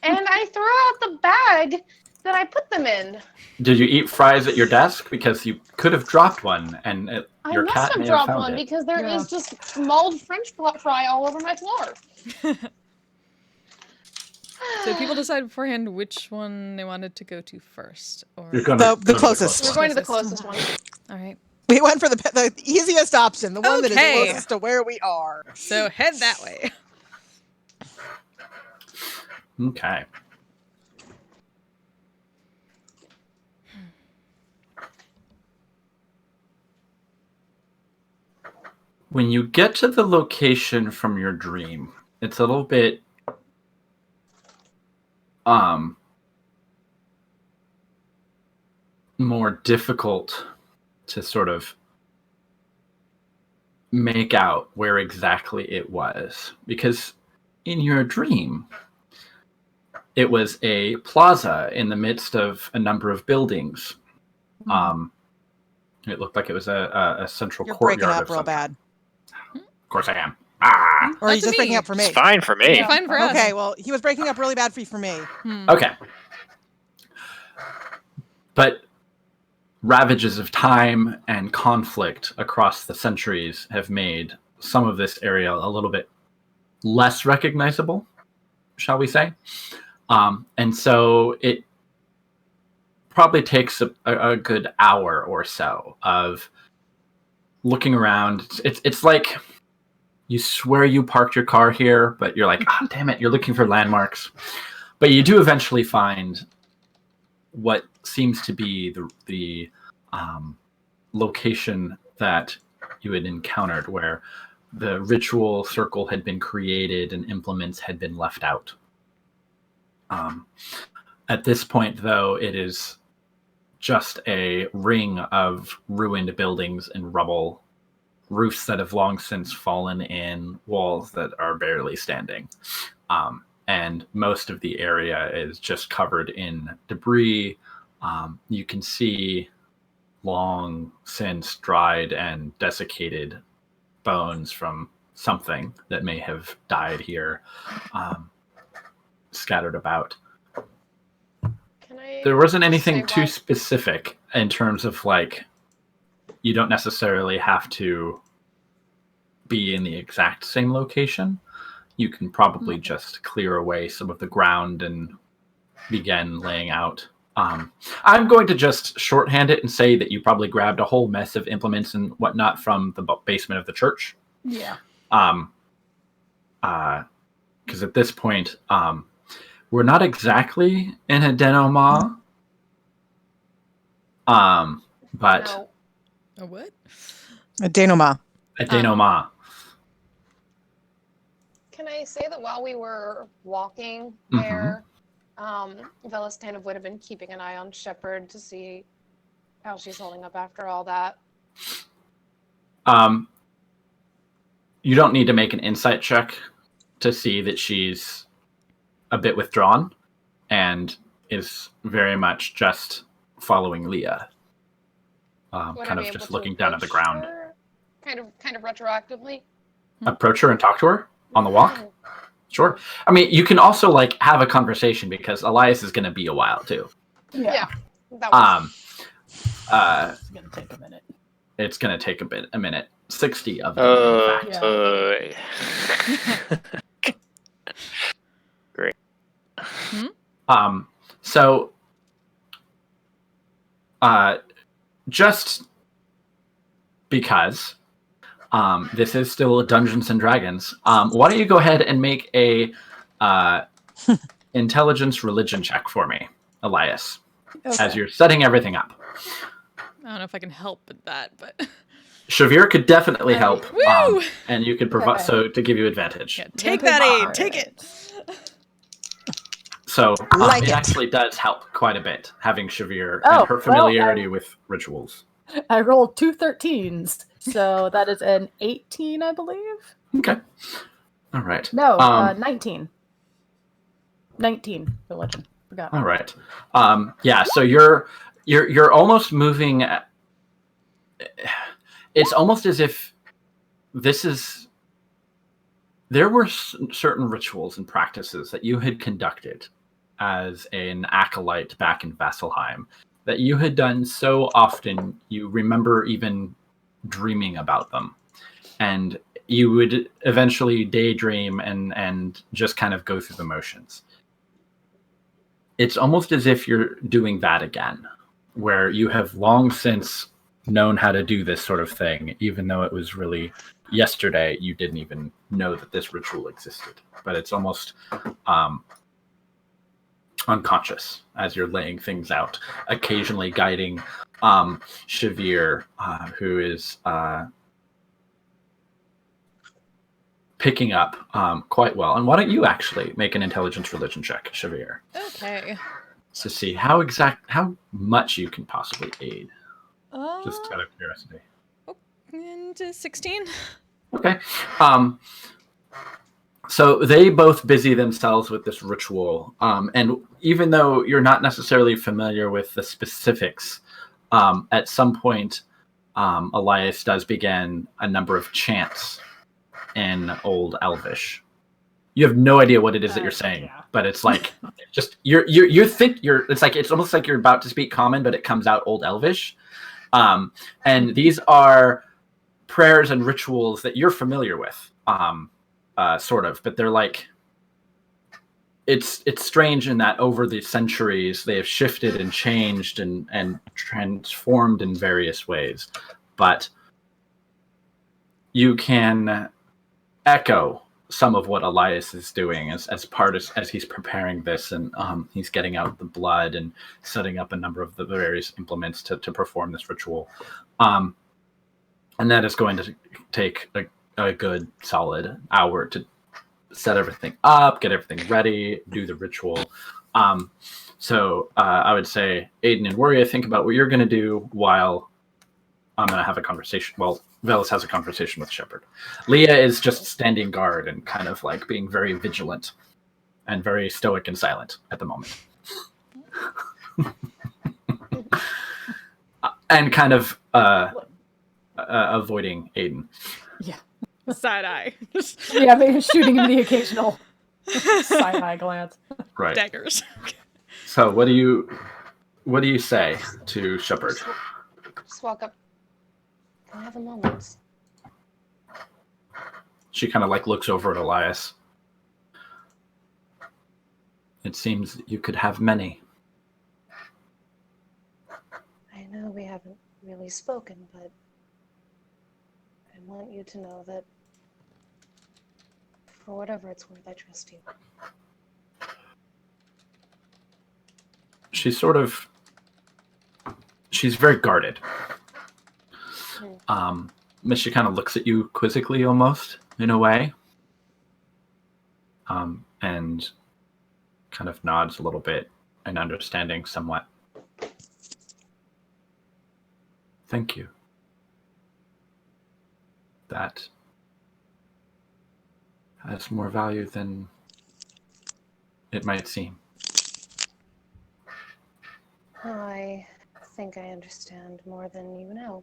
and I threw out the bag that I put them in. Did you eat fries at your desk? Because you could have dropped one, and I your must cat have may have dropped found one it. because there is just mulled French fry all over my floor. So people decide beforehand which one they wanted to go to first, or You're gonna The closest. We're going to the closest one. All right. We went for the easiest option, the one that is Okay. closest to where we are. So head that way. Okay. When you get to the location from your dream, it's a little bit more difficult to sort of make out where exactly it was, because in your dream it was a plaza in the midst of a number of buildings. It looked like it was a central You're courtyard. breaking up of real some bad. kind. Of course I am. Ah. Or are you just breaking up for me? It's fine for me. Yeah. Fine for us. Okay, well, he was breaking up really bad for me. Okay. But ravages of time and conflict across the centuries have made some of this area a little bit less recognizable, shall we say. And so it probably takes a good hour or so of looking around. It's like you swear you parked your car here, but you're like, damn it, you're looking for landmarks. But you do eventually find what seems to be the location that you had encountered, where the ritual circle had been created and implements had been left out. At this point, though, it is just a ring of ruined buildings and rubble, roofs that have long since fallen in, walls that are barely standing. And most of the area is just covered in debris. You can see long since dried and desiccated bones from something that may have died here, scattered about. There wasn't anything too specific in terms of like, you don't necessarily have to be in the exact same location. You can probably just clear away some of the ground and begin laying out. I'm going to just shorthand it and say that you probably grabbed a whole mess of implements and whatnot from the basement of the church. Yeah. Because at this point, we're not exactly in a denouement. But A what? A denouement. A denouement. Can I say that while we were walking there, Velastanov would have been keeping an eye on Shepard to see how she's holding up after all that? You don't need to make an insight check to see that she's a bit withdrawn and is very much just following Leah. Kind of just looking down at the ground. Kind of retroactively? Approach her and talk to her on the walk? Sure. I mean, you can also like have a conversation because Elias is going to be a while too. Yeah. That was... it's going to take a minute. It's going to take a minute. 60 of them, in fact. Great. So, just because this is still Dungeons and Dragons, why don't you go ahead and make a intelligence religion check for me, Elias, as you're setting everything up. I don't know if I can help with that, but Shavir could definitely help, Woo! and you could provide to give you advantage. Yeah, take that aid, take it. So Like it it. actually does help quite a bit having Shavir Oh, and her well, familiarity with rituals. I rolled 2 13s, so that is an 18, I believe. Okay. All right. No, 19. 19 religion. Forgot. All right. Yeah. So you're almost moving. It's almost as if there were certain rituals and practices that you had conducted as an acolyte back in Vasselheim that you had done so often you remember even dreaming about them, and you would eventually daydream and just kind of go through the motions. It's almost as if you're doing that again, where you have long since known how to do this sort of thing, even though it was really yesterday you didn't even know that this ritual existed. But it's almost unconscious as you're laying things out, occasionally guiding Shavir, who is picking up quite well. And why don't you actually make an intelligence religion check, Shavir? Okay. To see how much you can possibly aid. Just out of curiosity. Into 16. Okay. So they both busy themselves with this ritual. And even though you're not necessarily familiar with the specifics, at some point, Elias does begin a number of chants in Old Elvish. You have no idea what it is that you're saying, but it's like just it's almost like you're about to speak Common, but it comes out Old Elvish. And these are prayers and rituals that you're familiar with, sort of, but they're like, it's strange in that over the centuries they have shifted and changed and transformed in various ways, but you can echo some of what Elias is doing as he's preparing this, and he's getting out the blood and setting up a number of the various implements to perform this ritual. And that is going to take a good solid hour to set everything up, get everything ready, do the ritual. So I would say, Aiden and Worry, think about what you're going to do while I'm going to have a conversation. Well, Velis has a conversation with Shepard. Leah is just standing guard and kind of like being very vigilant and very stoic and silent at the moment. And kind of avoiding Aiden. Yeah. Side eye. Yeah, maybe shooting him the occasional side eye glance. Right. Daggers. So what do you say to Shepard? Just walk up. Can I have a moment? She kind of like looks over at Elias. It seems you could have many. I know we haven't really spoken, but I want you to know that for whatever it's worth, I trust you. She's very guarded. But she kind of looks at you quizzically almost, in a way. And kind of nods a little bit and understanding somewhat. Thank you. That has more value than it might seem. I think I understand more than you know.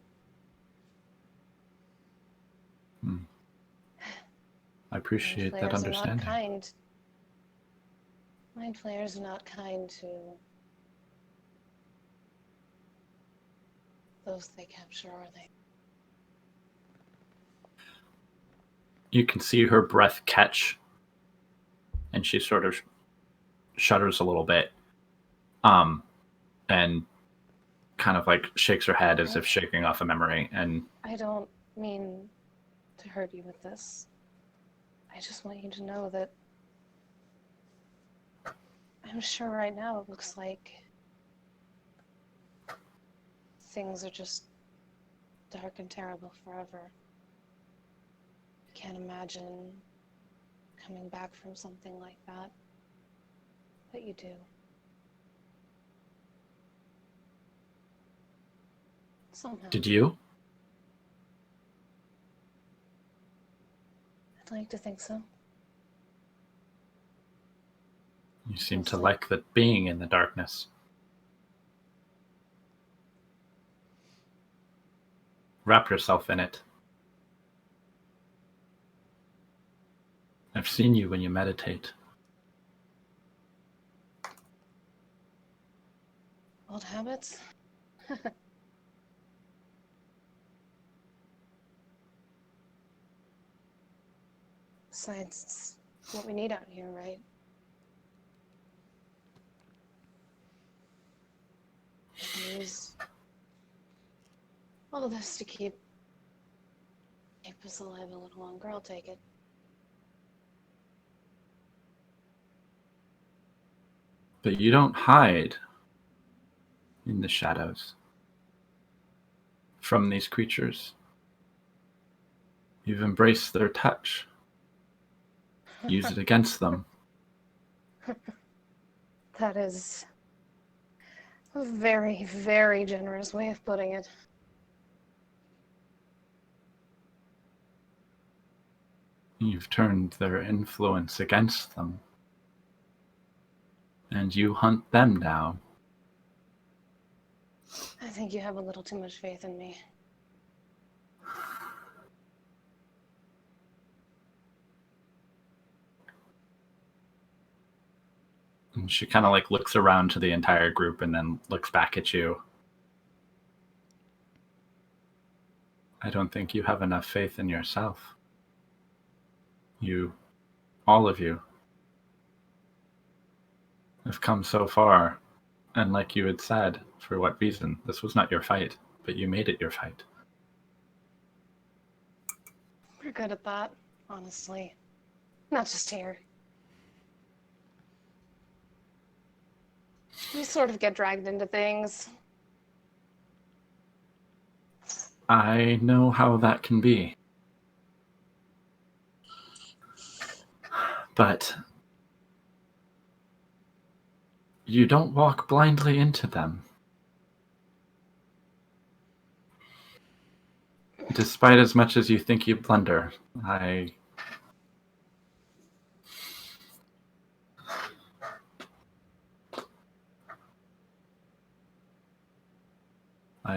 I appreciate that understanding. Mind flayers are not kind to those they capture, are they? You can see her breath catch, and she sort of shudders a little bit, and kind of like shakes her head as if shaking off a memory. And I don't mean to hurt you with this. I just want you to know that I'm sure right now it looks like things are just dark and terrible forever. I can't imagine coming back from something like that, but you do. Somehow. Did you? I'd like to think so. You seem to like the being in the darkness. Wrap yourself in it. I've seen you when you meditate. Old habits? Besides, it's what we need out here, right? Use all of this to keep us alive a little longer. I'll take it. But you don't hide in the shadows from these creatures. You've embraced their touch. Use it against them. That is a very, very generous way of putting it. You've turned their influence against them. And you hunt them now. I think you have a little too much faith in me. And she kind of like looks around to the entire group and then looks back at you. I don't think you have enough faith in yourself. You, all of you, have come so far. And like you had said, for what reason? This was not your fight, but you made it your fight. We're good at that, honestly. Not just here. We sort of get dragged into things. I know how that can be. But you don't walk blindly into them. Despite as much as you think you blunder, I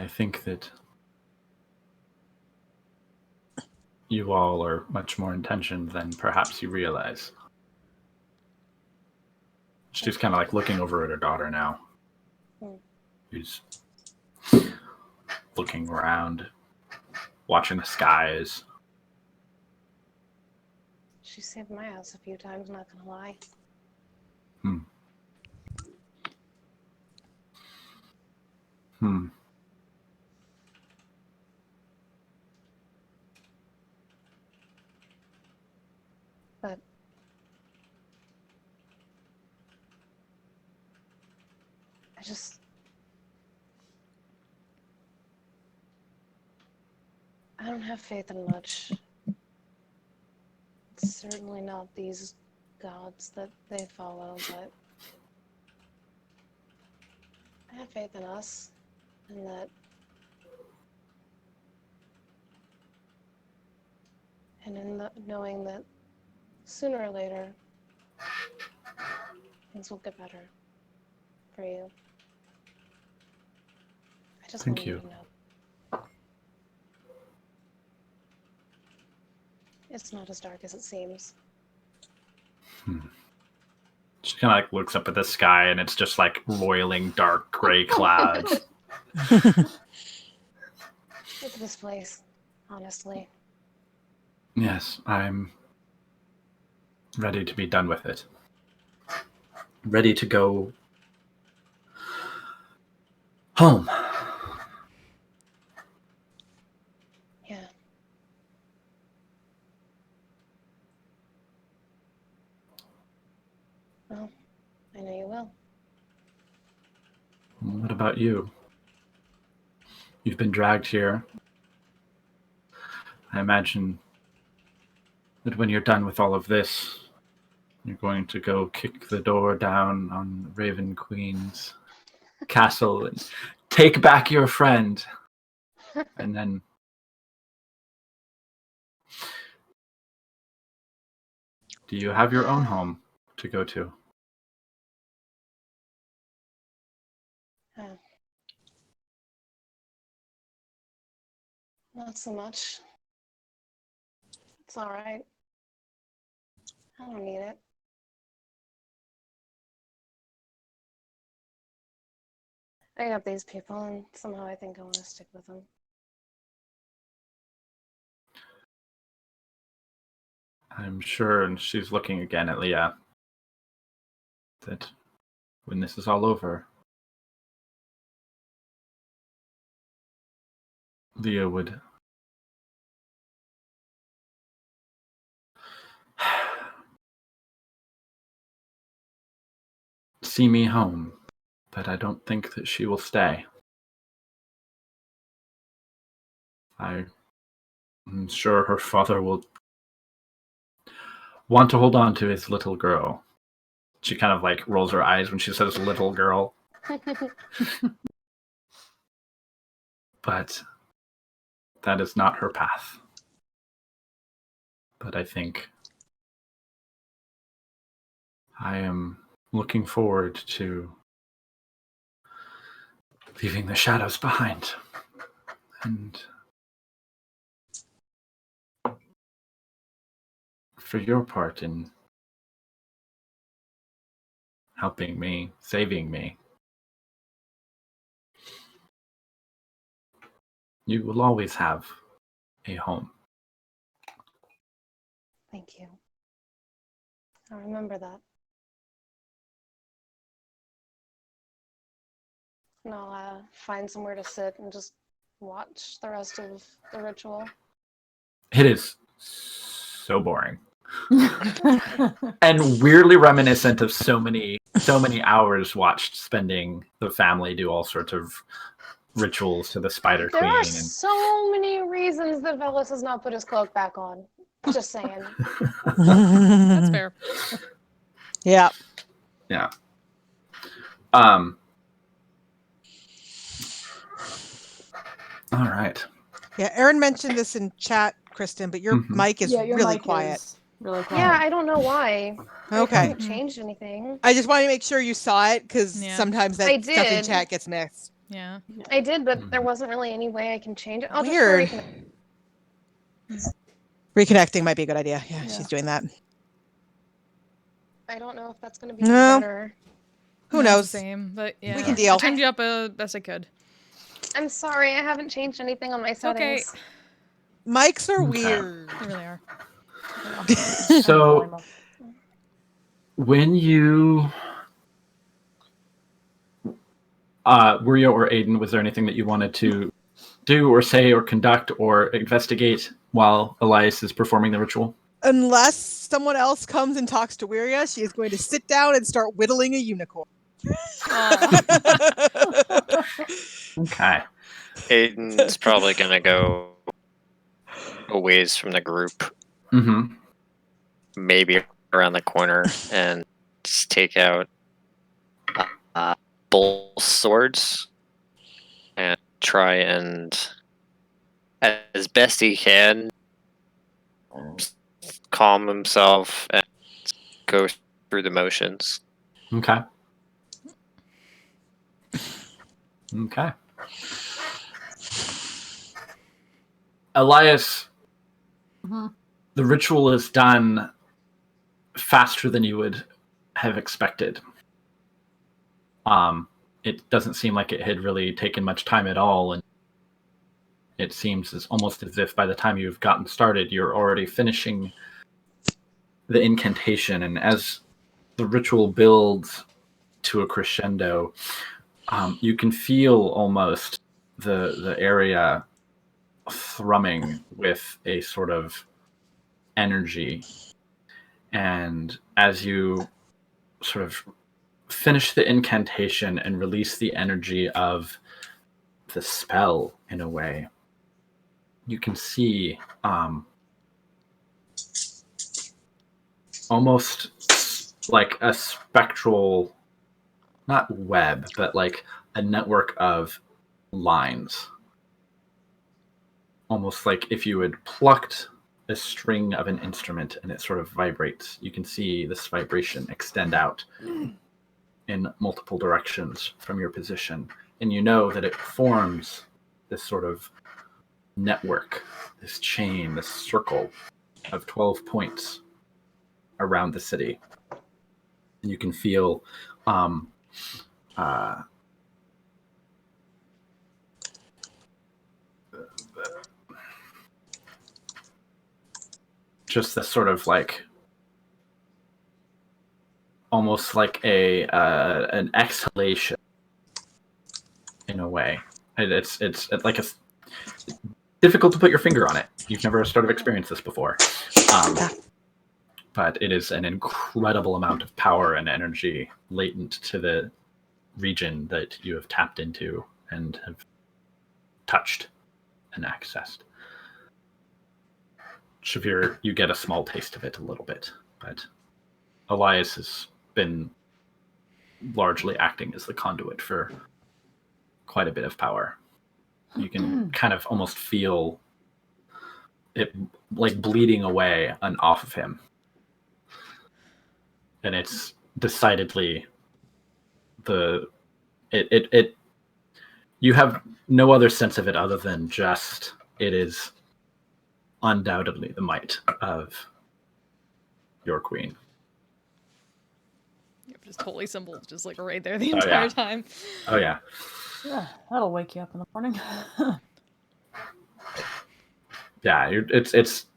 think that you all are much more intentioned than perhaps you realize. She's kind of like looking over at her daughter now, who's looking around, watching the skies. She saved my ass a few times, not gonna lie. But I don't have faith in much. It's certainly not these gods that they follow, but I have faith in us, and that and in the knowing that sooner or later things will get better for you. I just Thank want you you. to know. It's not as dark as it seems. She kind of like looks up at the sky, and it's just like roiling dark gray clouds. Look at this place, honestly. Yes, I'm ready to be done with it. Ready to go home. Yeah. Well, I know you will. What about you? You've been dragged here. I imagine that when you're done with all of this, you're going to go kick the door down on Raven Queen's castle and take back your friend. And then do you have your own home to go to? Not so much. It's all right. I don't need it. I got these people, and somehow I think I want to stick with them. I'm sure, and she's looking again at Leah, that when this is all over, Leah would see me home, but I don't think that she will stay. I'm sure her father will want to hold on to his little girl. She kind of like rolls her eyes when she says little girl. But that is not her path. But I think I am looking forward to leaving the shadows behind. And for your part in helping me, saving me, you will always have a home. Thank you. I'll remember that. And I'll find somewhere to sit and just watch the rest of the ritual. It is so boring. And weirdly reminiscent of so many hours watched spending the family do all sorts of rituals to the Spider There Queen. are And so many reasons that Velas has not put his cloak back on. Just saying. That's fair. Yeah. Yeah. All right. Yeah, Aaron mentioned this in chat, Kristen, but your mic is your really mic quiet. is really quiet. Yeah, I don't know why. Okay. I haven't changed anything. I just wanted to make sure you saw it because sometimes I that stuff in did. chat gets mixed. Yeah. I did, but there wasn't really any way I can change it. I'll Weird. just reconnect. Reconnecting might be a good idea. Yeah, she's doing that. I don't know if that's going to be any No. better. Who Mine's knows? the same, but yeah. We can deal. I turned you up best I could. I'm sorry, I haven't changed anything on my settings. Okay. Mics are weird. They really are. So when you Wurio or Aiden, was there anything that you wanted to do or say or conduct or investigate while Elias is performing the ritual? Unless someone else comes and talks to Wiria, she is going to sit down and start whittling a unicorn. Okay. Aiden's probably gonna go a ways from the group. Mm-hmm. Maybe around the corner and just take out both swords and try and, as best he can, calm himself and go through the motions. Okay. Okay. Elias, the ritual is done faster than you would have expected. It doesn't seem like it had really taken much time at all, and it seems almost as if by the time you've gotten started, you're already finishing the incantation. And as the ritual builds to a crescendo, you can feel almost the area thrumming with a sort of energy. And as you sort of finish the incantation and release the energy of the spell in a way, you can see almost like a spectral, not web, but like a network of lines. Almost like if you had plucked a string of an instrument and it sort of vibrates, you can see this vibration extend out in multiple directions from your position. And you know that it forms this sort of network, this chain, this circle of 12 points around the city. And you can feel just this sort of like almost like an exhalation in a way. It's like it's difficult to put your finger on it. You've never sort of experienced this before. But it is an incredible amount of power and energy latent to the region that you have tapped into and have touched and accessed. Shavir, you get a small taste of it a little bit, but Elias has been largely acting as the conduit for quite a bit of power. You can kind of almost feel it like bleeding away and off of him. And it's decidedly you have no other sense of it other than just it is undoubtedly the might of your queen. Yep, just holy symbols, just like right there the Oh, entire yeah. time. Oh yeah. Yeah, that'll wake you up in the morning. Yeah, it's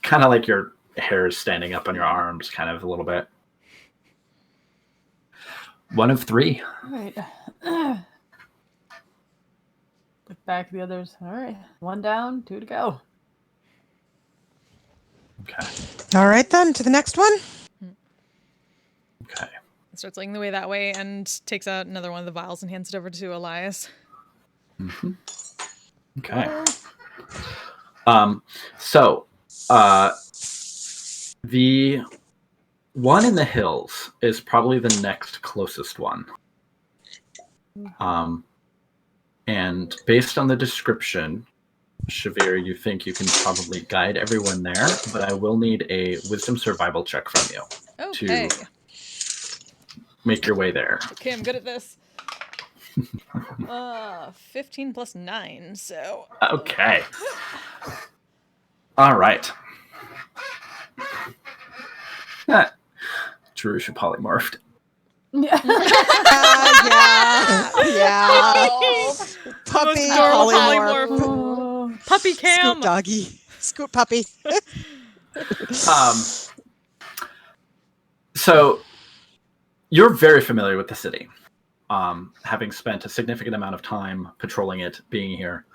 kind of like your hair is standing up on your arms, kind of a little bit. One of three. All right. Look back at the others. All right. 1 down, 2 to go. Okay. All right, then, to the next one. Okay. Starts leading the way that way and takes out another one of the vials and hands it over to Elias. Mm-hmm. Okay. So, the one in the hills is probably the next closest one. And based on the description, Shavir, you think you can probably guide everyone there, but I will need a wisdom survival check from you Okay. to make your way there. Okay, I'm good at this. 15 plus 9, so... Okay. All right. Jerusha polymorphed. Yeah. Puppy polymorph. Puppy cam. Scoot doggy. Scoot puppy. So you're very familiar with the city, having spent a significant amount of time patrolling it, being here.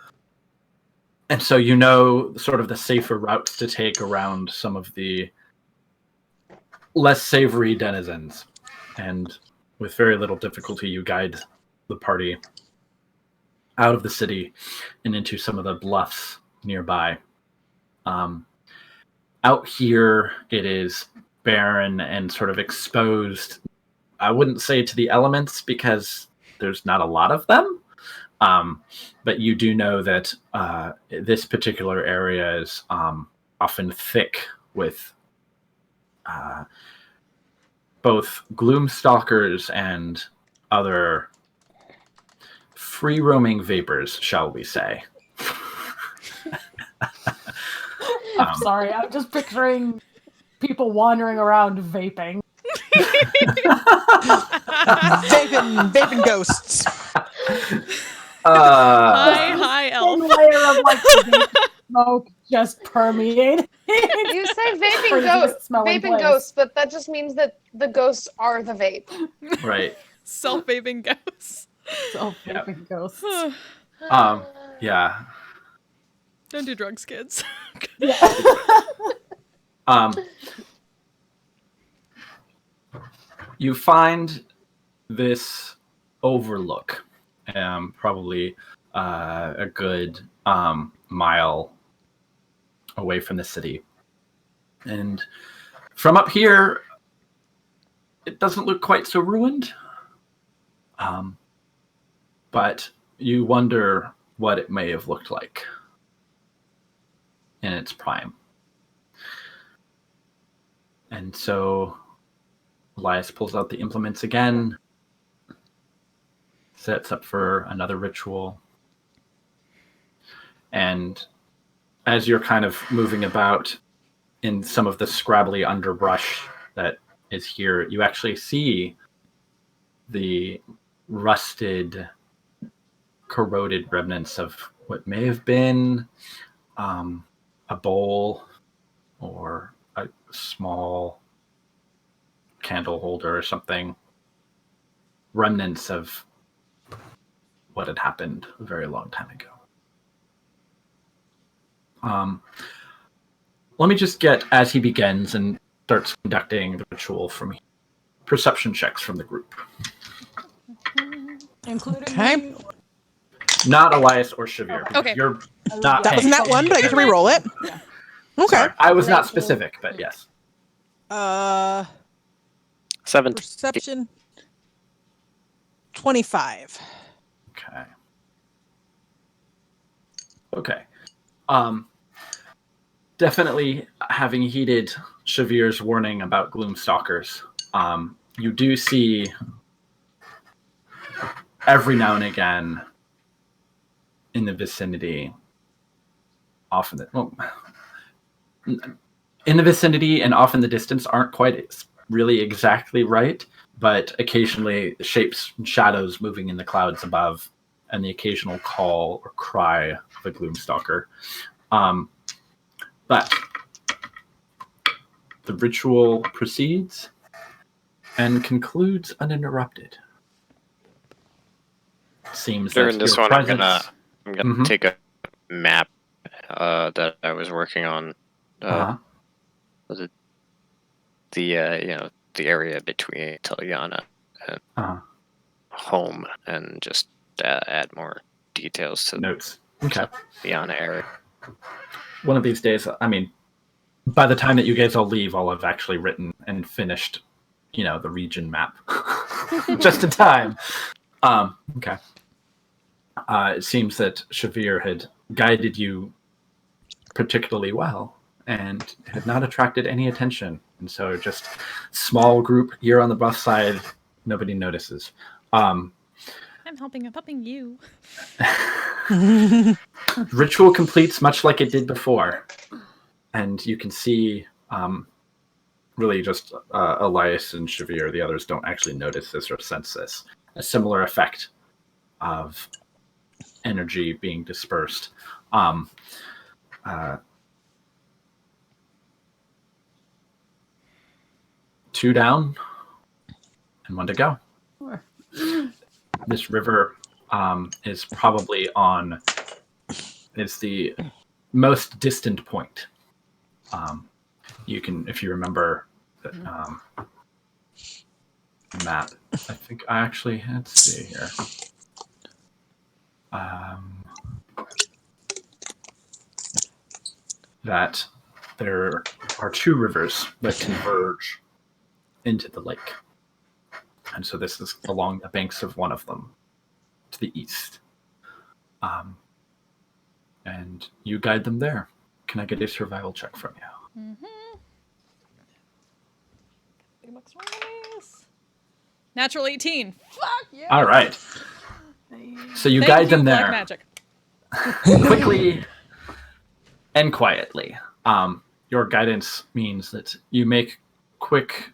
And so you know sort of the safer routes to take around some of the less savory denizens. And with very little difficulty, you guide the party out of the city and into some of the bluffs nearby. Out here, it is barren and sort of exposed. I wouldn't say to the elements because there's not a lot of them. But you do know that this particular area is often thick with both gloomstalkers and other free-roaming vapors, shall we say. I'm sorry, I'm just picturing people wandering around vaping. Vaping ghosts. Hi, elf. Thin layer of like vape smoke just permeating. You say vaping ghosts, but that just means that the ghosts are the vape. Right. Self-vaping ghosts. Self-vaping ghosts. Yeah. Don't do drugs, kids. You find this overlook, probably a good mile away from the city. And from up here, it doesn't look quite so ruined. But you wonder what it may have looked like in its prime. And so Elias pulls out the implements again, sets up for another ritual. And as you're kind of moving about in some of the scrabbly underbrush that is here, you actually see the rusted, corroded remnants of what may have been a bowl or a small candle holder or something. Remnants of what had happened a very long time ago. Let me just get, as he begins and starts conducting the ritual from here, perception checks from the group. Including me. Not Elias or Shavir. Because Okay. You're not That wasn't that one, but I get to re-roll it. Yeah. Okay. Sorry, I was not specific, but yes. 7. Perception. 25. Okay. Definitely having heeded Shavir's warning about gloomstalkers, you do see every now and again in the vicinity, in the vicinity and off in the distance aren't quite really exactly right, but occasionally shapes and shadows moving in the clouds above, and the occasional call or cry of a gloomstalker. But the ritual proceeds and concludes uninterrupted. Seems During that this your one, I'm presence... gonna take a map that I was working on. the the area between Taliana and home, and just add more details to notes. Okay. Taliana area. One of these days, I mean, by the time that you guys all leave, I'll have actually written and finished, the region map, just in time. Okay. It seems that Shavir had guided you particularly well and had not attracted any attention. And so just small group, you're on the bus side, nobody notices. I'm helping you. Ritual completes much like it did before. And you can see really just Elias and Shavir, the others don't actually notice this or sense this. A similar effect of energy being dispersed. 2 down and 1 to go. This river is probably is the most distant point. You can, if you remember the map, I think I actually, let's see here. That there are 2 rivers that converge into the lake. And so this is along the banks of one of them to the east. And you guide them there. Can I get a survival check from you? Natural 18. Fuck yeah. All right. So you guide them there. Black magic. Quickly and quietly. Your guidance means that you make quick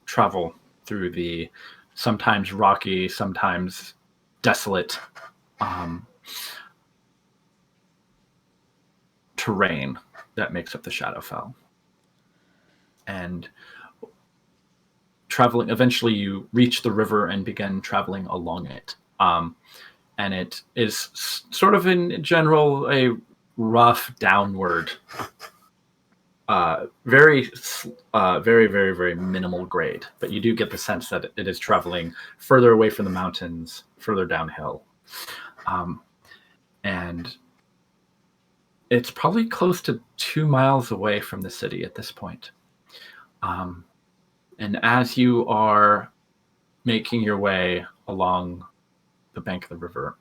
travel through the sometimes rocky, sometimes desolate terrain that makes up the Shadowfell. And traveling, eventually you reach the river and begin traveling along it. And it is sort of in general a rough downward, very, very, very minimal grade. But you do get the sense that it is traveling further away from the mountains, further downhill. And it's probably close to 2 miles away from the city at this point. And as you are making your way along the bank of the river,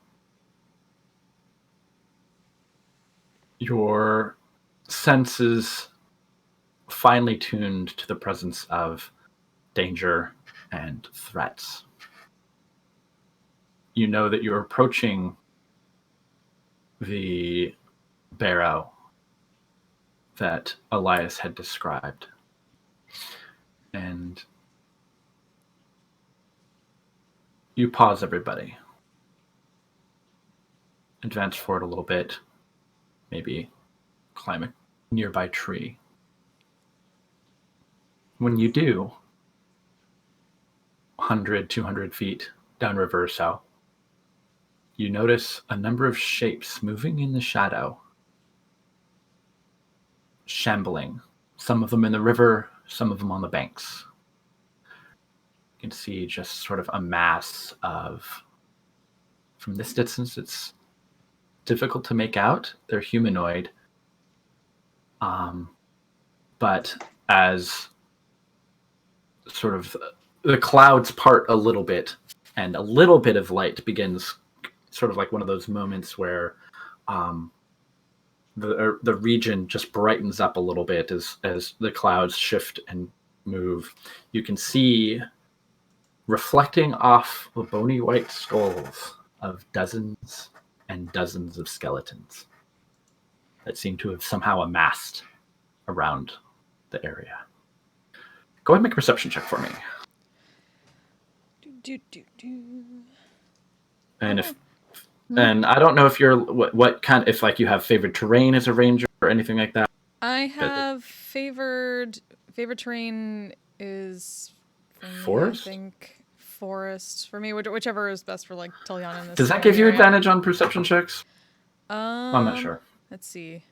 your senses finely tuned to the presence of danger and threats. You know that you're approaching the barrow that Elias had described. And you pause, everybody. Advance forward a little bit. Maybe climb a nearby tree. When you do, 100, 200 feet downriver or so, you notice a number of shapes moving in the shadow, shambling. Some of them in the river, some of them on the banks. You can see just sort of a mass of, from this distance, it's difficult to make out. They're humanoid. But as sort of the clouds part a little bit and a little bit of light begins, sort of like one of those moments where the region just brightens up a little bit as the clouds shift and move. You can see reflecting off the bony white skulls of dozens and dozens of skeletons that seem to have somehow amassed around the area. Go ahead and make a perception check for me. And I don't know if you're what kind, if like you have favored terrain as a ranger or anything like that. I have favored terrain is for me, forest. I think forest for me, whichever is best for like Taliana in this. Does that give you area. advantage on perception checks? I'm not sure. Let's see.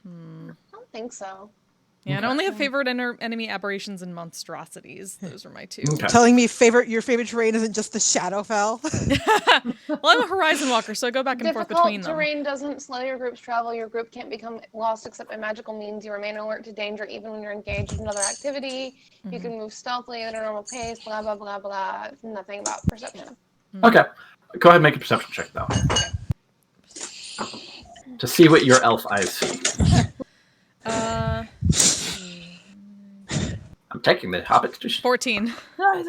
I don't think so. Yeah, and I only have favorite enemy aberrations and monstrosities. Those are my 2. Telling me your favorite terrain isn't just the Shadowfell? Well, I'm a Horizon Walker, so I go back and forth between Difficult them. terrain doesn't slow your group's travel. Your group can't become lost except by magical means. You remain alert to danger even when you're engaged in another activity. You can move stealthily at a normal pace, blah, blah, blah, blah. Nothing about perception. Okay. Go ahead and make a perception check, though. To see what your elf eyes see. I'm taking the Hobbit tradition. 14.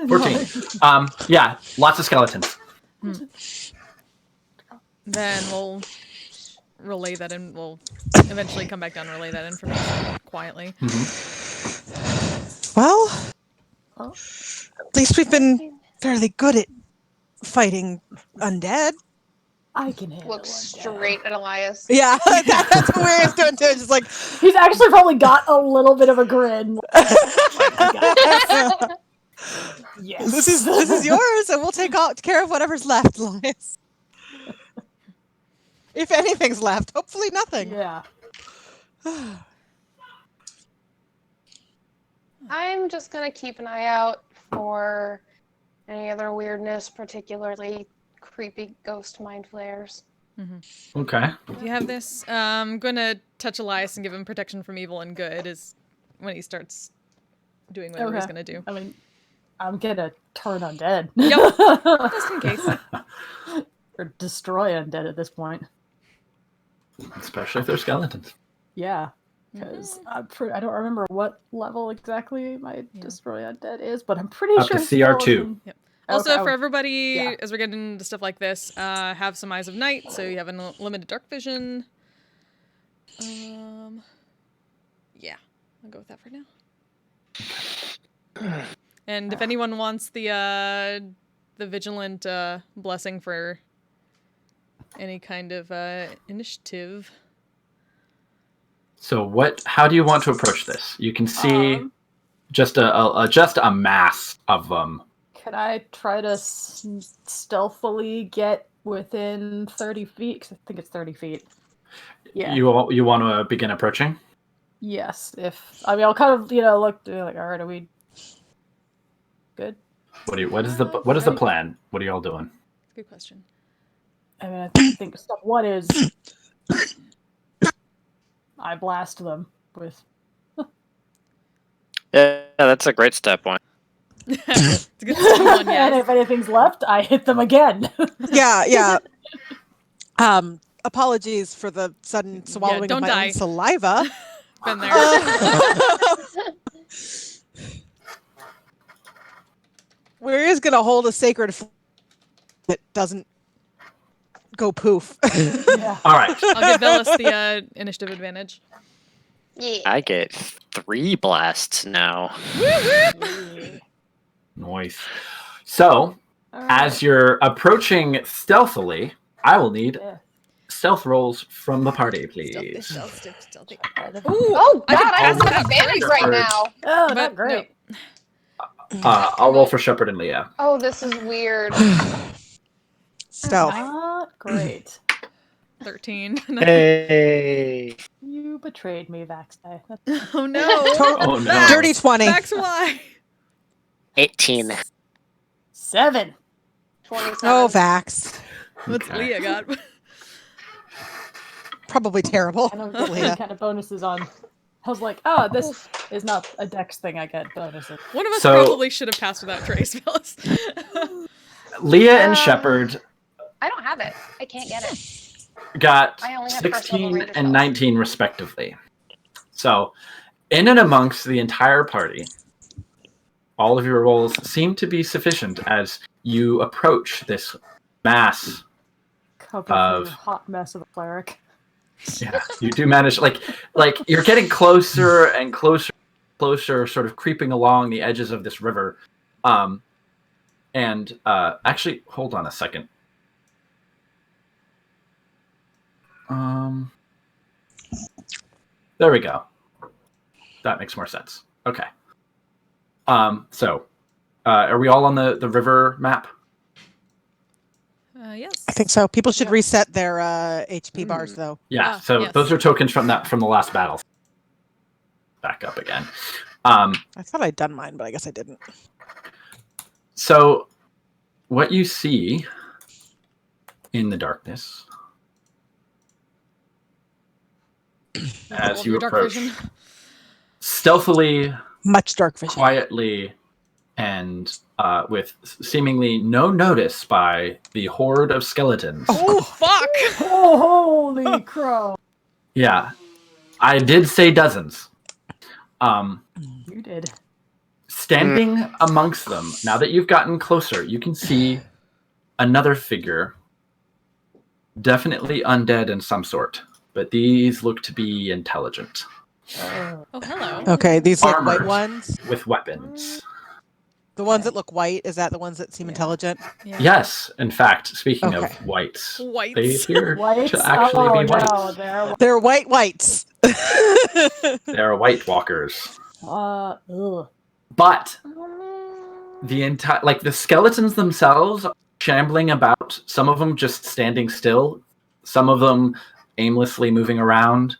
14. Yeah, lots of skeletons. Then we'll relay that in. We'll eventually come back down and relay that information quietly. Well, at least we've been fairly good at fighting undead. I can handle Look straight at Elias. Yeah, that's what we're doing too. Just like he's actually probably got a little bit of a grin. Yes. This is yours, and we'll take care of whatever's left, Elias. If anything's left, hopefully nothing. Yeah. I'm just gonna keep an eye out for any other weirdness, particularly creepy ghost mind flares. Okay. Do you have this? I'm gonna touch Elias and give him protection from evil and good is when he starts doing whatever he's gonna do. I mean, I'm gonna turn undead. Yep. Just in case. Or destroy undead at this point. Especially if they're skeletons. Yeah. Because I don't remember what level exactly my destroy undead is, but I'm pretty Up sure to CR2. skeleton- Yep. Also, Okay, for everybody, yeah. as we're getting into stuff like this, have some Eyes of Night, so you have limited dark vision. Yeah, I'll go with that for now. And if anyone wants the vigilant blessing for any kind of initiative. So how do you want to approach this? You can see just a mass of them. Can I try to stealthily get within 30 feet? 'Cause I think it's 30 feet. Yeah. You want to begin approaching? Yes. I'll kind of look like, all right, are we good? What is the plan? What are y'all doing? Good question. I mean, I think step one is I blast them with. Yeah, that's a great step one. It's a good step one, yes. And if anything's left, I hit them again. Yeah. Apologies for the sudden swallowing don't of my die. own saliva. Been there. We're just gonna hold a sacred that doesn't go poof. Yeah. All right. I'll give Velis the initiative advantage. Yeah. I get 3 blasts now. Nice. So, as you're approaching stealthily, I will need stealth rolls from the party, please. Stealthy. Oh God, I have pass an advantage right now. Oh, not great. I'll roll for Shepard and Leah. Oh, this is weird. Stealth. Not great. 13. Hey. You betrayed me, Vaxday. Oh no. Oh no. Dirty 20. That's why. 18. 7. 27. Oh, Vax. What's Okay. Leah got? Probably terrible. I don't get any Leah. kind of bonuses on. I was like, oh, this is not a dex thing. I get bonuses. One of us So- probably should have passed without trace, Velis. Leah and Shepard I don't have it. I can't get it. got I only have first level 16 ranger and spells. 19 respectively. So, in and amongst the entire party, all of your rolls seem to be sufficient as you approach this mass Covered of in a hot mess of a cleric. Yeah, you do manage like you're getting closer and closer, sort of creeping along the edges of this river. And actually, hold on a second. There we go. That makes more sense. Okay. So, are we all on the river map? Yes. I think so. People should reset their HP bars, though. Yeah, so those are tokens from the last battle. Back up again. I thought I'd done mine, but I guess I didn't. So, what you see in the darkness as you approach, stealthily, much dark vision, quietly, and with seemingly no notice by the horde of skeletons. Oh, fuck! Oh, holy crow. Yeah, I did say dozens. You did. Standing amongst them, now that you've gotten closer, you can see another figure. Definitely undead in some sort, but these look to be intelligent. Oh, hello. Okay, these like white Armored ones? with weapons. The ones that look white, is that the ones that seem intelligent? Yeah. Yes, in fact, speaking of Okay. whites, Whites. they appear Whites? to actually Oh, be whites. no, They're whites. They're white walkers. ugh. But the entire, like the skeletons themselves, shambling about. Some of them just standing still. Some of them aimlessly moving around,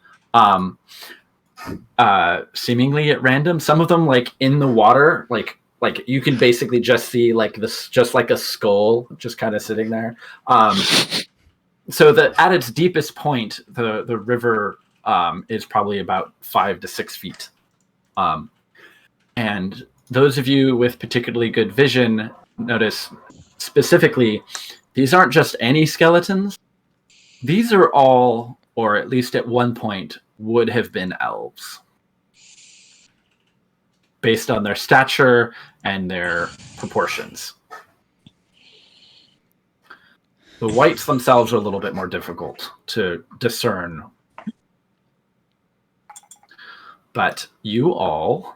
seemingly at random. Some of them like in the water, like you can basically just see like this, just like a skull, just kind of sitting there. So that at its deepest point, the river is probably about 5 to 6 feet. And those of you with particularly good vision notice specifically, these aren't just any skeletons. These are all, or at least at one point, would have been elves. Based on their stature and their proportions. The whites themselves are a little bit more difficult to discern. But you all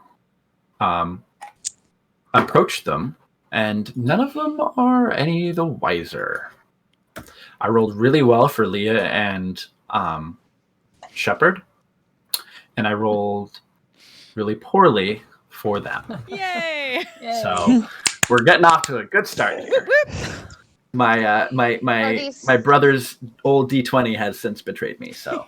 approach them, and none of them are any the wiser. I rolled really well for Leah and Shepard, and I rolled really poorly for them. Yay! So we're getting off to a good start here. My brother's old D20 has since betrayed me, so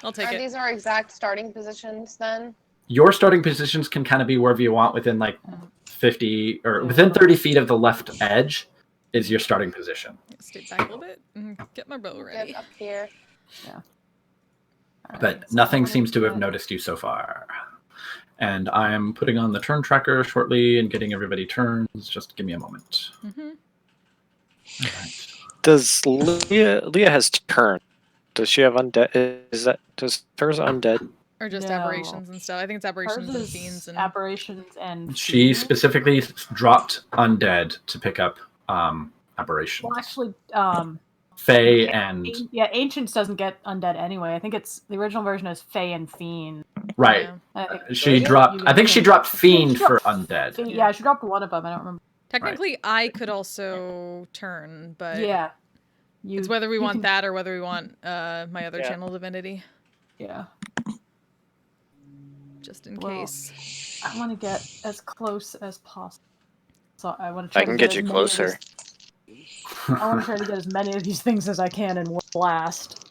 I'll take Are it. these our exact starting positions then? your starting positions can kind of be wherever you want within like 50 or within 30 feet of the left edge is your starting position. Stay back a little bit and get my bow ready. Get up here. Yeah. But nothing seems to have noticed you so far. And I'm putting on the turn tracker shortly and getting everybody turns. Just give me a moment. Right. Does Leah has turn? Does she have undead? Does hers undead? Or just No. aberrations and stuff. I think it's aberrations Hers and is fiends and aberrations and She fiends. specifically dropped undead to pick up aberration. Well, actually, Fae and yeah, Ancients doesn't get undead anyway. I think it's the original version is Fae and Fiend. right. I think She you dropped. I think she dropped She fiend for dropped undead. Fiend. Yeah, she dropped one of them. I don't remember. technically I could also turn, but Yeah, it's whether we you want can- that or whether we want my other Yeah. channel divinity. Yeah. Just in Well, case. I want to get as close as possible. So I want to try I can to get as you many of closer. I want to try to get as many of these things as I can in one blast.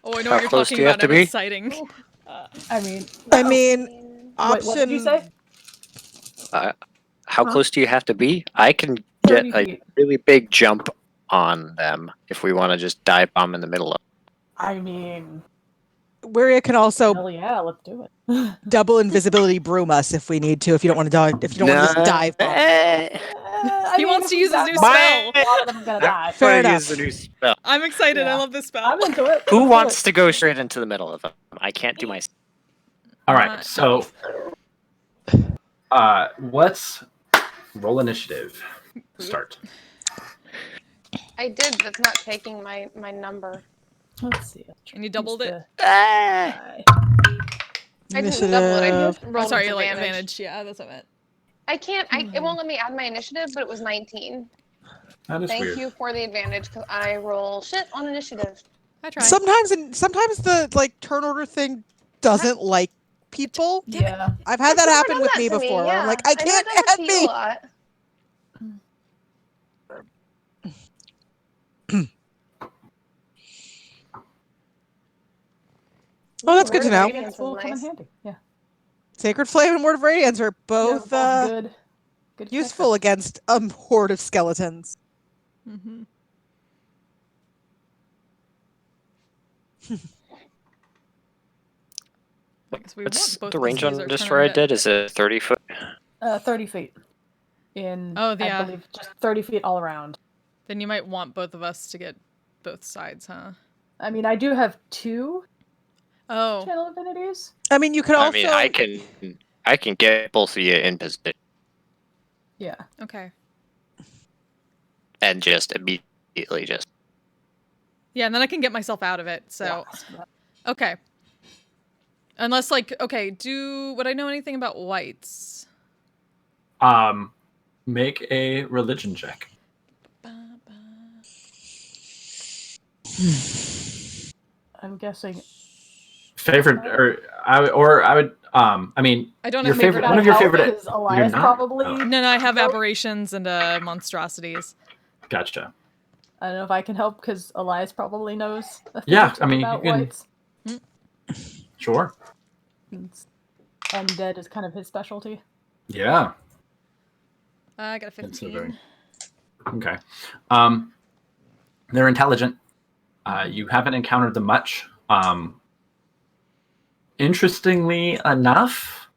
Oh, I know How what you're close talking do you have about. to I'm be? exciting. I mean, option. what did you say? How Huh? close do you have to be? I can get 30 a feet. really big jump on them if we want to just dive bomb in the middle of. I mean, Waria can also hell yeah, let's do it. double invisibility broom us if we need to. If you don't want to die, if you don't want to just dive. He wants to use his new A spell. lot of them are gonna die. Fair Wanna enough. use the new spell. I'm excited. I Yeah. love this spell. I'm into it. Who Let's do wants it. to go straight into the middle of them? I can't do my. All right. So, let's roll initiative. Start. I did, but it's not taking my number. Let's see. And you doubled it? I didn't double it. I just Oh, rolled sorry, with like advantage. advantage. Yeah, that's what I meant. I can't. It won't let me add my initiative, but it was 19. That is Thank weird. you for the advantage because I roll shit on initiative. I tried. Sometimes the like turn order thing doesn't like people. Yeah. I've had that happen with me to before. Where I'm yeah. like, I know it can't does that add to you a me. lot. good to Word of know. Radiance will is come in nice. handy. Yeah. Sacred Flame and Word of Radiance are both, Good. Good useful against a horde of skeletons. Mm-hmm. What's the range on Destroy Dead? Is it 30 foot? 30 feet. I yeah. believe just 30 feet all around. Then you might want both of us to get both sides, huh? I mean, I do have 2 channel affinities. I mean, you could also. I mean, I can get both of you in position Yeah. Okay. and just immediately just. Yeah, and then I can get myself out of it. So, okay. Unless, would I know anything about whites? Make a religion check. I'm guessing. Favorite, I would. I mean, I don't your have favorite. One of your favorite. Because Elias probably. Oh, No, I have aberrations and monstrosities. gotcha. I don't know if I can help because Elias probably knows. Yeah, I mean, about you can. whites. Sure. Undead is kind of his specialty. Yeah. I got a 15. Okay. They're intelligent. You haven't encountered them much. Interestingly enough,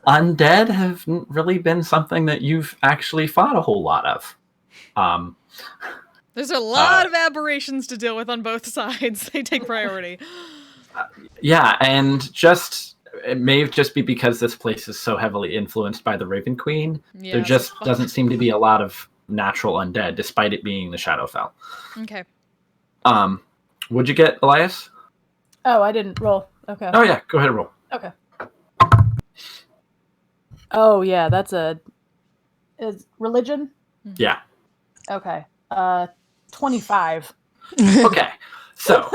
undead haven't really been something that you've actually fought a whole lot of. There's a lot of aberrations to deal with on both sides. They take priority. Yeah, and it may just be because this place is so heavily influenced by the Raven Queen. Yeah, there just doesn't seem to be a lot of natural undead, despite it being the Shadowfell. Okay. Would you get Elias? Oh, I didn't roll. Okay. Oh yeah, go ahead and roll. Okay. Oh yeah, that's is religion? Yeah. Okay. 25. Okay. So,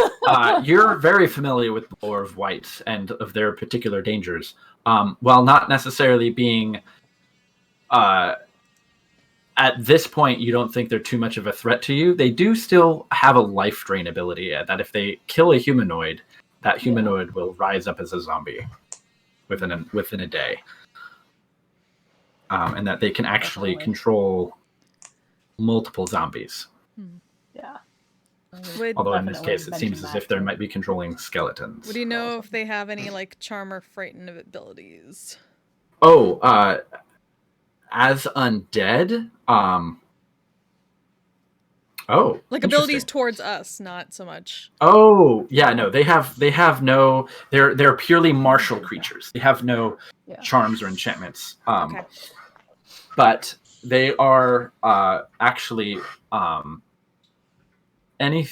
you're very familiar with the lore of whites and of their particular dangers. While not necessarily being, at this point, you don't think they're too much of a threat to you, they do still have a life drain ability that if they kill a humanoid, that humanoid will rise up as a zombie within a day. And that they can actually control multiple zombies. Yeah. Although in this case, it seems as if they might be controlling skeletons. Would you know if they have any charm or frighten abilities? Oh, as undead, abilities towards us, not so much. Oh, yeah, no, they have no. They're purely martial creatures. They have no charms or enchantments. But they are actually any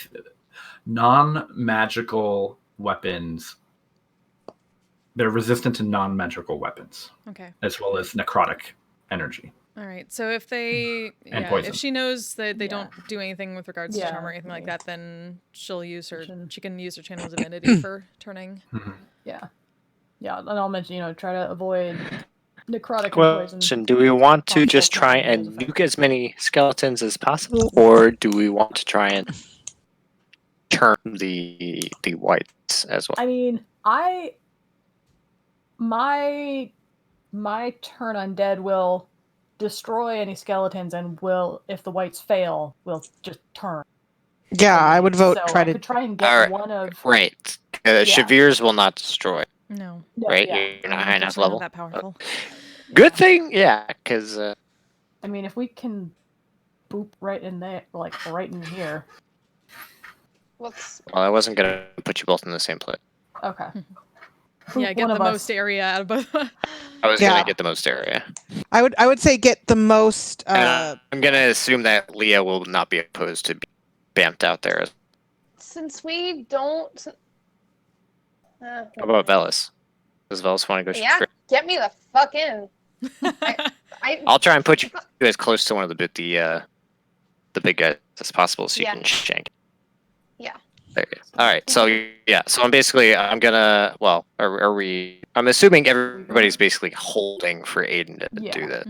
non-magical weapons. They're resistant to non-magical weapons. Okay. As well as necrotic energy. All right. So if they, if she knows that they don't do anything with regards to charm or anything like that, then she'll use her. She can use her channel divinity for turning. Yeah. Yeah, and I'll mention, try to avoid necrotic and poison. Question: do we want to just try and nuke as many skeletons as possible, or do we want to try and turn the whites as well? I mean, my turn undead will destroy any skeletons and will, if the whites fail, will just turn. Yeah, I would vote So try I to could try and get one of Right. Shavirs will not destroy. No. Right? Yeah. You're not high enough level. That powerful. Good thing, yeah, because. I mean, if we can boop right in there, right in here. Well, I wasn't gonna put you both in the same place. Okay. Yeah, get the most area out of both. I was gonna get the most area. I would say get the most. I'm gonna assume that Leah will not be opposed to be bamped out there. Since we don't. How about Velis? Does Velis want to go Yeah, straight? get me the fuck in. I'll try and put you as close to one of the big guys as possible, so you can shank. Yeah. There you go. All right. So yeah. So I'm gonna. Well, are we? I'm assuming everybody's basically holding for Aiden to do that.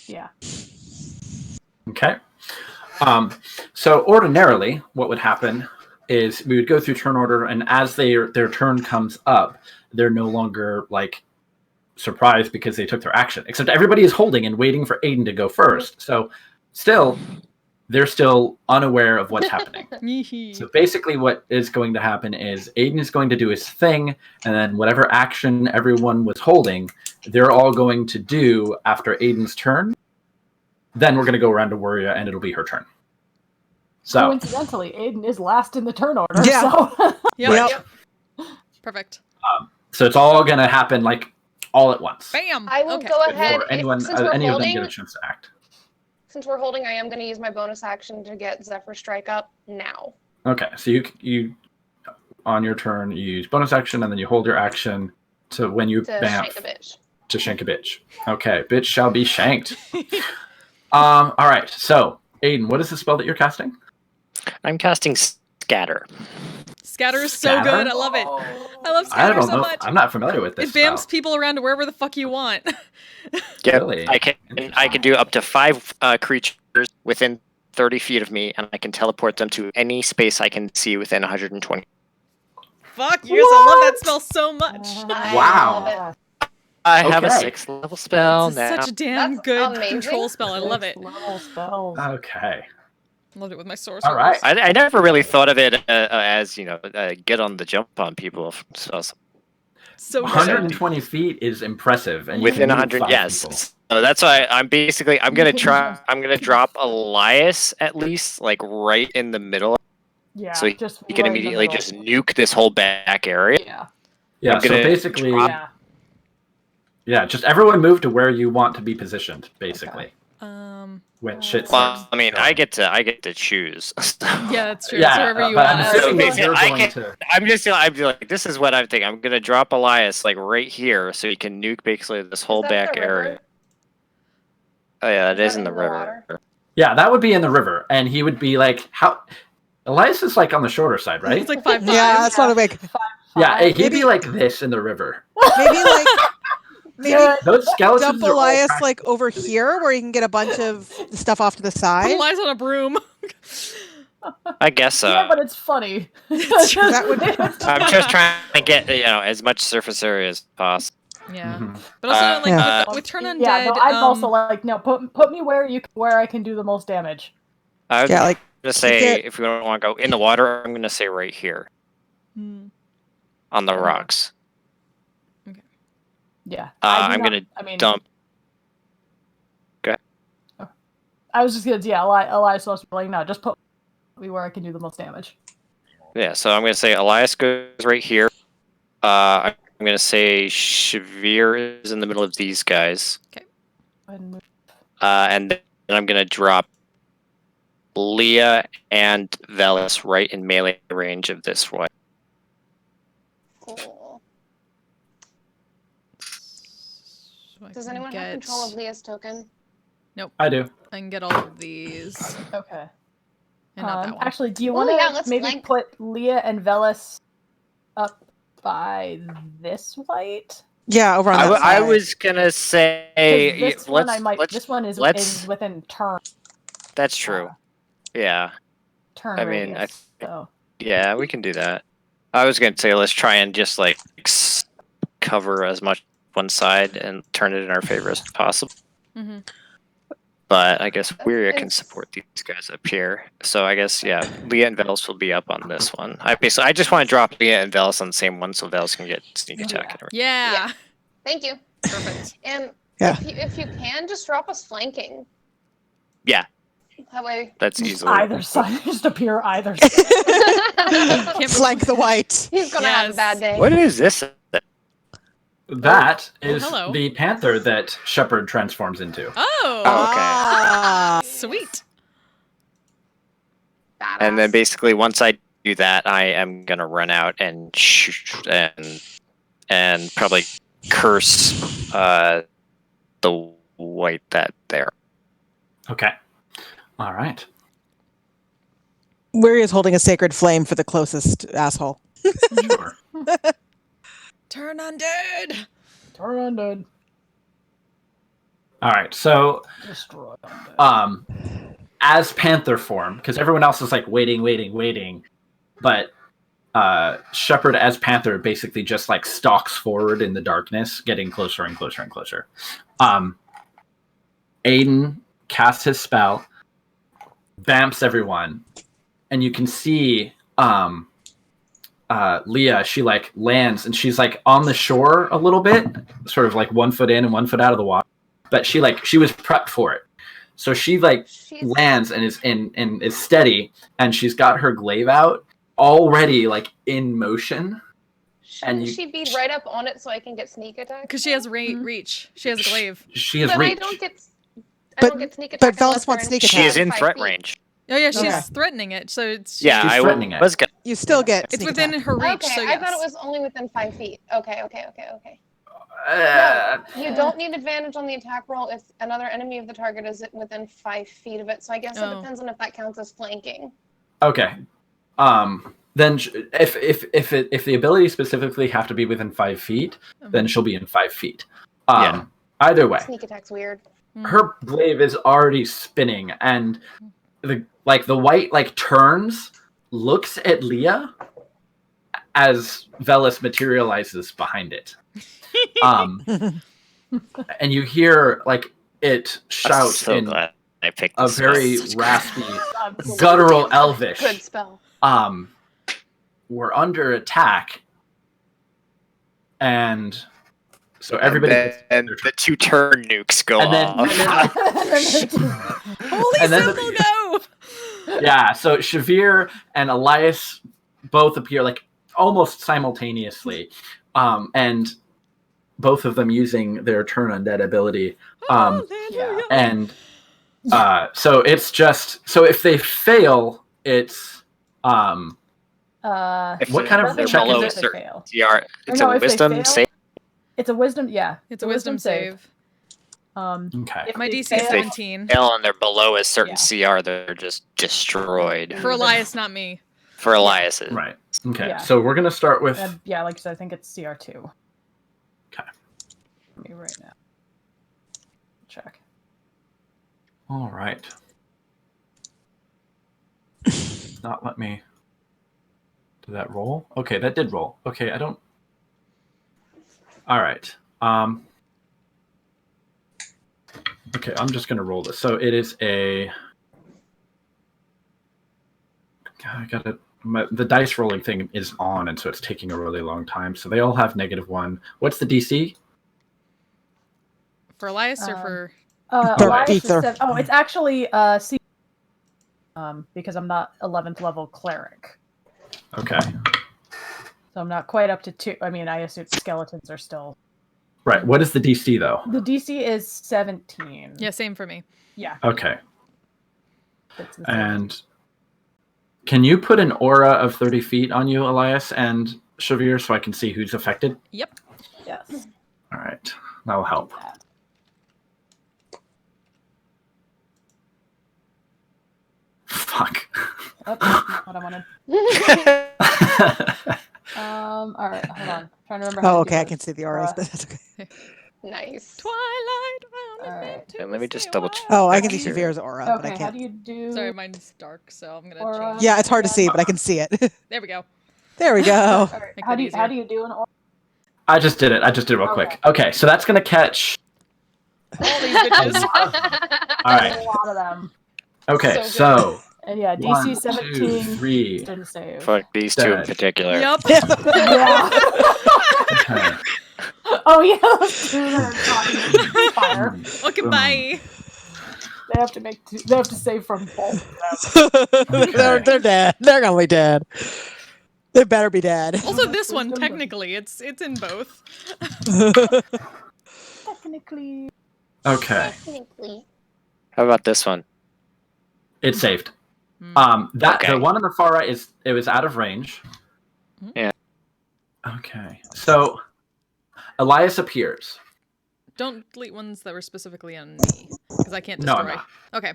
Yeah. Okay. So ordinarily, what would happen is we would go through turn order, and as their turn comes up, they're no longer like surprised because they took their action. Except everybody is holding and waiting for Aiden to go first. So still, they're still unaware of what's happening. So basically what is going to happen is Aiden is going to do his thing, and then whatever action everyone was holding, they're all going to do after Aiden's turn. Then we're going to go around to Wuria, and it'll be her turn. So Coincidentally, Aiden is last in the turn order. Yeah. So. Yep. Perfect. So it's all going to happen like all at once. Bam. I will go ahead. Before anyone, Since we're any of them holding, get a chance to act. since we're holding, I am going to use my bonus action to get Zephyr Strike up now. Okay, so you on your turn you use bonus action, and then you hold your action to when you To bamf shank a bitch. to shank a bitch. Okay, bitch shall be shanked. All right. So Aiden, what is the spell that you're casting? I'm casting Scatter. Scatter is so Scatter? good. I love it. I love I Scatter don't so know. much. I'm not familiar with this It bams spell. people around to wherever the fuck you want. Yep. Really? I can do up to 5 creatures within 30 feet of me, and I can teleport them to any space I can see within 120. Fuck yes, I love that spell so much. Wow. I have a Okay. 6th level spell It's now. such a damn That's good amazing. control spell. I love it. Level spells. Okay. Loved it with my source. All right. I never really thought of it as get on the jump on people. So So good. 120 feet is impressive, and you within can move 100, 5 yes. people. So that's why I'm gonna try. I'm gonna drop Elias at least like right in the middle, Yeah. so he just can right in the immediately middle. just nuke this whole back area. Yeah. Yeah. I'm So gonna basically, drop- yeah, just everyone move to where you want to be positioned. Basically, when shit starts. Well, I mean, I get to choose. Yeah, that's true. Yeah, it's wherever you but want. I'm assuming that you're I going can, to. I'm just like, this is what I'm thinking. I'm gonna drop Elias like right here, so he can nuke basically this whole that back the river? area. Oh yeah, it is in that the in the river. Yeah, that would be in the river, and he would be like, how? Elias is like on the shorter side, right? It's like 5'5". Yeah, that's not a big. Yeah, he'd Maybe- be like this in the river. Maybe Those skeletons dump are all Elias like over here where you can get a bunch of stuff off to the Put side. Elias on a broom. I guess so. Yeah, but it's funny. That would. I'm just trying to get as much surface area as possible. Yeah, but also like with Turn Undead. Yeah, no, I'm also like, no, put me where I can do the most damage. I was Yeah, like, gonna say get- if we don't want to go in the water, I'm gonna say right here on the rocks. Yeah. I'm gonna dump. Go ahead. I was just gonna, Elias supposed to be like, no, just put me where I can do the most damage. Yeah, so I'm gonna say Elias goes right here. I'm gonna say Shavir is in the middle of these guys. Okay. And then I'm gonna drop Leah and Velis right in melee range of this one. Cool. So I Does can anyone get... have control of Leah's token? Nope. I do. I can get all of these. Okay. And not that one. Actually, do you Oh, want to yeah, let's maybe flank. put Leah and Velis up by this white? Yeah, over on that I side. was gonna 'Cause say this one I might. let's This one is let's- within turn that's true. Yeah. turn I mean, radius. So Yeah, we can do that. I was gonna say let's try and just like cover as much one side and turn it in our favor as possible. Mm-hmm. But I guess Wiria can support these guys up here. So I guess Leah and Velis will be up on this one. I just want to drop Leah and Velis on the same one so Velis can get sneak attack. And everything. Yeah. Thank you. Perfect. And Yeah. if you can, just drop us flanking. Yeah, That way. that's easily either side, just appear either side. Flank the white. He's gonna have a bad day. What is this? That is hello. the panther that Shepard transforms into. Oh. Ah. Sweet. And then basically once I do that, I am gonna run out and shoot and probably curse the white that there. Okay. All right. Weary is holding a sacred flame for the closest asshole. Sure. Turn undead. Turn undead. All right. So, Destroy undead. as panther form, because everyone else is like waiting, but Shepard as Panther basically just like stalks forward in the darkness, getting closer and closer and closer. Aiden casts his spell, vamps everyone, and you can see Leah, she like lands and she's like on the shore a little bit, sort of like 1 foot in and 1 foot out of the water, but she was prepped for it. So she lands and is steady, and she's got her glaive out already like in motion. Shouldn't she be right up on it so I can get sneak attack? Because she has reach. She has a glaive. She has but reach. I don't get sneak attack. But Velas wants sneak attack. She is in 5 threat feet. range. Oh yeah, she's threatening it. So it's Yeah, she's threatening it. You still get. It's sneak within attack. her reach. Okay, So I yes. thought it was only within 5 feet. Okay. No, you don't need advantage on the attack roll if another enemy of the target is within 5 feet of it. So I guess it depends on if that counts as flanking. Okay. Then if the ability specifically have to be within 5 feet, then she'll be in 5 feet. Either way, Sneak attack's weird. her glaive is already spinning, and the white like turns, looks at Leah as Velas materializes behind it. And you hear like it shouts so in glad I picked a this very spell. raspy, guttural Elvish. Good spell. We're under attack, and so everybody and the 2 turn nukes go off. Holy symbol go! Yeah, so Shavir and Elias both appear like almost simultaneously, and both of them using their turn undead ability. And so it's just if they fail, it's what kind of check is it? CR. It's a wisdom save. It's a wisdom. Yeah, it's a wisdom save. Okay. My DC is If they 17. fail and they're below a certain CR, they're just destroyed. For Elias, not me. For Elias, right? Okay, Yeah. so we're gonna start with. Yeah, like I said, I think it's CR2. Okay. Me right now. Check. All right. Not let me. Did that roll? Okay, that did roll. Okay, I don't. All right. Okay, I'm just gonna roll this. So it is a. I gotta. The dice rolling thing is on, and so it's taking a really long time. So they all have -1. What's the DC? For Elias or for? Elias is it's actually C. Because I'm not 11th level cleric. Okay. So I'm not quite up to 2. I mean, I assume skeletons are still. Right. What is the DC though? The DC is 17. Yeah, same for me. Yeah. Okay. And can you put an aura of 30 feet on you, Elias and Shavir, so I can see who's affected? Yep. Yes. All right. That'll help. Fuck. Oh, not what I wanted. All right, hold on. Trying to remember. Oh, okay. I can see the auras, but that's okay. Nice. Twilight. All right. Let me just double check. Oh, I can see Shavir's aura, but I Okay, how can't. do you do? Sorry, mine's dark, so I'm gonna Aura? change. Yeah, it's hard to see, but I can see it. There we go. There we go. All right. How do you do an aura? I just did it. I just did it real quick. Okay, so that's gonna catch. All these bitches. All right. A lot of them. Okay, So so. And yeah, DC 1, 17 2, 3. didn't save. Fuck these 2 in particular. Yep. Yeah. Okay. Oh yeah, those 2 that are fire. Okay, bye. They have to They have to save from both of them. They're dead. They're gonna be dead. They better be dead. Also, this one technically, it's in both. Technically. Okay. How about this one? It's saved. Hmm. The one on the far right it was out of range. Yeah. Okay. So Elias appears. Don't delete ones that were specifically on me, because I can't No, destroy. no. Okay.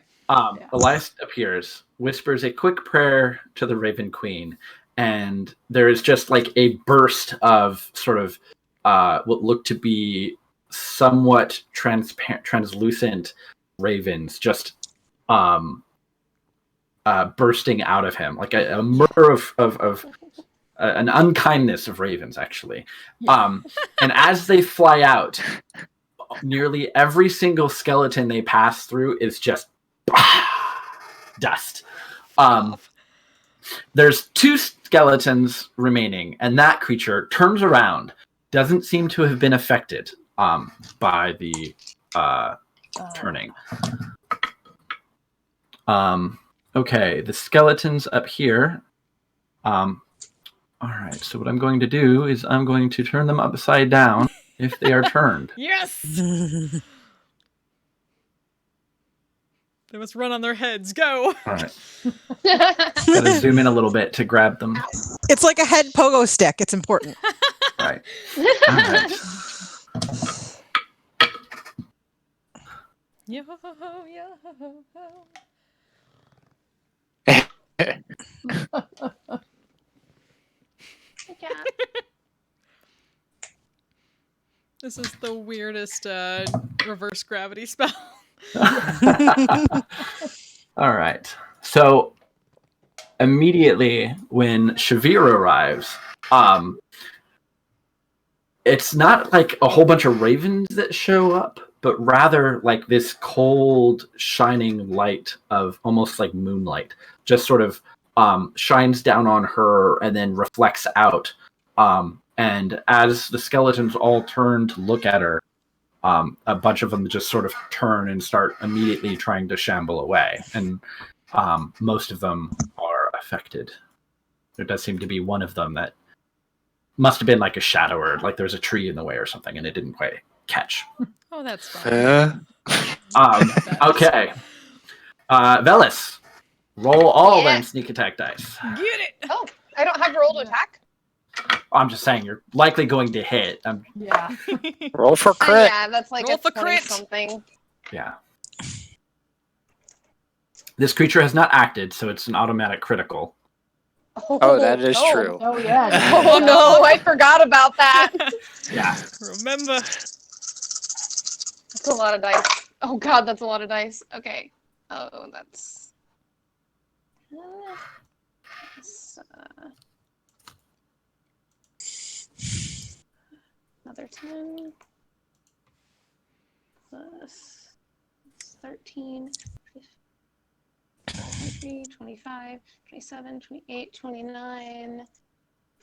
Elias appears, whispers a quick prayer to the Raven Queen, and there is just like a burst of sort of what look to be somewhat translucent ravens just bursting out of him, like a murder of an unkindness of ravens, actually. And as they fly out, nearly every single skeleton they pass through is just dust. There's 2 skeletons remaining, and that creature turns around, doesn't seem to have been affected by the turning. Okay, the skeletons up here. All right, so what I'm going to do is I'm going to turn them upside down if they are turned. Yes! They must run on their heads. Go! All right. Gotta zoom in a little bit to grab them. It's like a head pogo stick. It's important. Right. All right. Yo, This is the weirdest reverse gravity spell. All right. So immediately when Shavir arrives, it's not like a whole bunch of ravens that show up, but rather like this cold, shining light of almost like moonlight just sort of shines down on her and then reflects out. And as the skeletons all turn to look at her, a bunch of them just sort of turn and start immediately trying to shamble away. And most of them are affected. There does seem to be one of them that must have been like a shadow, or like there was a tree in the way or something, and it didn't quite catch. Oh, that's fine. Okay. Velis, roll all them sneak attack dice. Get it! Oh, I don't have roll to attack? I'm just saying you're likely going to hit. Yeah. Roll for Oh, crit. yeah, that's like Roll a for 20 crit. something. Yeah. This creature has not acted, so it's an automatic critical. Oh, that is true. Oh yeah. Oh no, I forgot about that. Yeah. Remember. That's a lot of dice. Oh god, that's a lot of dice. Okay. Oh, that's... another 10. Plus 13. 23, 25, 27, 28, 29.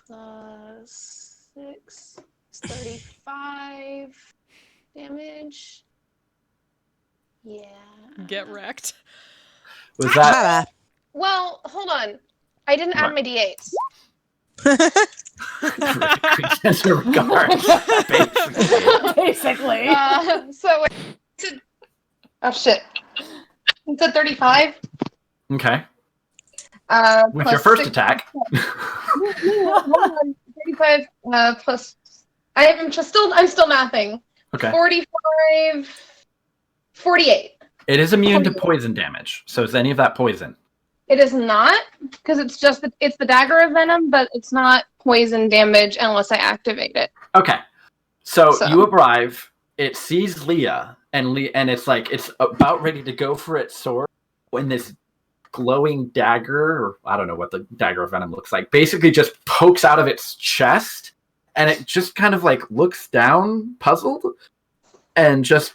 Plus 6. It's 35 damage. Yeah. Get wrecked. Was that? Well, hold on. I didn't add my d8s. Regards, Basically. So oh shit. It's a 35. Okay. With plus your first 6 attack. Hold on. 35 plus. I'm still mathing. Okay. 45. 48. It is immune to poison damage. So is any of that poison? It is not, because it's the dagger of venom, but it's not poison damage unless I activate it. Okay. So you arrive, it sees Leah, and it's like it's about ready to go for its sword when this glowing dagger, or I don't know what the dagger of venom looks like, basically just pokes out of its chest, and it just kind of like looks down, puzzled, and just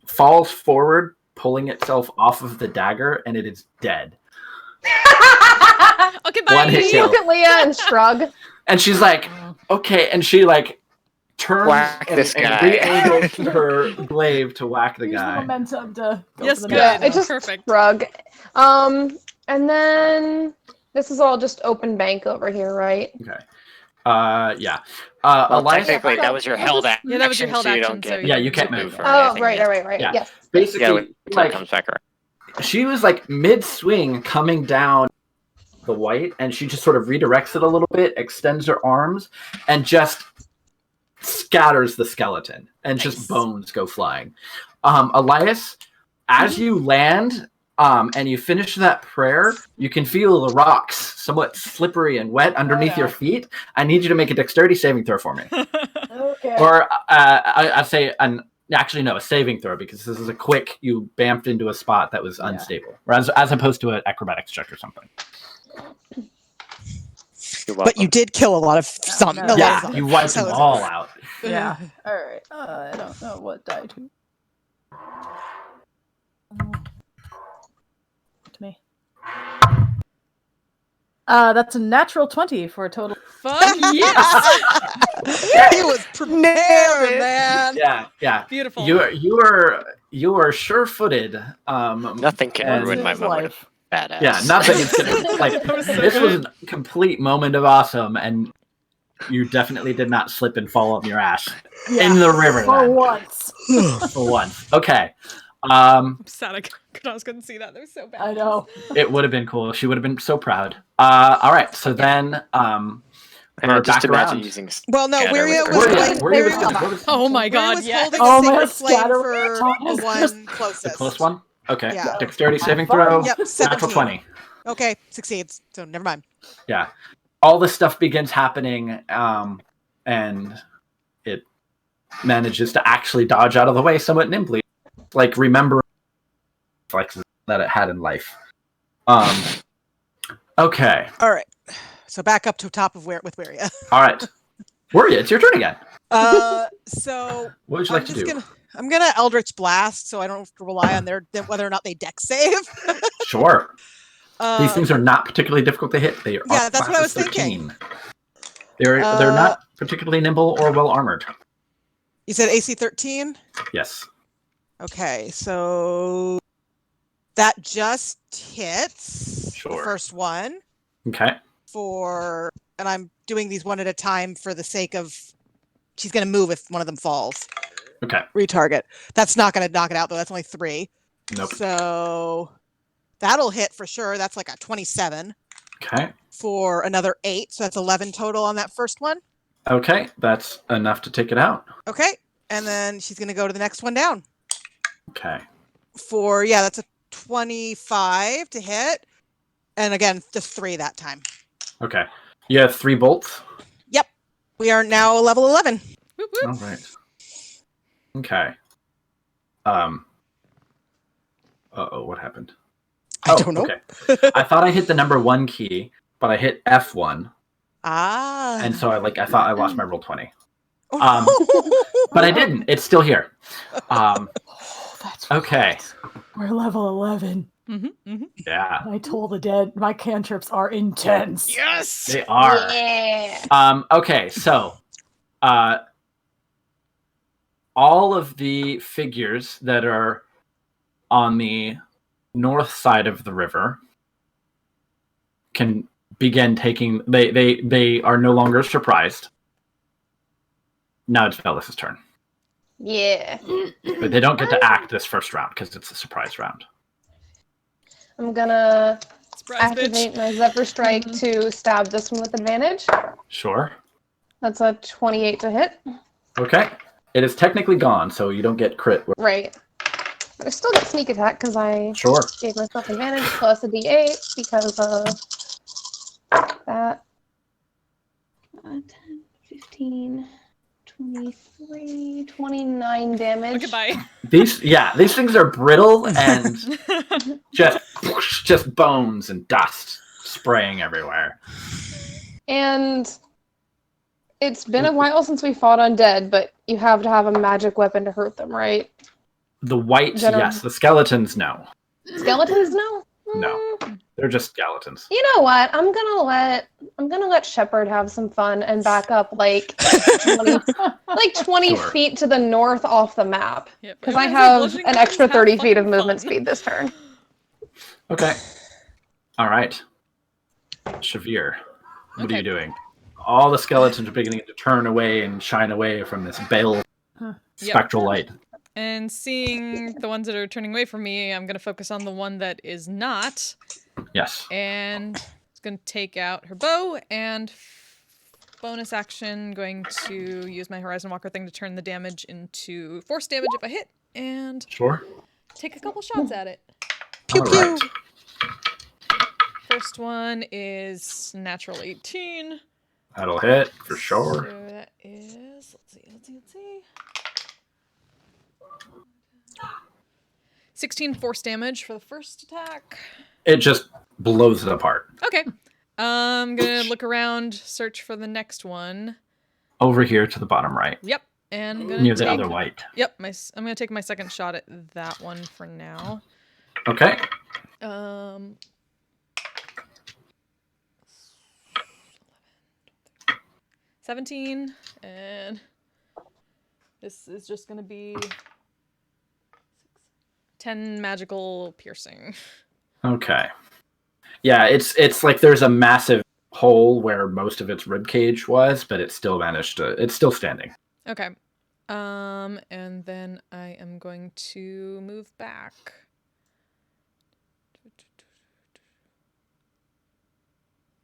falls forward, pulling itself off of the dagger, and it is dead. Okay, bye. One hit You look kill. at Leah and shrug. And she's like, okay, and she like turns Whack and, this and guy. re-angles her glaive to whack the Use the guy. momentum to go Yes, for the good. next I just Perfect. shrug. And then this is all just open bank over here, right? Okay. Yeah. Well, Elias, technically, that was your held action. Yeah, that was your held so you action, don't so get yeah, you can't to move. or Oh, anything right, yet. right. Yeah. Yes. Basically, Yeah, until it like comes back around. she was like mid-swing coming down the white, and she just sort of redirects it a little bit, extends her arms, and just scatters the skeleton, and just bones go flying. Elias, as you land and you finish that prayer, you can feel the rocks somewhat slippery and wet underneath your feet. I need you to make a dexterity saving throw for me. Okay. Or I'd say an Actually, no, a saving throw, because this is a quick. You bamfed into a spot that was unstable, or as opposed to an acrobatics check or something. But you did kill a lot of zombies. no. Yeah, you wiped them all out. Yeah. All right. I don't know what die to. To me. That's a natural 20 for a total. Fuck yes! He was prepared, man. Yeah. Beautiful. You are sure-footed. Nothing can and- ruin my moment of badass. Yeah, nothing is gonna like. That was so This was good. a complete moment of awesome, and you definitely did not slip and fall on your ass in the river. For then. once. For once. Okay. I'm sad I couldn't see that. That was so bad. I know. It would have been cool. She would have been so proud. All right. So then, And I we're just back imagine around. using Well, no, scatter Wiria with was her. like, Oh my Wiria god, was yes. holding Oh, a my sacred flame scatter for with the Thomas. one closest. The close one? Okay. Yeah. Dexterity saving throw. Yep, Natural 17. 20. Okay, succeeds. So never mind. Yeah. All this stuff begins happening, and it manages to actually dodge out of the way somewhat nimbly. Like, remember that it had in life. Okay. All right. So back up to top of with Wiria. All right. Wiria, it's your turn again. So What would you like to do? I'm gonna Eldritch Blast, so I don't have to rely on whether or not they dex save. Sure. These things are not particularly difficult to hit. They are Yeah, that's what I was classes 13. thinking. They're not particularly nimble or well armored. You said AC 13? Yes. Okay, so that just hits the Sure. first one Okay. and I'm doing these one at a time for the sake of she's gonna move if one of them falls. Okay. Retarget. That's not gonna knock it out though. That's only 3. Nope. So that'll hit for sure. That's like a 27 Okay. for another 8. So that's 11 total on that first one. Okay. That's enough to take it out. Okay. And then she's going to go to the next one down. Okay. That's a 25 to hit. And again, just 3 that time. Okay. You have 3 bolts. Yep. We are now level 11. All right. Okay. What happened? I don't know. Okay. I thought I hit the number 1 key, but I hit F1, Ah. and so I thought I lost my roll 20. But I didn't. It's still here. That's okay. We're level 11. Yeah. I told the dead my cantrips are intense. Yes. They are. Yeah. Okay, so all of the figures that are on the north side of the river can begin taking. They are no longer surprised. Now it's Velas's turn, Yeah. but they don't get to act this first round because it's a surprise round. I'm gonna Surprise, activate my Zephyr Strike to stab this one with advantage. Sure. That's a 28 to hit. Okay. It is technically gone, so you don't get crit. Right. But I still get sneak attack because I Sure. gave myself advantage plus a d8 because of that. 10, 15, 23, 29 damage. Goodbye. These things are brittle and just bones and dust spraying everywhere. And it's been a while since we fought undead, but you have to have a magic weapon to hurt them, right? The whites, General- yes. The skeletons, no. Skeletons, no. No. They're just skeletons. You know what? I'm gonna let Shepard have some fun and back up like 20 Sure. feet to the north off the map because I everyone's like, have bludgeoning an weapons extra have 30 feet of fucking movement fun. speed this turn. Okay. All right. Shavir, what are you doing? All the skeletons are beginning to turn away and shine away from this pale spectral light. And seeing the ones that are turning away from me, I'm going to focus on the one that is not. Yes. And it's going to take out her bow and bonus action going to use my Horizon Walker thing to turn the damage into force damage if I hit and Sure. take a couple shots at it. Pew All pew. right. First one is natural 18. That'll hit for sure. So that is, let's see. 16 force damage for the first attack. It just blows it apart. Okay. I'm gonna look around, search for the next one. Over here to the bottom right. Yep. And I'm gonna Near take, the other white. Yep. I'm gonna take my second shot at that one for now. Okay. 17, and this is just gonna be 10 magical piercing. Okay. Yeah, it's like there's a massive hole where most of its ribcage was, but it still managed to. It's still standing. Okay. And then I am going to move back.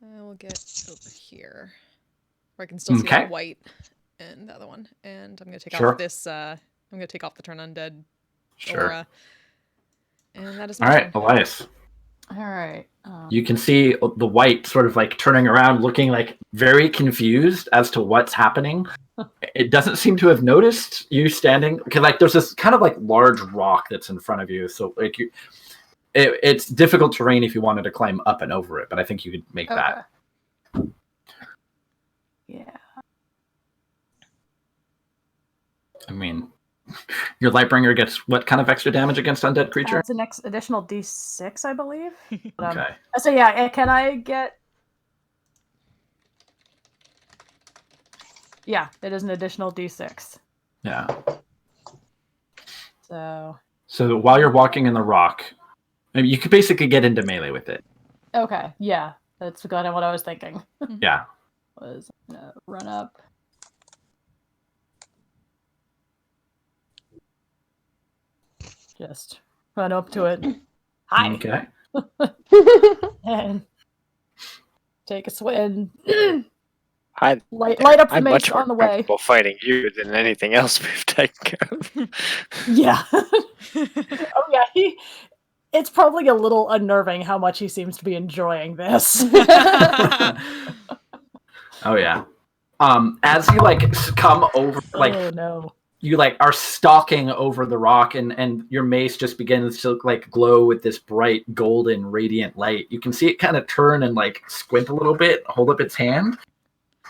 I will get over here, where I can still see the white and the other one. And I'm gonna take off this. I'm gonna take off the turn undead aura. And that is my turn. Elias. All right. You can see the white sort of like turning around, looking like very confused as to what's happening. It doesn't seem to have noticed you standing, because like there's this kind of like large rock that's in front of you. So like it's difficult terrain if you wanted to climb up and over it, but I think you could make that. Yeah. I mean, your Lightbringer gets what kind of extra damage against undead creature? It's an additional D6, I believe. Okay. So yeah, can I get? Yeah, it is an additional D6. Yeah. So while you're walking in the rock, maybe you could basically get into melee with it. okay, yeah, that's kind of what I was thinking. Yeah. Was gonna run up. Just run up to it. Hi. Okay. And take a swing. Light up the I'm mace much more on the way. comfortable fighting you than anything else we've taken care of. Yeah. Oh yeah, it's probably a little unnerving how much he seems to be enjoying this. Oh yeah. As you like come over, like oh no. You like are stalking over the rock, and your mace just begins to like glow with this bright golden radiant light. You can see it kind of turn and like squint a little bit, hold up its hand.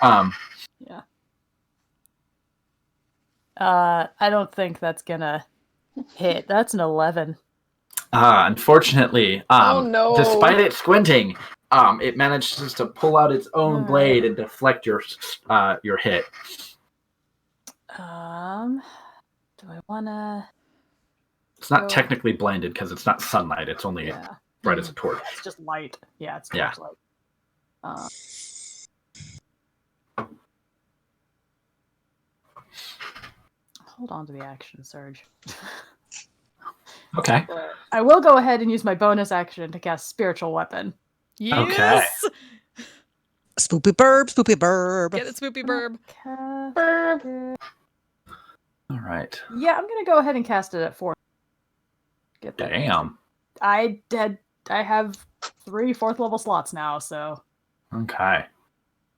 Yeah. I don't think that's gonna hit. That's an 11. Unfortunately, Oh, no. despite it squinting, it manages to pull out its own blade and deflect your hit. Do I wanna? It's not technically blinded because it's not sunlight. It's only bright as a torch. It's just light. Yeah, it's Yeah. torch light. Hold on to the action surge. Okay. I will go ahead and use my bonus action to cast Spiritual Weapon. Yes. Spoopy burb. Get it, spoopy burb. All right. Yeah, I'm gonna go ahead and cast it at 4. Get that. Damn. I have 3 4th level slots now, so Okay.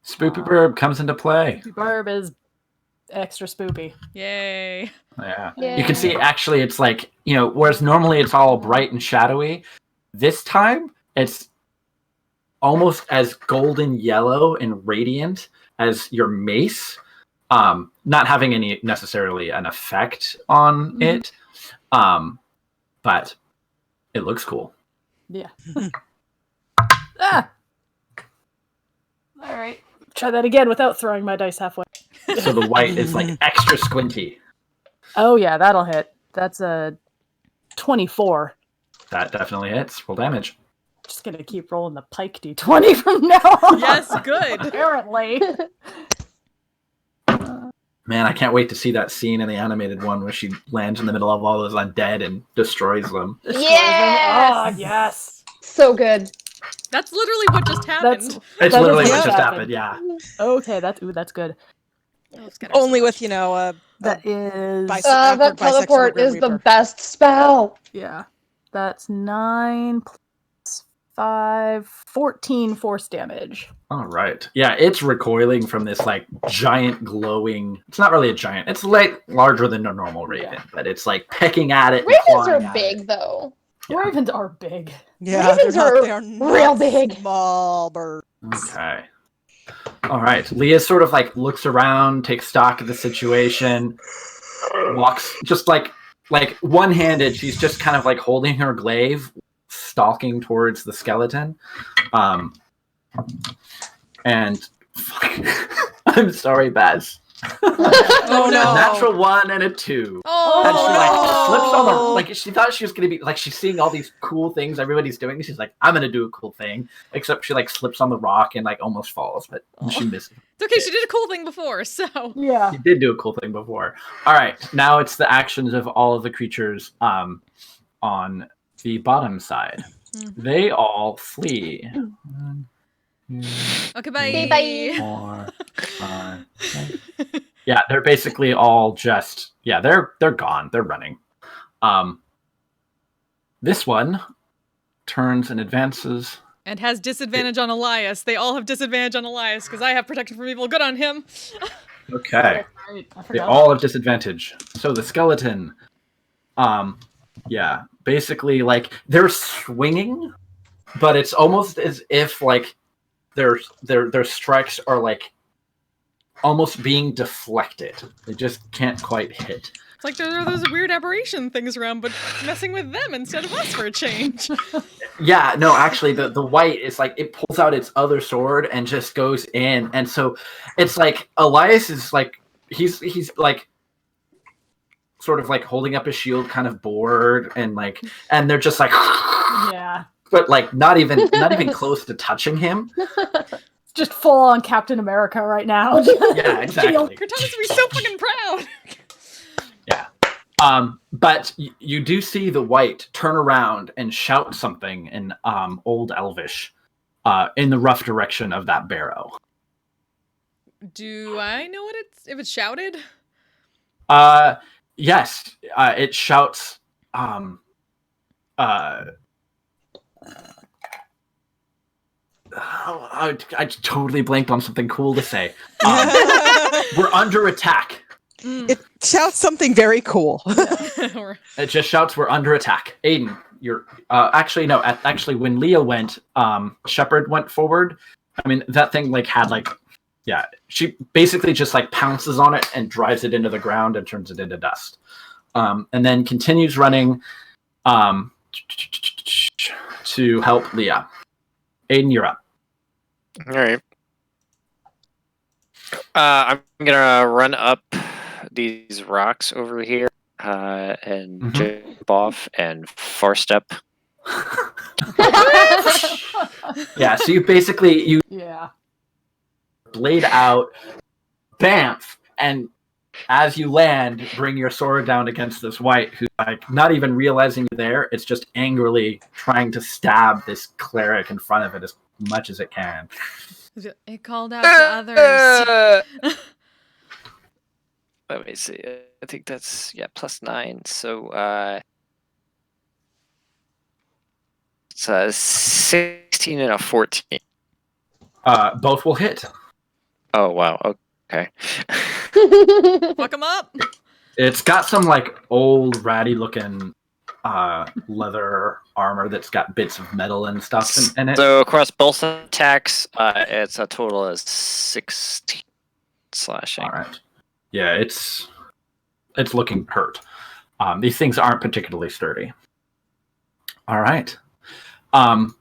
Spoopy Burb comes into play. Burb is extra spoopy. Yay. Yeah. Yay. You can see actually it's like, whereas normally it's all bright and shadowy, this time it's almost as golden yellow and radiant as your mace, not having any necessarily an effect on it, but it looks cool. Yeah. All right. Try that again without throwing my dice halfway. So the white is like extra squinty. Oh yeah, that'll hit. That's a 24. That definitely hits. Roll damage. Just gonna keep rolling the pike d20 from now on. Yes, good. Apparently. Man, I can't wait to see that scene in the animated one where she lands in the middle of all those undead and destroys them. Yes! Oh, yes. So good. That's literally what just happened. It's literally what just happened, yeah. Okay, that's good. Only with, that is that teleport is the best spell. Yeah. That's 9 plus 14 force damage. All right. Yeah, it's recoiling from this like giant glowing. It's not really a giant. It's like larger than a normal raven, but it's like pecking at it. and Ravens clawing are at it. big, though. Ravens are big. Yeah, Ravens they're are not real big. Small birds. Okay. All right. Leah sort of like looks around, takes stock of the situation, walks just like one-handed. She's just kind of like holding her glaive, stalking towards the skeleton. And I'm sorry, Baz. Oh no! A natural 1 and a 2. Oh, And she like slips on the like. She thought she was gonna be like she's seeing all these cool things everybody's doing. She's like, I'm gonna do a cool thing. Except she like slips on the rock and like almost falls, but she misses. It's okay. She did a cool thing before, so yeah. She did do a cool thing before. All right, now it's the actions of all of the creatures on the bottom side. Mhm. They all flee. Okay, bye. Okay, bye. 4, 5, 6. Yeah, they're basically all just they're gone. They're running. This one turns and advances. And has disadvantage on Elias. They all have disadvantage on Elias because I have protection from evil. Good on him. Okay. Right. I They forgot. all have disadvantage. So the skeleton, basically like they're swinging, but it's almost as if like their strikes are like almost being deflected. They just can't quite hit. It's like there are those weird aberration things around, but messing with them instead of us for a change. Yeah, no, actually the white is like it pulls out its other sword and just goes in, and so it's like Elias is like he's like sort of like holding up his shield, kind of bored, and they're just like Yeah. but like not even close to touching him. Just full on Captain America right now. Yeah, exactly. Cortana's to be so fucking proud. Yeah. But you do see the white turn around and shout something in Old Elvish in the rough direction of that barrow. Do I know what if it's shouted? Yes, it shouts I totally blanked on something cool to say. We're under attack. It shouts something very cool. It just shouts, "We're under attack." Aiden, you're actually no. Actually, when Leah went, Shepard went forward. I mean, that thing she basically just like pounces on it and drives it into the ground and turns it into dust, and then continues running to help Leah. Aiden, you're up. All right. I'm gonna run up these rocks over here and jump off and far step. Yeah, so you Yeah. blade out, bamf, and as you land, bring your sword down against this white who's like not even realizing you're there. It's just angrily trying to stab this cleric in front of it as much as it can. It called out to others. Let me see. I think that's +9. So it's a 16 and a 14. Both will hit. Oh wow. Okay. Fuck him up. It's got some like old ratty looking leather armor that's got bits of metal and stuff in it. So across both attacks, it's a total of 16 slashing. All right. Yeah, it's looking hurt. These things aren't particularly sturdy. All right. Aiden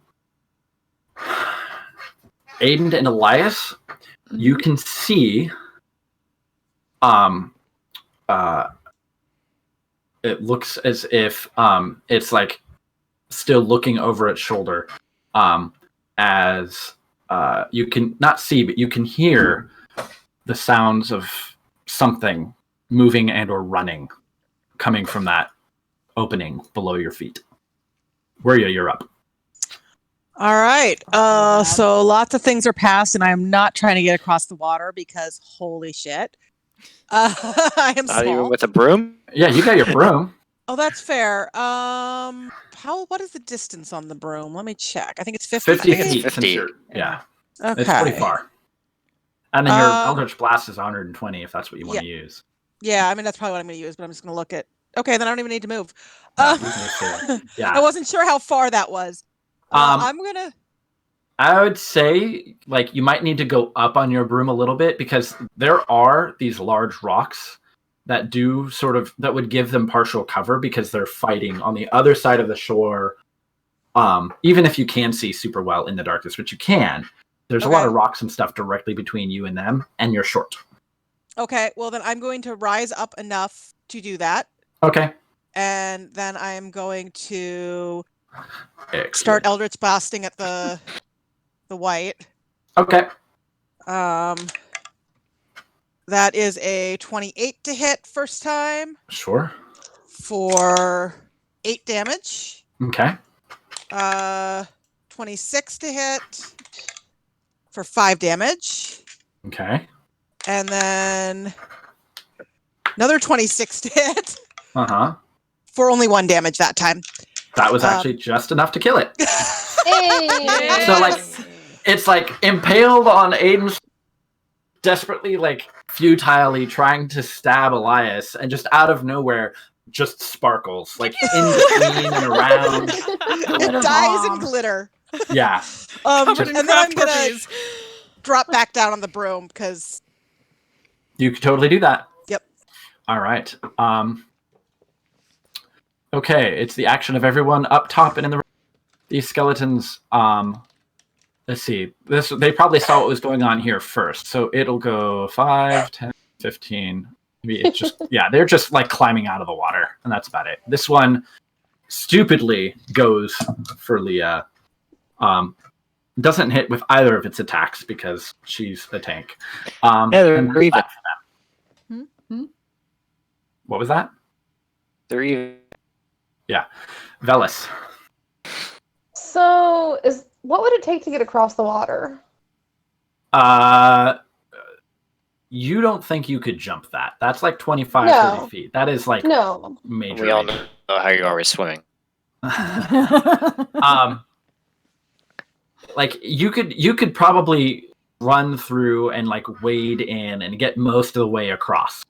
and Elias, you can see it looks as if it's like still looking over its shoulder as you can not see, but you can hear the sounds of something moving and or running coming from that opening below your feet. You're up. All right. So lots of things are passed, and I am not trying to get across the water because holy shit. I am Not even small. with a broom? Yeah, you got your broom. Oh, that's fair. What is the distance on the broom? Let me check. I think it's 50 50 feet. feet. Since you're, yeah. Okay. It's pretty far. And then your Eldritch Blast is 120 if that's what you want to use. Yeah, I mean, that's probably what I'm going to use, but I'm just going to look at... Okay, then I don't even need to move. No, you can just say, yeah. I wasn't sure how far that was. I'm going to... I would say, like, you might need to go up on your broom a little bit because there are these large rocks that do sort of, that would give them partial cover because they're fighting on the other side of the shore. Even if you can see super well in the darkness, which you can, there's a lot of rocks and stuff directly between you and them, and you're short. Okay, well then I'm going to rise up enough to do that. Okay. And then I'm going to start Eldritch Blasting at the white. Okay. That is a 28 to hit first time. Sure. For 8 damage. Okay. 26 to hit for 5 damage. Okay. And then another 26 to hit. Uh-huh. For only 1 damage that time. That was actually just enough to kill it. Hey! So, like, it's like impaled on Aiden's desperately, like, futilely trying to stab Elias, and just out of nowhere, just sparkles, like, in between and around. It dies in glitter. Yeah. And then I'm gonna drop back down on the broom because You could totally do that. Yep. All right. Okay, it's the action of everyone up top and in the... These skeletons, let's see. They probably saw what was going on here first, so it'll go 5, 10, 15. Maybe it's just... Yeah, they're just, like, climbing out of the water, and that's about it. This one stupidly goes for Leah. Doesn't hit with either of its attacks because she's a tank. Yeah, they're and even. What was that? They're even. Yeah. Velis. So, what would it take to get across the water? You don't think you could jump that. That's like 25, No. 30 feet. That is like No. major. We all know how you are with swimming. Like you could probably run through and like wade in and get most of the way across.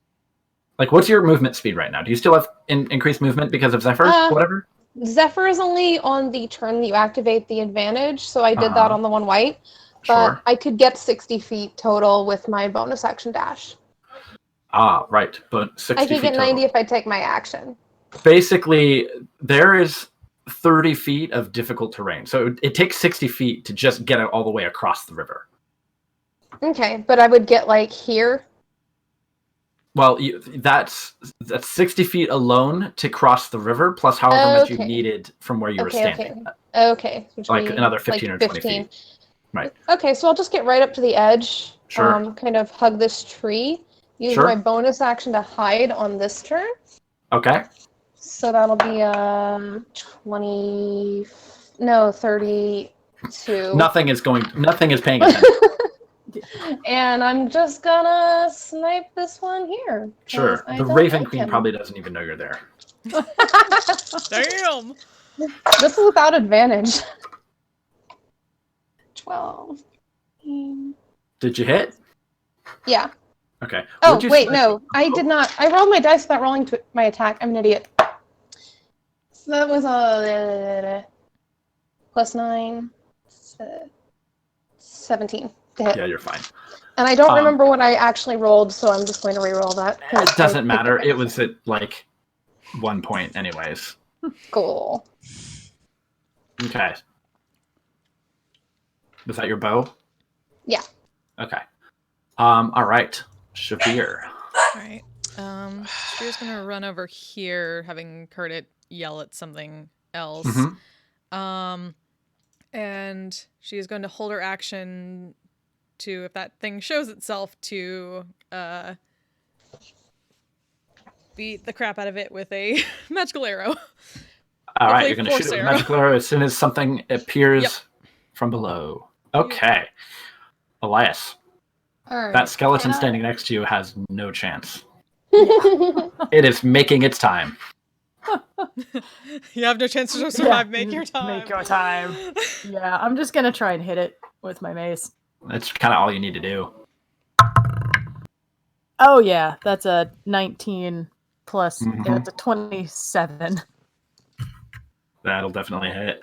Like, what's your movement speed right now? Do you still have increased movement because of Zephyr? Whatever? Zephyr is only on the turn that you activate the advantage, so I did that on the one white. But Sure. I could get 60 feet total with my bonus action dash. Ah, right. But 60 I could feet get 90 total. if I take my action. Basically, there is 30 feet of difficult terrain. So it takes 60 feet to just get it all the way across the river. Okay, but I would get like here. Well, that's 60 feet alone to cross the river, plus however much you Okay. needed from where you were standing. Okay. Which would Like be another 15 like or 20 15. feet. Right. Okay, so I'll just get right up to the edge. Sure. Kind of hug this tree. Use Sure. my bonus action to hide on this turn. Okay. So that'll be 32. Nothing is paying attention. And I'm just gonna snipe this one here. 'cause Sure. I The don't Raven like Queen him. probably doesn't even know you're there. Damn. This is without advantage. 12. Did you hit? Yeah. Okay. Oh, What'd you wait, select? no. I did not. I rolled my dice without rolling my attack. I'm an idiot. So that was a +9. 17 to hit. Yeah, you're fine. And I don't remember what I actually rolled, so I'm just going to re-roll that. It doesn't matter. It was at like 1 point anyways. Cool. Okay. Was that your bow? Yeah. Okay. All right. Shavir. Alright. She's gonna run over here, having heard it yell at something else. And she is going to hold her action to, if that thing shows itself, to beat the crap out of it with a magical arrow. All right, Hopefully you're going to force shoot it with a arrow. magical arrow as soon as something appears from below. Okay. Elias. All right. That skeleton standing next to you has no chance. It is making its time. You have no chance to survive. Make your time. Make your time. Yeah, I'm just gonna try and hit it with my mace. That's kind of all you need to do. Oh yeah, that's a 19 plus. Mhm. That's a 27. That'll definitely hit.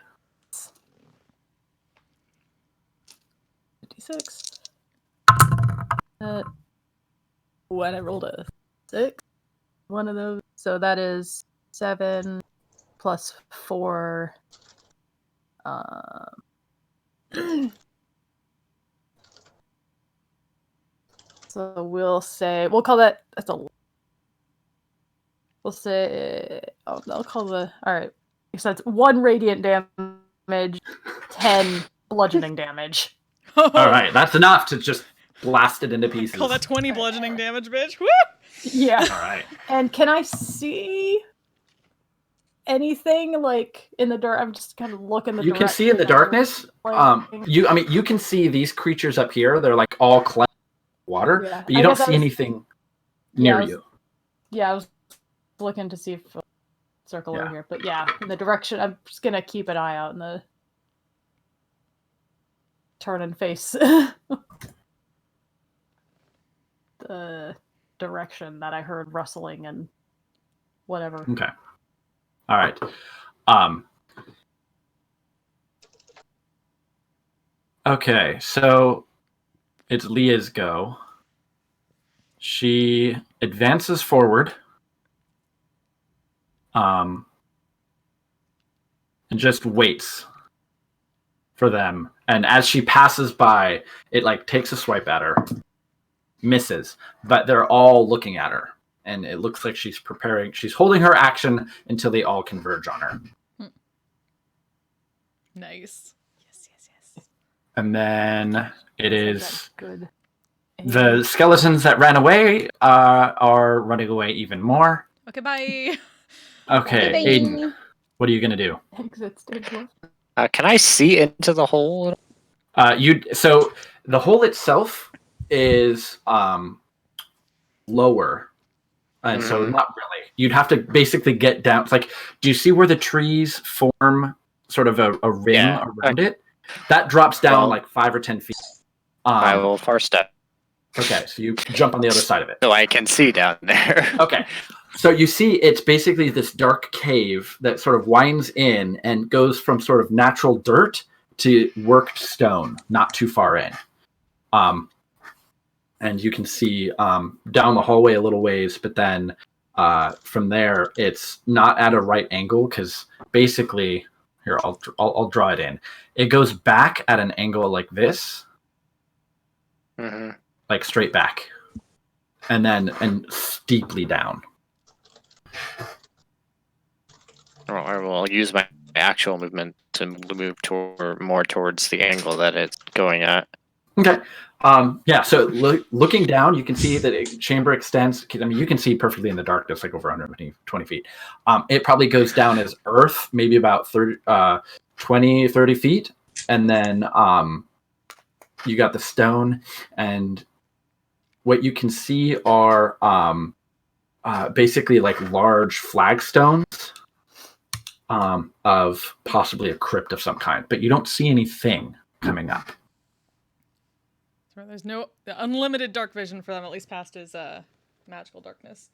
56. When I rolled a 6. One of those. So that is 7 plus 4. So we'll call that. We'll say. Oh, I'll call the. All right. So that's 1 radiant damage, 10 bludgeoning damage. All right, that's enough to just blast it into pieces. Call that 20 bludgeoning damage, bitch. Woo! Yeah. All right. And can I see anything like in the dark? I'm just kind of looking the You can see in the darkness. You can see these creatures up here. They're like all clad in water, Yeah, but you I don't guess I see was- anything near you. Yeah, I was looking to see if circle over Yeah. here, but yeah, in the direction. I'm just gonna keep an eye out in the turn and face the direction that I heard rustling and whatever. Okay. All right. Okay, so it's Leah's go. She advances forward. And just waits for them. And as she passes by, it like takes a swipe at her. Misses. But they're all looking at her. And it looks like she's preparing. She's holding her action until they all converge on her. Nice. And then it is good. the skeletons that ran away are running away even more. Okay, bye. Okay, Bye. Aiden, what are you gonna do? Exit stage left. Can I see into the hole? So the hole itself is lower, and so not really. You'd have to basically get down. It's like, do you see where the trees form sort of a ring around it? That drops down like 5 or 10 feet. I will first step. Okay, so you jump on the other side of it. So I can see down there. Okay. So you see it's basically this dark cave that sort of winds in and goes from sort of natural dirt to worked stone, not too far in. And you can see down the hallway a little ways, but then from there it's not at a right angle because basically, here I'll draw it in. It goes back at an angle like this, like straight back, and steeply down. Well, I will use my actual movement to move more towards the angle that it's going at. Okay. Yeah. So looking down, you can see that the chamber extends. I mean, you can see perfectly in the darkness, like over 120 feet. It probably goes down as earth, maybe about 20, 30 feet. And then you got the stone. And what you can see are basically like large flagstones of possibly a crypt of some kind. But you don't see anything coming up. There's no unlimited dark vision for them, at least past his magical darkness.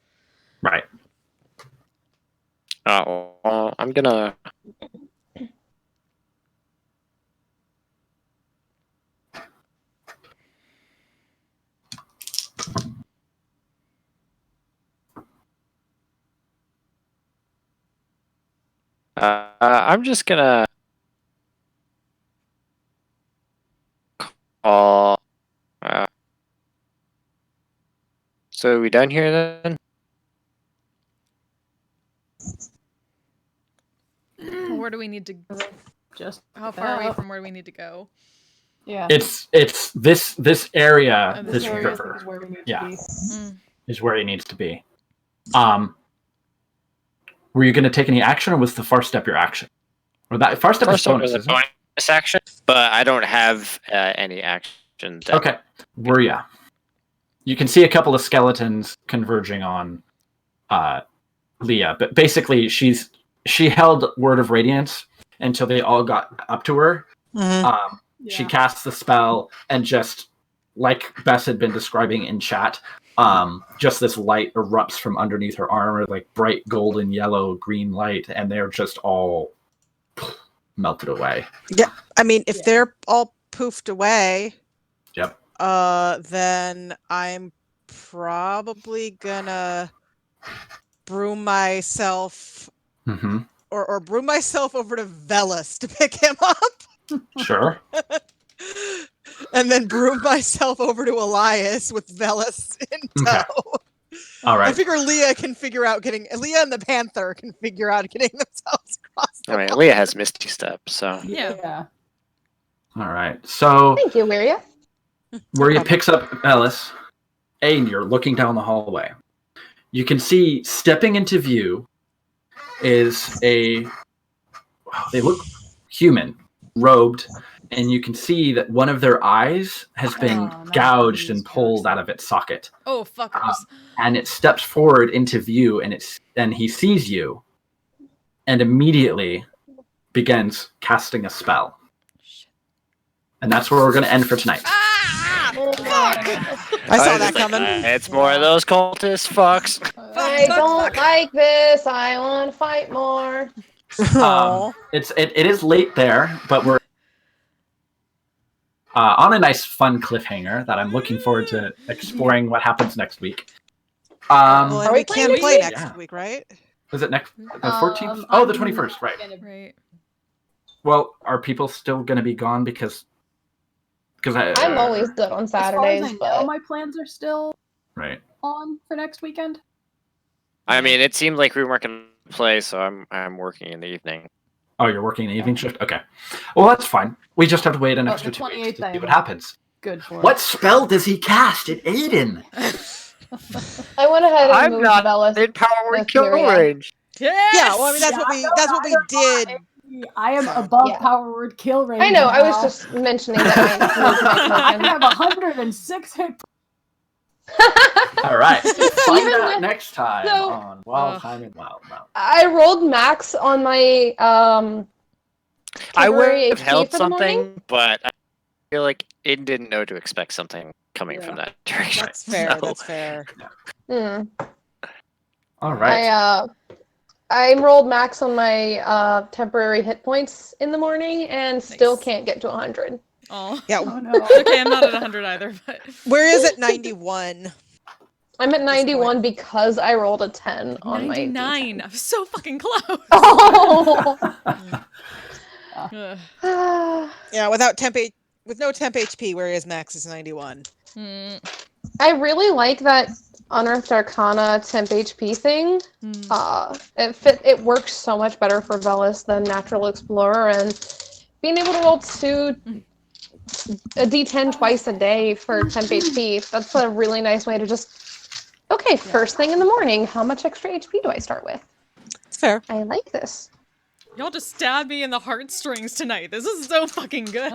Right. Well, I'm gonna. I'm just gonna call. So are we done here then? Where do we need to go? Just how far are we from where we need to go? Yeah. It's this area, this this area, I think, river. is where we need to yeah, be. is where it needs to be. Were you going to take any action, or was the first step your action? Or that first step is bonus, was a isn't it? bonus action, but I don't have any action. Okay, were you can see a couple of skeletons converging on Leah, but basically she held Word of Radiance until they all got up to her. She cast the spell, and just like Bess had been describing in chat, just this light erupts from underneath her armor, like bright golden, yellow, green light, and they're just all melted away. Yeah, I mean, if they're all poofed away, Yep. then I'm probably gonna broom myself, or broom myself over to Velas to pick him up. Sure. And then broom myself over to Elias with Velas in tow. Okay. All right. I figure Leah and the Panther can figure out getting themselves across. I mean, Leah has Misty Step, so. Yeah. All right. So Thank you, Wiria. Maria picks up Ellis, and you're looking down the hallway. You can see stepping into view is they look human, robed, and you can see that one of their eyes has been gouged and pulled out of its socket. Oh, fuckers. And it steps forward into view, and he sees you, and immediately begins casting a spell. And that's where we're going to end for tonight. I saw that coming. It's more of those cultist fucks. I don't like this. I want to fight more. It is late there, but we're on a nice, fun cliffhanger that I'm looking forward to exploring what happens next week. Well, and we can't play next week, right? Is it next the 14th? Oh, the 21st, right? Right. Well, are people still going to be gone because I'm always good on Saturdays, As far as I but know, my plans are still right on for next weekend. I mean, it seemed like we weren't going to play, so I'm working in the evening. Oh, you're working the evening shift? Okay. Well, that's fine. We just have to wait an Oh, extra the 2 weeks 28th to I see what am happens. Good for. What spell does he cast at Aiden? I went ahead and I'm moved not Velas in power with kill Miria. range. Yeah, well, I mean that's what we did. I am above power word kill range. I know. I was now. just mentioning that I moved my I token. have 106 hit. All right. Find Even out with- next time so- on Wild Time and Wildemount. I rolled max on my I would temporary have HP held for the morning. something, but I feel like it didn't know to expect something coming from that direction. That's fair. So- That's fair. Hmm. All right. I rolled max on my temporary hit points in the morning and still can't get to 100. Oh. Yeah. Oh no. Okay, I'm not at 100 either, but Where is it? 91. I'm at 91 because I rolled a 10 on 99. my I'm so fucking close. Oh. Ugh. Yeah, with no temp HP, where is max is 91. I really like that Unearthed Arcana temp HP thing. It works so much better for Velas than Natural Explorer, and being able to roll a D10 twice a day for temp HP, that's a really nice way to just, first thing in the morning, how much extra HP do I start with? It's fair. I like this. Y'all just stabbed me in the heartstrings tonight. This is so fucking good.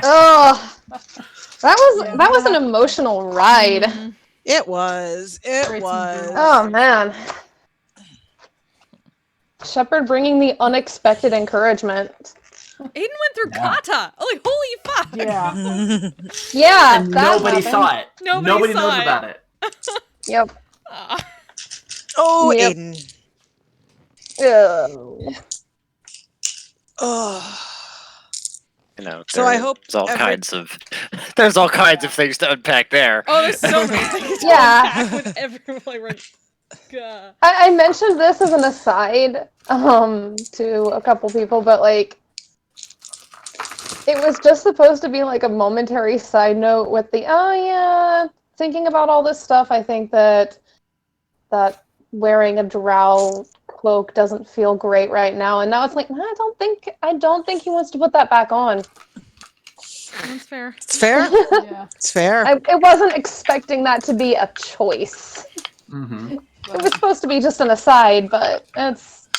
Oh, that was an emotional ride. It was. It was. Oh man. Shepard bringing the unexpected encouragement. Aiden went through kata. Like, holy fuck. Yeah. Yeah. And that nobody happened. saw it. Nobody saw knows it. about it. Yep. Oh, Yep. Aiden. Oh. Oh. You know, So I hope there's all kinds of things to unpack there. Oh, there's so many things to Yeah. unpack with everyone. Like, God. I mentioned this as an aside to a couple people, but like it was just supposed to be like a momentary side note with the thinking about all this stuff. I think that wearing a drow cloak doesn't feel great right now, and now it's like I don't think he wants to put that back on. That's fair. It's fair. Yeah. It's fair. I wasn't expecting that to be a choice. Mm-hmm. It was supposed to be just an aside, but it's.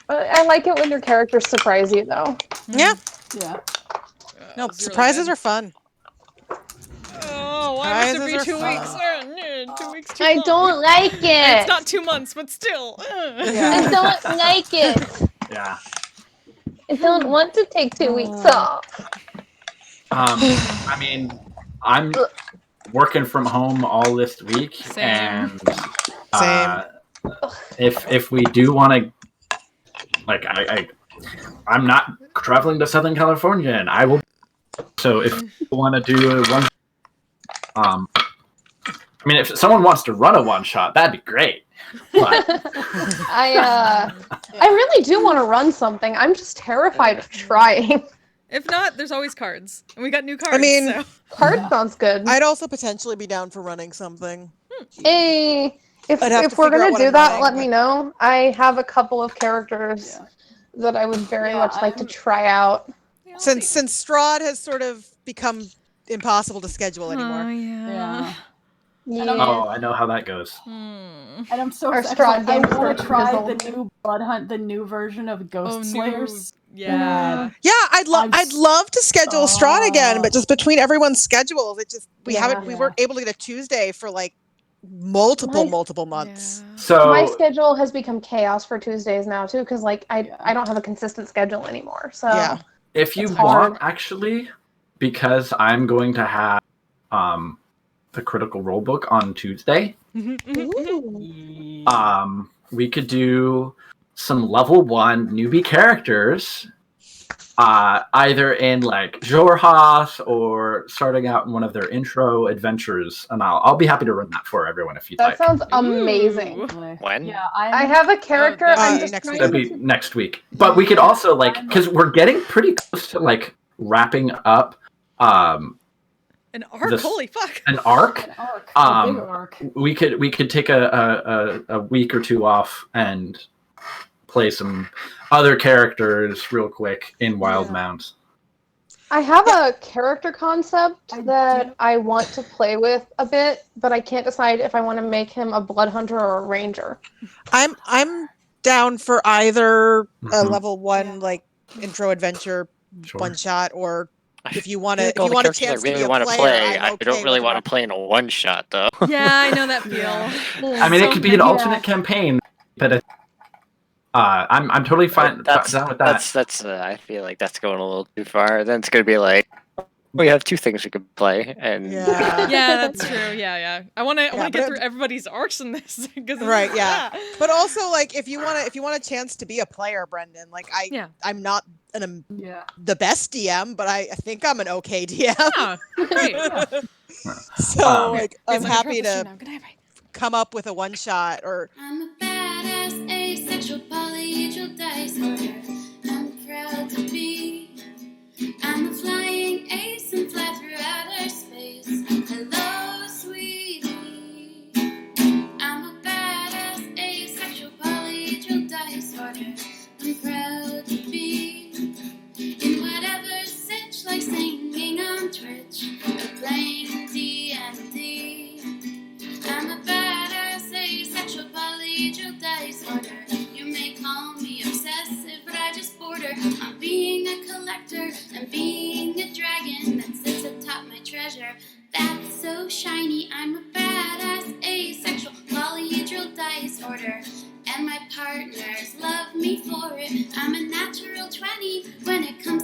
I like it when your characters surprise you, though. Yeah. Yeah. No, was really surprises good. are fun. Oh, why must it be Surprises 2 are weeks? fun. 2 weeks too I long. don't like it. It's not 2 months, but still. I don't like it. Yeah. I don't want to take 2 weeks off. I mean, I'm working from home all this week, Same. and if we do want to, like, I'm not traveling to Southern California, and I will. So if you want to do one, I mean, if someone wants to run a one shot, that'd be great. But I really do want to run something. I'm just terrified of trying. If not, there's always cards. And we got new cards. I mean, so. Card sounds good. I'd also potentially be down for running something. Hey, if I'd have to we're figure out gonna what do I'm that, running, let me know. I have a couple of characters that I would very much like to try out. Since Strahd has sort of become impossible to schedule anymore. Yeah. oh, I know how that goes. And I'm so Our excited. Strahd I games want are to try fizzled. the new Blood Hunt, the new version of Ghost Slayers. Yeah. Yeah, I'd love to schedule Strahd again, but just between everyone's schedules, it just we weren't able to get a Tuesday for like multiple months. So my schedule has become chaos for Tuesdays now too, because like I don't have a consistent schedule anymore. So if you it's hard. want, actually, because I'm going to have the Critical Role book on Tuesday, we could do some level 1 newbie characters, either in like Xhorhas or starting out in one of their intro adventures, and I'll be happy to run that for everyone if you'd That like. sounds amazing. When? Yeah, I have a character. I'm just next trying That'd be next week. But we could also like, because we're getting pretty close to like wrapping up An arc, holy fuck. an arc. A big arc. We could take a week or two off and play some other characters real quick in Wildemount. I have a character concept that I want to play with a bit, but I can't decide if I want to make him a blood hunter or a ranger. I'm down for either a level 1 like intro adventure one shot, or if you want to, if all you the want a characters chance I really to be a want player, to play, I'm I don't really want to play in a one shot though. Yeah, I know that feel. I mean, it could be an alternate campaign, but I'm totally fine down with that. That's I feel like that's going a little too far. Then it's gonna be like we have 2 things we could play, and Yeah, that's true. Yeah. I want to get through everybody's arcs in this. Right, yeah. But also, like, if you want a chance to be a player, Brendan, like I'm not the best DM, but I think I'm an okay DM. Yeah, great. So like, I'm Guys, happy interrupt the stream to now. Good night, bye. come up with a one shot or. I'm a badass asexual polyhedral dice holder. I'm proud to be. I'm a flying ace and fly through outer space. Hello, sweetie. I'm a badass asexual polyhedral dice holder. I'm proud to be in whatever sitch, like singing on Twitch or playing D&D. I'm a badass asexual polyhedral dice holder. You may call me obsessive, but I just border on being a collector and being a dragon that sits atop my treasure. That's so shiny. I'm a badass asexual polyhedral dice holder, and my partners love me for it. I'm a natural 20 when it comes